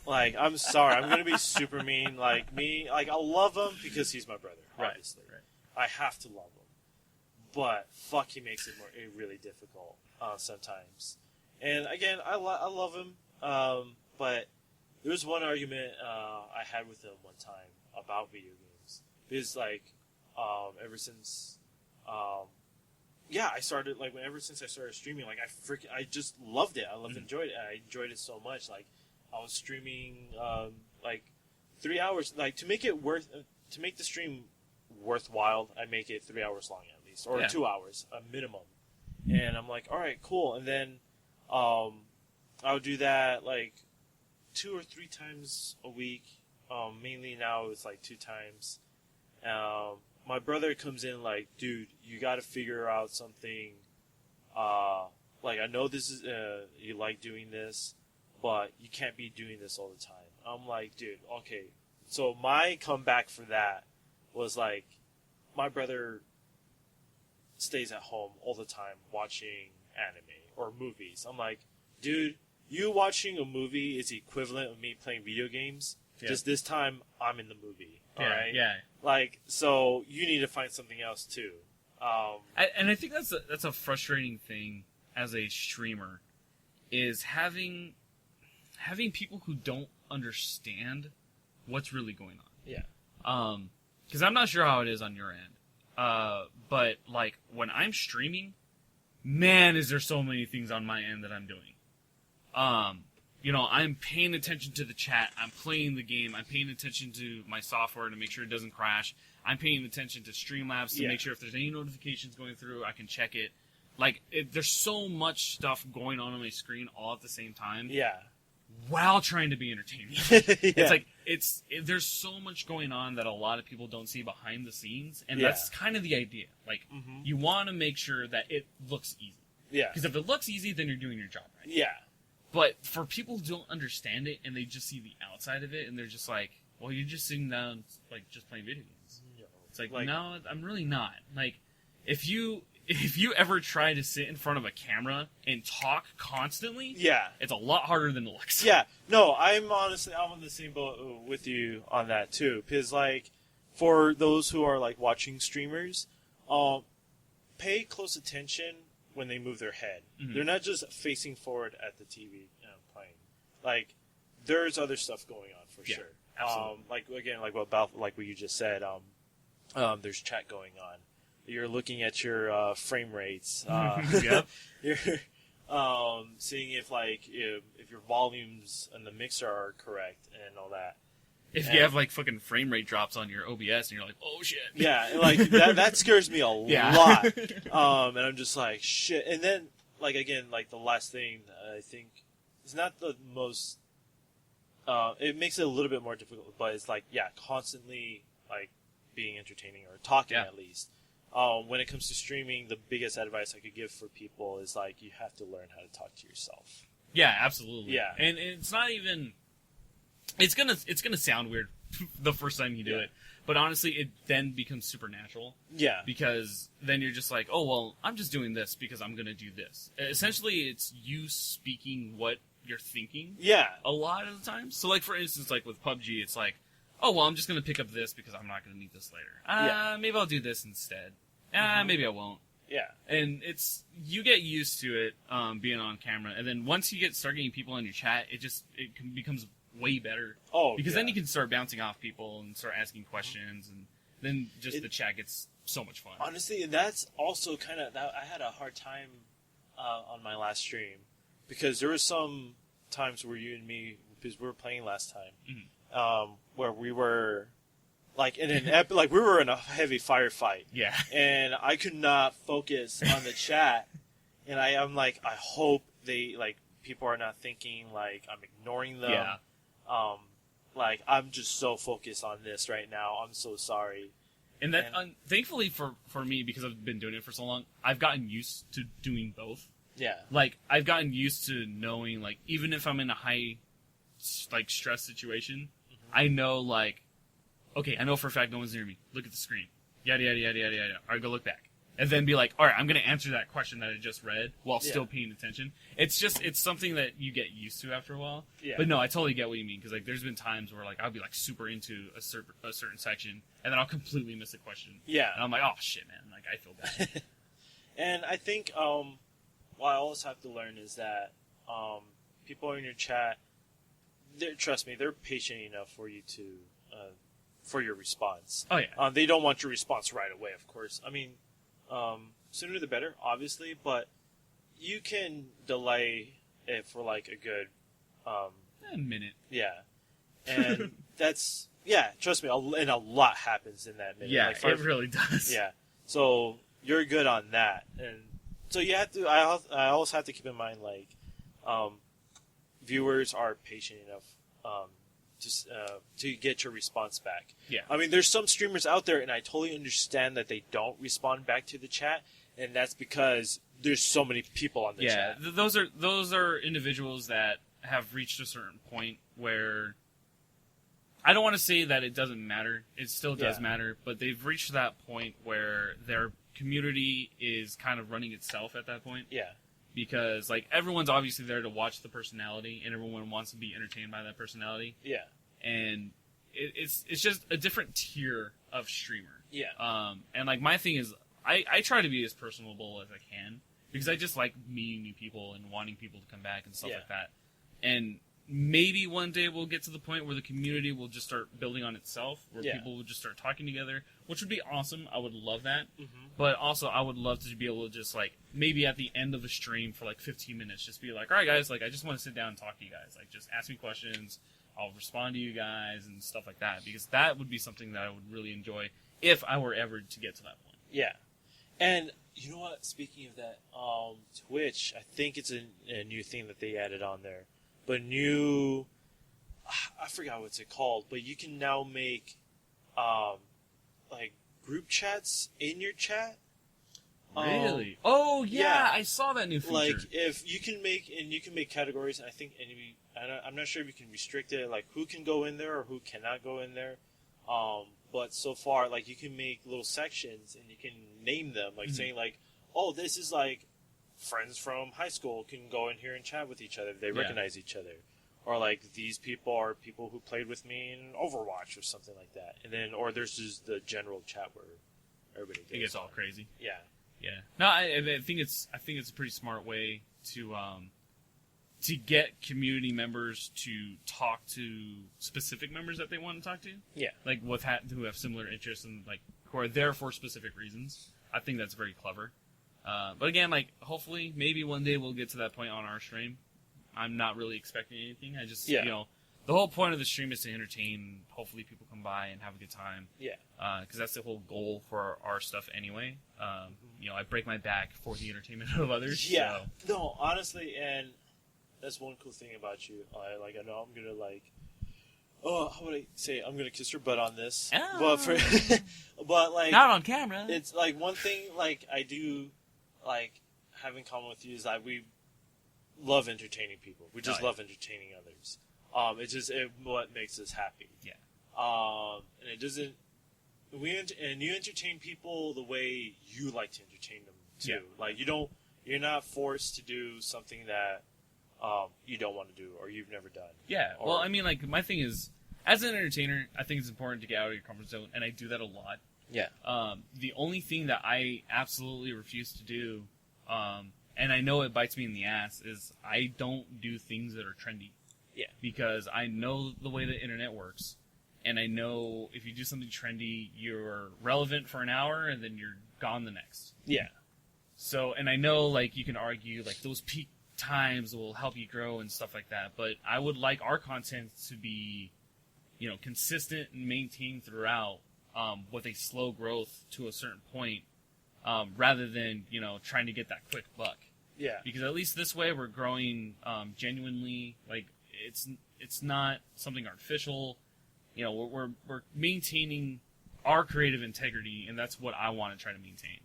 Like, I'm sorry, I'm gonna be super mean. Like, I love him because he's my brother, obviously. Right. I have to love him. But, fuck, he makes it really difficult, sometimes. And, again, I love him, but there was one argument, I had with him one time about video games. Because, like, ever since, I started, like, ever since I started streaming, like, I just loved it. I enjoyed it. I enjoyed it so much, like, I was streaming, 3 hours, like, to make the stream worthwhile, I make it 3 hours long at least, or 2 hours, a minimum. And I'm like, alright, cool. And then, I would do that, like, 2 or 3 times a week. Mainly now it's, like, 2 times. My brother comes in like, dude, you gotta figure out something, like, I know this is, you like doing this, but you can't be doing this all the time. I'm like, dude, okay. So my comeback for that was like, my brother stays at home all the time watching anime or movies. I'm like, dude, you watching a movie is the equivalent of me playing video games. Yeah. Just this time, I'm in the movie. All right? Yeah. Like, so you need to find something else too. And I think that's a frustrating thing as a streamer, is having people who don't understand what's really going on. Yeah. Because I'm not sure how it is on your end. But, like, when I'm streaming, man, is there so many things on my end that I'm doing. I'm paying attention to the chat. I'm playing the game. I'm paying attention to my software to make sure it doesn't crash. I'm paying attention to Streamlabs to make sure if there's any notifications going through, I can check it. Like, there's so much stuff going on my screen all at the same time. Yeah. while trying to be entertaining. Yeah. It's like there's so much going on that a lot of people don't see behind the scenes, and Yeah. that's kind of the idea. Like you want to make sure that it looks easy. Yeah. Because if it looks easy, then you're doing your job right. Yeah. But for people who don't understand it and they just see the outside of it and they're just like, well, you're just sitting down, like, just playing video games. It's like, no, I'm really not. Like, if you ever try to sit in front of a camera and talk constantly, Yeah. it's a lot harder than it looks. Yeah. No, I'm on the same boat with you on that too. Because like, for those who are like watching streamers, pay close attention when they move their head. Mhm. They're not just facing forward at the TV playing. Like, there's other stuff going on for Yeah, sure. absolutely. Like again, like what you just said. There's chat going on. You're looking at your frame rates. Yep. You're seeing if your volumes and the mixer are correct and all that. If you have, like, fucking frame rate drops on your OBS and you're like, oh, shit. Yeah, like, that scares me a Yeah. lot. And I'm just like, shit. And then, like, again, like, the last thing, I think, it's not the most, it makes it a little bit more difficult, but it's like, yeah, constantly, like, being entertaining or talking at least. When it comes to streaming, the biggest advice I could give for people is, like, you have to learn how to talk to yourself. Yeah, absolutely. Yeah. And it's not even... It's gonna sound weird the first time you do it, but honestly, it then becomes supernatural. Yeah. Because then you're just like, oh, well, I'm just doing this because I'm going to do this. Essentially, it's you speaking what you're thinking. Yeah. A lot of the time. So, like, for instance, like with PUBG, it's like, oh, well, I'm just going to pick up this because I'm not going to need this later. Maybe I'll do this instead. Maybe I won't. Yeah. And you get used to it being on camera. And then once you start getting people in your chat, it becomes way better. Oh, because then you can start bouncing off people and start asking questions, and then the chat gets so much fun. Honestly, that's also kind of... I had a hard time on my last stream, because there were some times where you and me, because we were playing last time, where we were like in an we were in a heavy firefight. Yeah. And I could not focus on the chat, and I'm like, I hope people are not thinking like I'm ignoring them. Yeah. Like, I'm just so focused on this right now. I'm so sorry. And thankfully for me, because I've been doing it for so long, I've gotten used to doing both. Yeah. Like, I've gotten used to knowing, like, even if I'm in a high, like, stress situation, I know, like, okay, I know for a fact no one's near me. Look at the screen. Yada, yada, yada, yada, yada. All right, go look back. And then be like, all right, I'm going to answer that question that I just read while still paying attention. It's something that you get used to after a while. Yeah. But no, I totally get what you mean. Because, like, there's been times where, like, I'll be, like, super into a certain section, and then I'll completely miss a question. Yeah. And I'm like, oh, shit, man. Like, I feel bad. And I think what I always have to learn is that people in your chat, trust me, they're patient enough for you to for your response. Oh, yeah. They don't want your response right away, of course. I mean, sooner the better, obviously, but you can delay it for like a good A minute. Yeah. And that's, trust me, and a lot happens in that minute. Yeah, like it really does. Yeah. So you're good on that. And so you have to, I always have to keep in mind, like, viewers are patient enough to get your response back. Yeah. I mean, there's some streamers out there, and I totally understand that they don't respond back to the chat, and that's because there's so many people on the chat. Yeah, those are individuals that have reached a certain point where I don't want to say that it doesn't matter. It still does matter, but they've reached that point where their community is kind of running itself at that point. Yeah. Because, like, everyone's obviously there to watch the personality, and everyone wants to be entertained by that personality. Yeah. And it's just a different tier of streamer. Yeah. And, like, my thing is, I try to be as personable as I can, because I just like meeting new people and wanting people to come back and stuff like that. And maybe one day we'll get to the point where the community will just start building on itself, where people will just start talking together, which would be awesome. I would love that. Mm-hmm. But also, I would love to be able to just, like, maybe at the end of a stream for, like, 15 minutes, just be like, all right, guys, like, I just want to sit down and talk to you guys. Like, just ask me questions. I'll respond to you guys and stuff like that, because that would be something that I would really enjoy if I were ever to get to that point. Yeah. And you know what? Speaking of that, Twitch, I think it's a new thing that they added on there. but new. I forgot what's it called, but you can now make like group chats in your chat. Really? Oh yeah, I saw that new feature. Like if you can make categories. I think I'm not sure if you can restrict it, like who can go in there or who cannot go in there. But so far, like you can make little sections and you can name them, like saying like, oh, this is like friends from high school can go in here and chat with each other if they recognize each other. Or like these people are people who played with me in Overwatch or something like that. And then, or there's just the general chat where everybody it gets all crazy. Yeah. Yeah. No, I think it's a pretty smart way to get community members to talk to specific members that they want to talk to. Yeah. Like who have similar interests and like who are there for specific reasons. I think that's very clever. But again, like hopefully, maybe one day we'll get to that point on our stream. I'm not really expecting anything. I just, you know, the whole point of the stream is to entertain. Hopefully people come by and have a good time. Yeah. Because that's the whole goal for our stuff anyway. You know, I break my back for the entertainment of others. Yeah. So. No, honestly, and that's one cool thing about you. I know I'm going to like, how would I say? I'm going to kiss your butt on this. Oh. But like. Not on camera. It's like one thing like I do like have in common with you is that we love entertaining people. We just love entertaining others. It's just what makes us happy. Yeah. And it doesn't. And you entertain people the way you like to entertain them too. Yeah. Like you're not forced to do something that you don't want to do or you've never done. Yeah. Well, I mean, like my thing is, as an entertainer, I think it's important to get out of your comfort zone, and I do that a lot. Yeah. The only thing that I absolutely refuse to do, and I know it bites me in the ass, is I don't do things that are trendy. Yeah. Because I know the way the internet works, and I know if you do something trendy, you're relevant for an hour, and then you're gone the next. Yeah. So, and I know, like, you can argue, like, those peak times will help you grow and stuff like that, but I would like our content to be, you know, consistent and maintained throughout, with a slow growth to a certain point, rather than, you know, trying to get that quick buck. Yeah. Because at least this way we're growing genuinely. Like it's not something artificial. You know, we're maintaining our creative integrity, and that's what I want to try to maintain.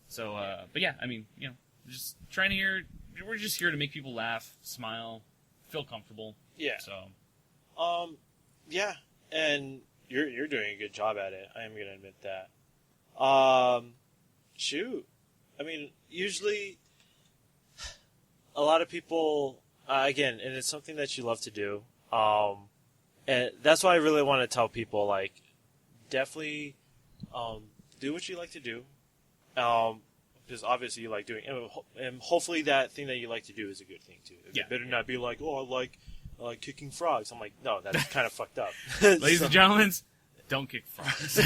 So, but yeah, I mean, you know, just trying to we're just here to make people laugh, smile, feel comfortable. Yeah. So, yeah, and you're doing a good job at it. I am going to admit that. Shoot. I mean, usually a lot of people, again, and it's something that you love to do. And that's why I really want to tell people, like, definitely do what you like to do. Because obviously you like doing it. And hopefully that thing that you like to do is a good thing, too. Yeah. It better not be like, oh, I like kicking frogs. I'm like, no, that's kind of fucked up. ladies and gentlemen, don't kick frogs.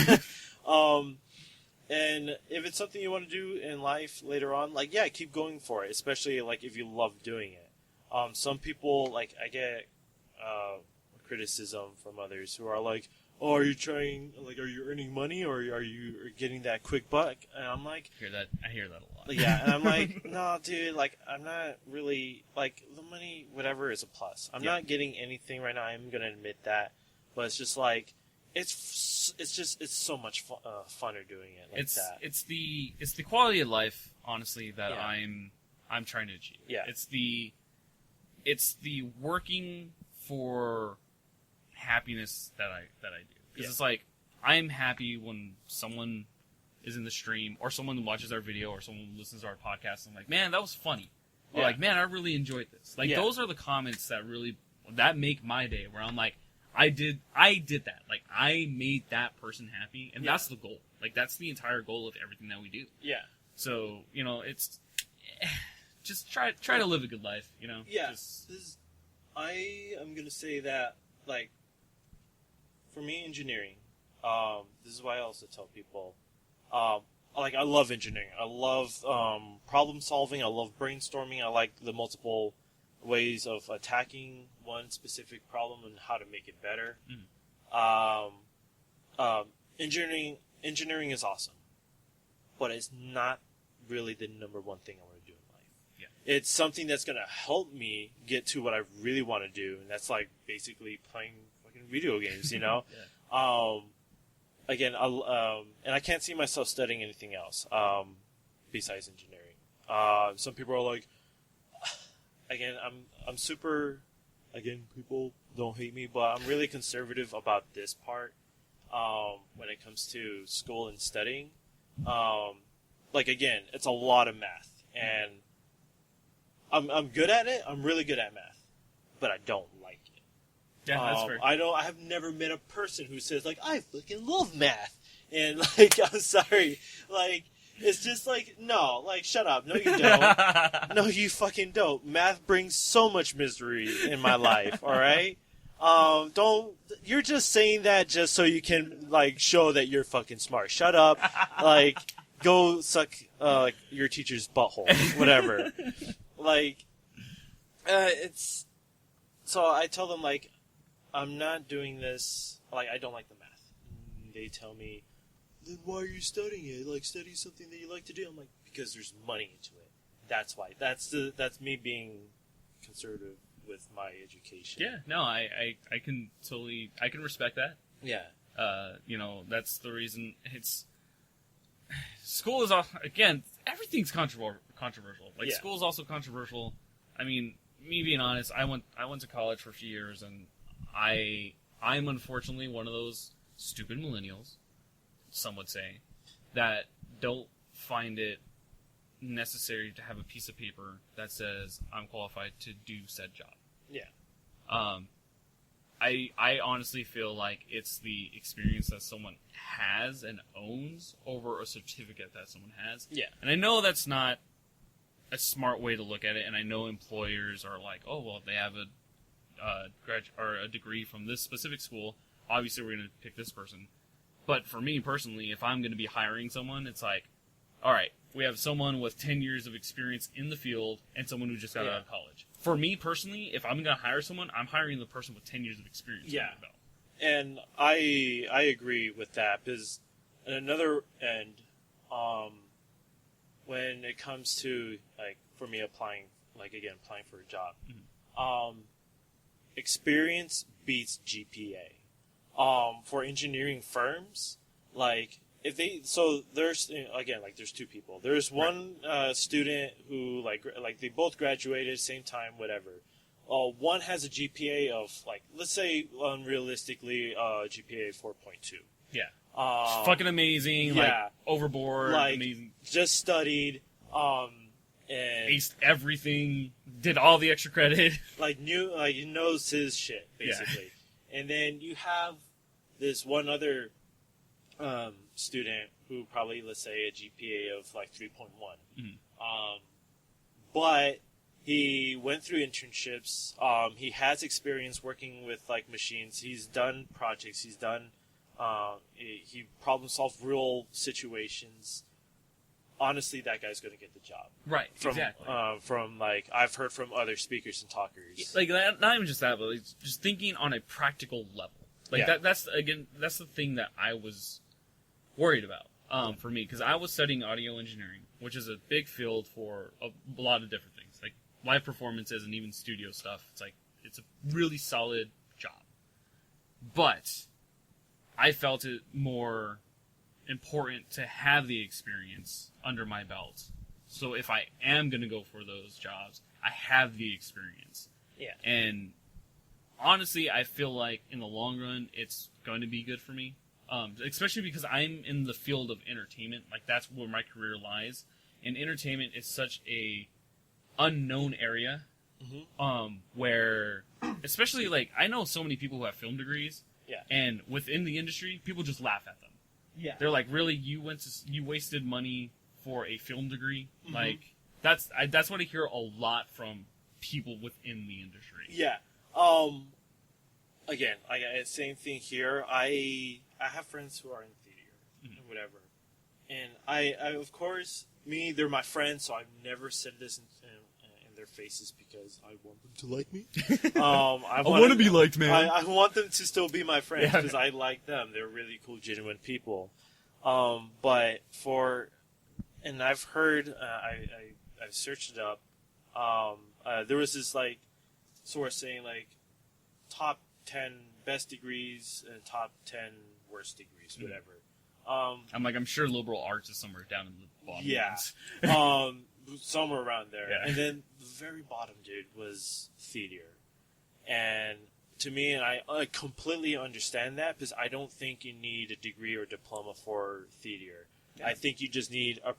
And if it's something you want to do in life later on, like, yeah, keep going for it, especially, like, if you love doing it. Some people, like, I get criticism from others who are like, oh, are you earning money, or are you getting that quick buck? And I'm like... I hear that a lot. Yeah, and I'm like, no, dude, like, I'm not really... Like, the money, whatever, is a plus. I'm not getting anything right now, I'm going to admit that. But it's just like... It's so much funner doing it like that. It's the quality of life, honestly, that I'm trying to achieve. Yeah. It's the working for happiness that I do. Because it's like, I'm happy when someone is in the stream, or someone watches our video, or someone listens to our podcast, and I'm like, man, that was funny. Or like, man, I really enjoyed this. Like, those are the comments that make my day, where I'm like, I did that. Like, I made that person happy, and that's the goal. Like, that's the entire goal of everything that we do. Yeah. So, you know, it's just try to live a good life, you know? Yeah. I am going to say that, like, for me, engineering, this is why I also tell people, like, I love engineering. I love problem solving. I love brainstorming. I like the multiple ways of attacking one specific problem and how to make it better. Engineering is awesome, but it's not really the number one thing I want to do in life. Yeah. It's something that's going to help me get to what I really want to do, and that's like basically playing fucking video games, you know? Yeah. Again, and I can't see myself studying anything else besides engineering. Some people are like, again, I'm super, again, people don't hate me, but I'm really conservative about this part when it comes to school and studying. Like, again, it's a lot of math, and I'm good at it. I'm really good at math, but I don't like it. Yeah, that's fair. I have never met a person who says, like, I fucking love math. And, like, I'm sorry. Like, it's just like, no, like, shut up. No, you don't. No, you fucking don't. Math brings so much misery in my life, alright? You're just saying that just so you can, like, show that you're fucking smart. Shut up. Like, go suck, your teacher's butthole. Whatever. Like, it's, so I tell them, like, I'm not doing this, like, I don't like the math. And they tell me, then why are you studying it? Like, study something that you like to do. I'm like, because there's money into it. That's why. That's me being conservative with my education. Yeah, no, I can totally, I can respect that. Yeah. You know, that's the reason school is, again, everything's controversial. Like, Yeah. school is also controversial. I mean, me being honest, I went to college for a few years, and I'm unfortunately one of those stupid millennials, some would say, that don't find it necessary to have a piece of paper that says I'm qualified to do said job. Yeah. I honestly feel like it's the experience that someone has and owns over a certificate that someone has. Yeah. And I know that's not a smart way to look at it, and I know employers are like, oh, well, they have a degree from this specific school, obviously we're going to pick this person. But for me personally, if I'm going to be hiring someone, it's like, all right, we have someone with 10 years of experience in the field and someone who just got out of college. For me personally, if I'm going to hire someone, I'm hiring the person with 10 years of experience. Yeah. under the belt. And I agree with that, because at another end, when it comes to, like, for me applying for a job, experience beats GPA. For engineering firms, like, if they, so there's, again, like, there's two people. There's one student who, like they both graduated same time, whatever. One has a GPA of, like, let's say, unrealistically, GPA 4.2. Yeah. Fucking amazing, like, overboard, like, amazing. Just studied, and Aced everything, did all the extra credit. he knows his shit, basically. Yeah. And then you have this one other student who probably, let's say, a GPA of like 3.1. But he went through internships. He has experience working with, like, machines. He's done projects. He's done. He problem solved real situations. Honestly, that guy's going to get the job. Right. Exactly. From, like, I've heard from other speakers and talkers. Like, not even just that, but like, just thinking on a practical level. Like, that's the thing that I was worried about for me, because I was studying audio engineering, which is a big field for a lot of different things, like live performances and even studio stuff. It's a really solid job, but I felt it more important to have the experience under my belt. So if I am going to go for those jobs, I have the experience. Yeah. And honestly, I feel like in the long run, it's going to be good for me. Especially because I'm in the field of entertainment. Like, that's where my career lies. And entertainment is such a unknown area. Where, especially, like, I know so many people who have film degrees. Yeah. And within the industry, people just laugh at them. Yeah. They're like, really, you wasted money for a film degree? Like, that's what I hear a lot from people within the industry. Yeah. Again, same thing here. I have friends who are in theater and whatever, and I of course, they're my friends, so I've never said this in their faces because I want them to like me. I want to be liked, man. I want them to still be my friends because I like them. They're really cool, genuine people. But and I've heard, I've searched it up. there was this like source saying like top 10 best degrees and top 10 worst degrees, whatever. I'm sure liberal arts is somewhere down in the bottom. Yeah. Somewhere around there. Yeah. And then the very bottom, dude, was theater. And to me, and I completely understand that, because I don't think you need a degree or diploma for theater. Yeah. I think you just need a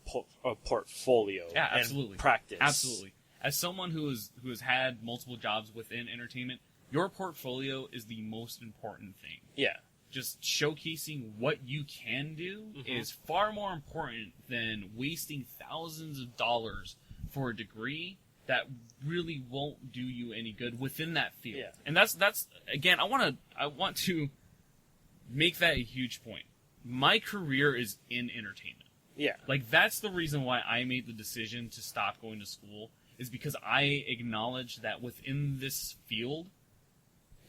portfolio absolutely. And practice. Absolutely. As someone who has had multiple jobs within entertainment, your portfolio is the most important thing. Yeah. Just showcasing what you can do is far more important than wasting thousands of dollars for a degree that really won't do you any good within that field. Yeah. And that's again, I want to make that a huge point. My career is in entertainment. Yeah. Like, that's the reason why I made the decision to stop going to school, is because I acknowledge that within this field,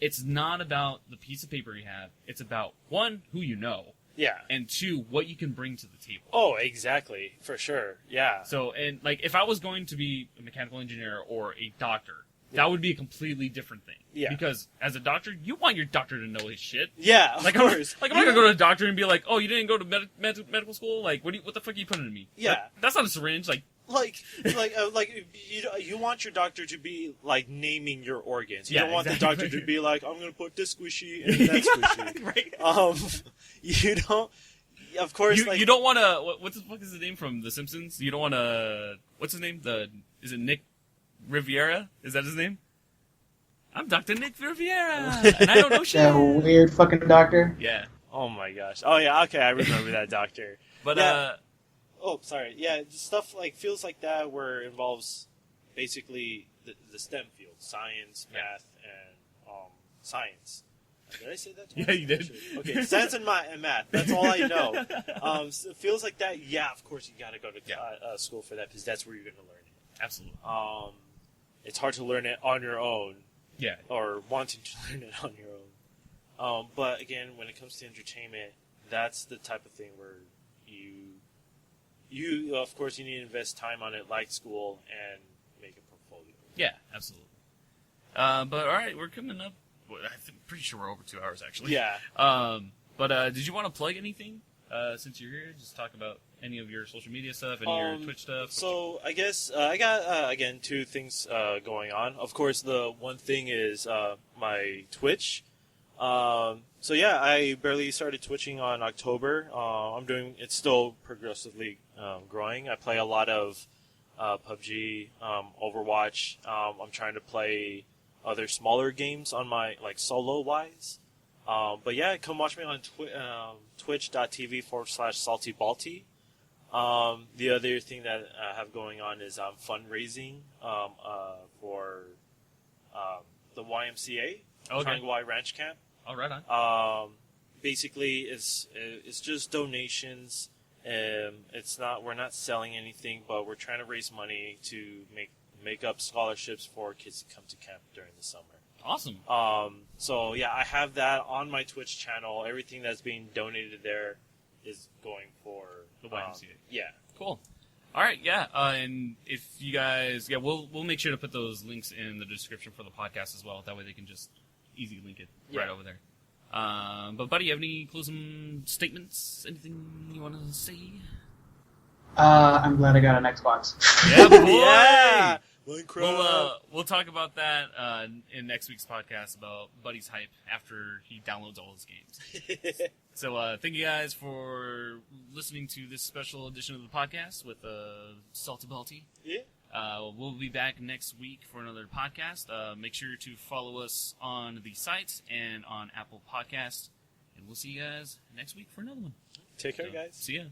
it's not about the piece of paper you have. It's about, one, who you know. Yeah. And two, what you can bring to the table. Oh, exactly. For sure. Yeah. So, and like, if I was going to be a mechanical engineer or a doctor, that would be a completely different thing. Yeah. Because as a doctor, you want your doctor to know his shit. Yeah, of course. I'm not going to go to a doctor and be like, oh, you didn't go to medical school? Like, what the fuck are you putting in me? Yeah. That's not a syringe. Like, you want your doctor to be like naming your organs. You Yeah, don't want exactly. the doctor to be like, I'm going to put this squishy and that squishy. Right. You don't. Of course, you don't want to. What the fuck is the name from The Simpsons? You don't want to. What's his name? Is it Nick Riviera? Is that his name? I'm Dr. Nick Riviera, and I don't know shit. That weird fucking doctor. Yeah. Oh my gosh. Oh yeah. Okay, I remember that doctor. But yeah. Oh, sorry. Yeah, stuff like feels like that where it involves basically the STEM field: science, math, and science. Did I say that twice? Yeah, you did. Okay, science and math. That's all I know. So it feels like that. Yeah, of course you got to go to school for that, because that's where you're going to learn it. Absolutely. It's hard to learn it on your own. Yeah. Or wanting to learn it on your own. But again, when it comes to entertainment, that's the type of thing where you of course, you need to invest time on it like school and make a portfolio. Yeah, absolutely. But all right, we're coming up. I'm pretty sure we're over 2 hours, actually. Yeah. But did you want to plug anything since you're here? Just talk about any of your social media stuff, any of your Twitch stuff. So I guess I got again 2 things going on. Of course, the one thing is my Twitch. So yeah, I barely started twitching on October. It's still progressively growing. I play a lot of PUBG, Overwatch. I'm trying to play other smaller games on my solo wise. But yeah, come watch me on twitch.tv/saltybalty. The other thing that I have going on is fundraising for the YMCA, Triangle Y Ranch Camp. Oh, right on. Basically, it's just donations. We're not selling anything, but we're trying to raise money to make up scholarships for kids to come to camp during the summer. Awesome. So yeah, I have that on my Twitch channel. Everything that's being donated there is going for the YMCA. Yeah. Cool. All right, yeah, and if you guys, we'll make sure to put those links in the description for the podcast as well. That way they can just easy link it right over there. But buddy, you have any closing statements? Anything you want to say? I'm glad I got an Xbox. Yeah, boy! Yeah! We'll talk about that in next week's podcast about Buddy's hype after he downloads all his games. So thank you guys for listening to this special edition of the podcast with Salty Balty. Yeah. We'll be back next week for another podcast. Make sure to follow us on the site and on Apple Podcasts. And we'll see you guys next week for another one. Take care, guys. See ya.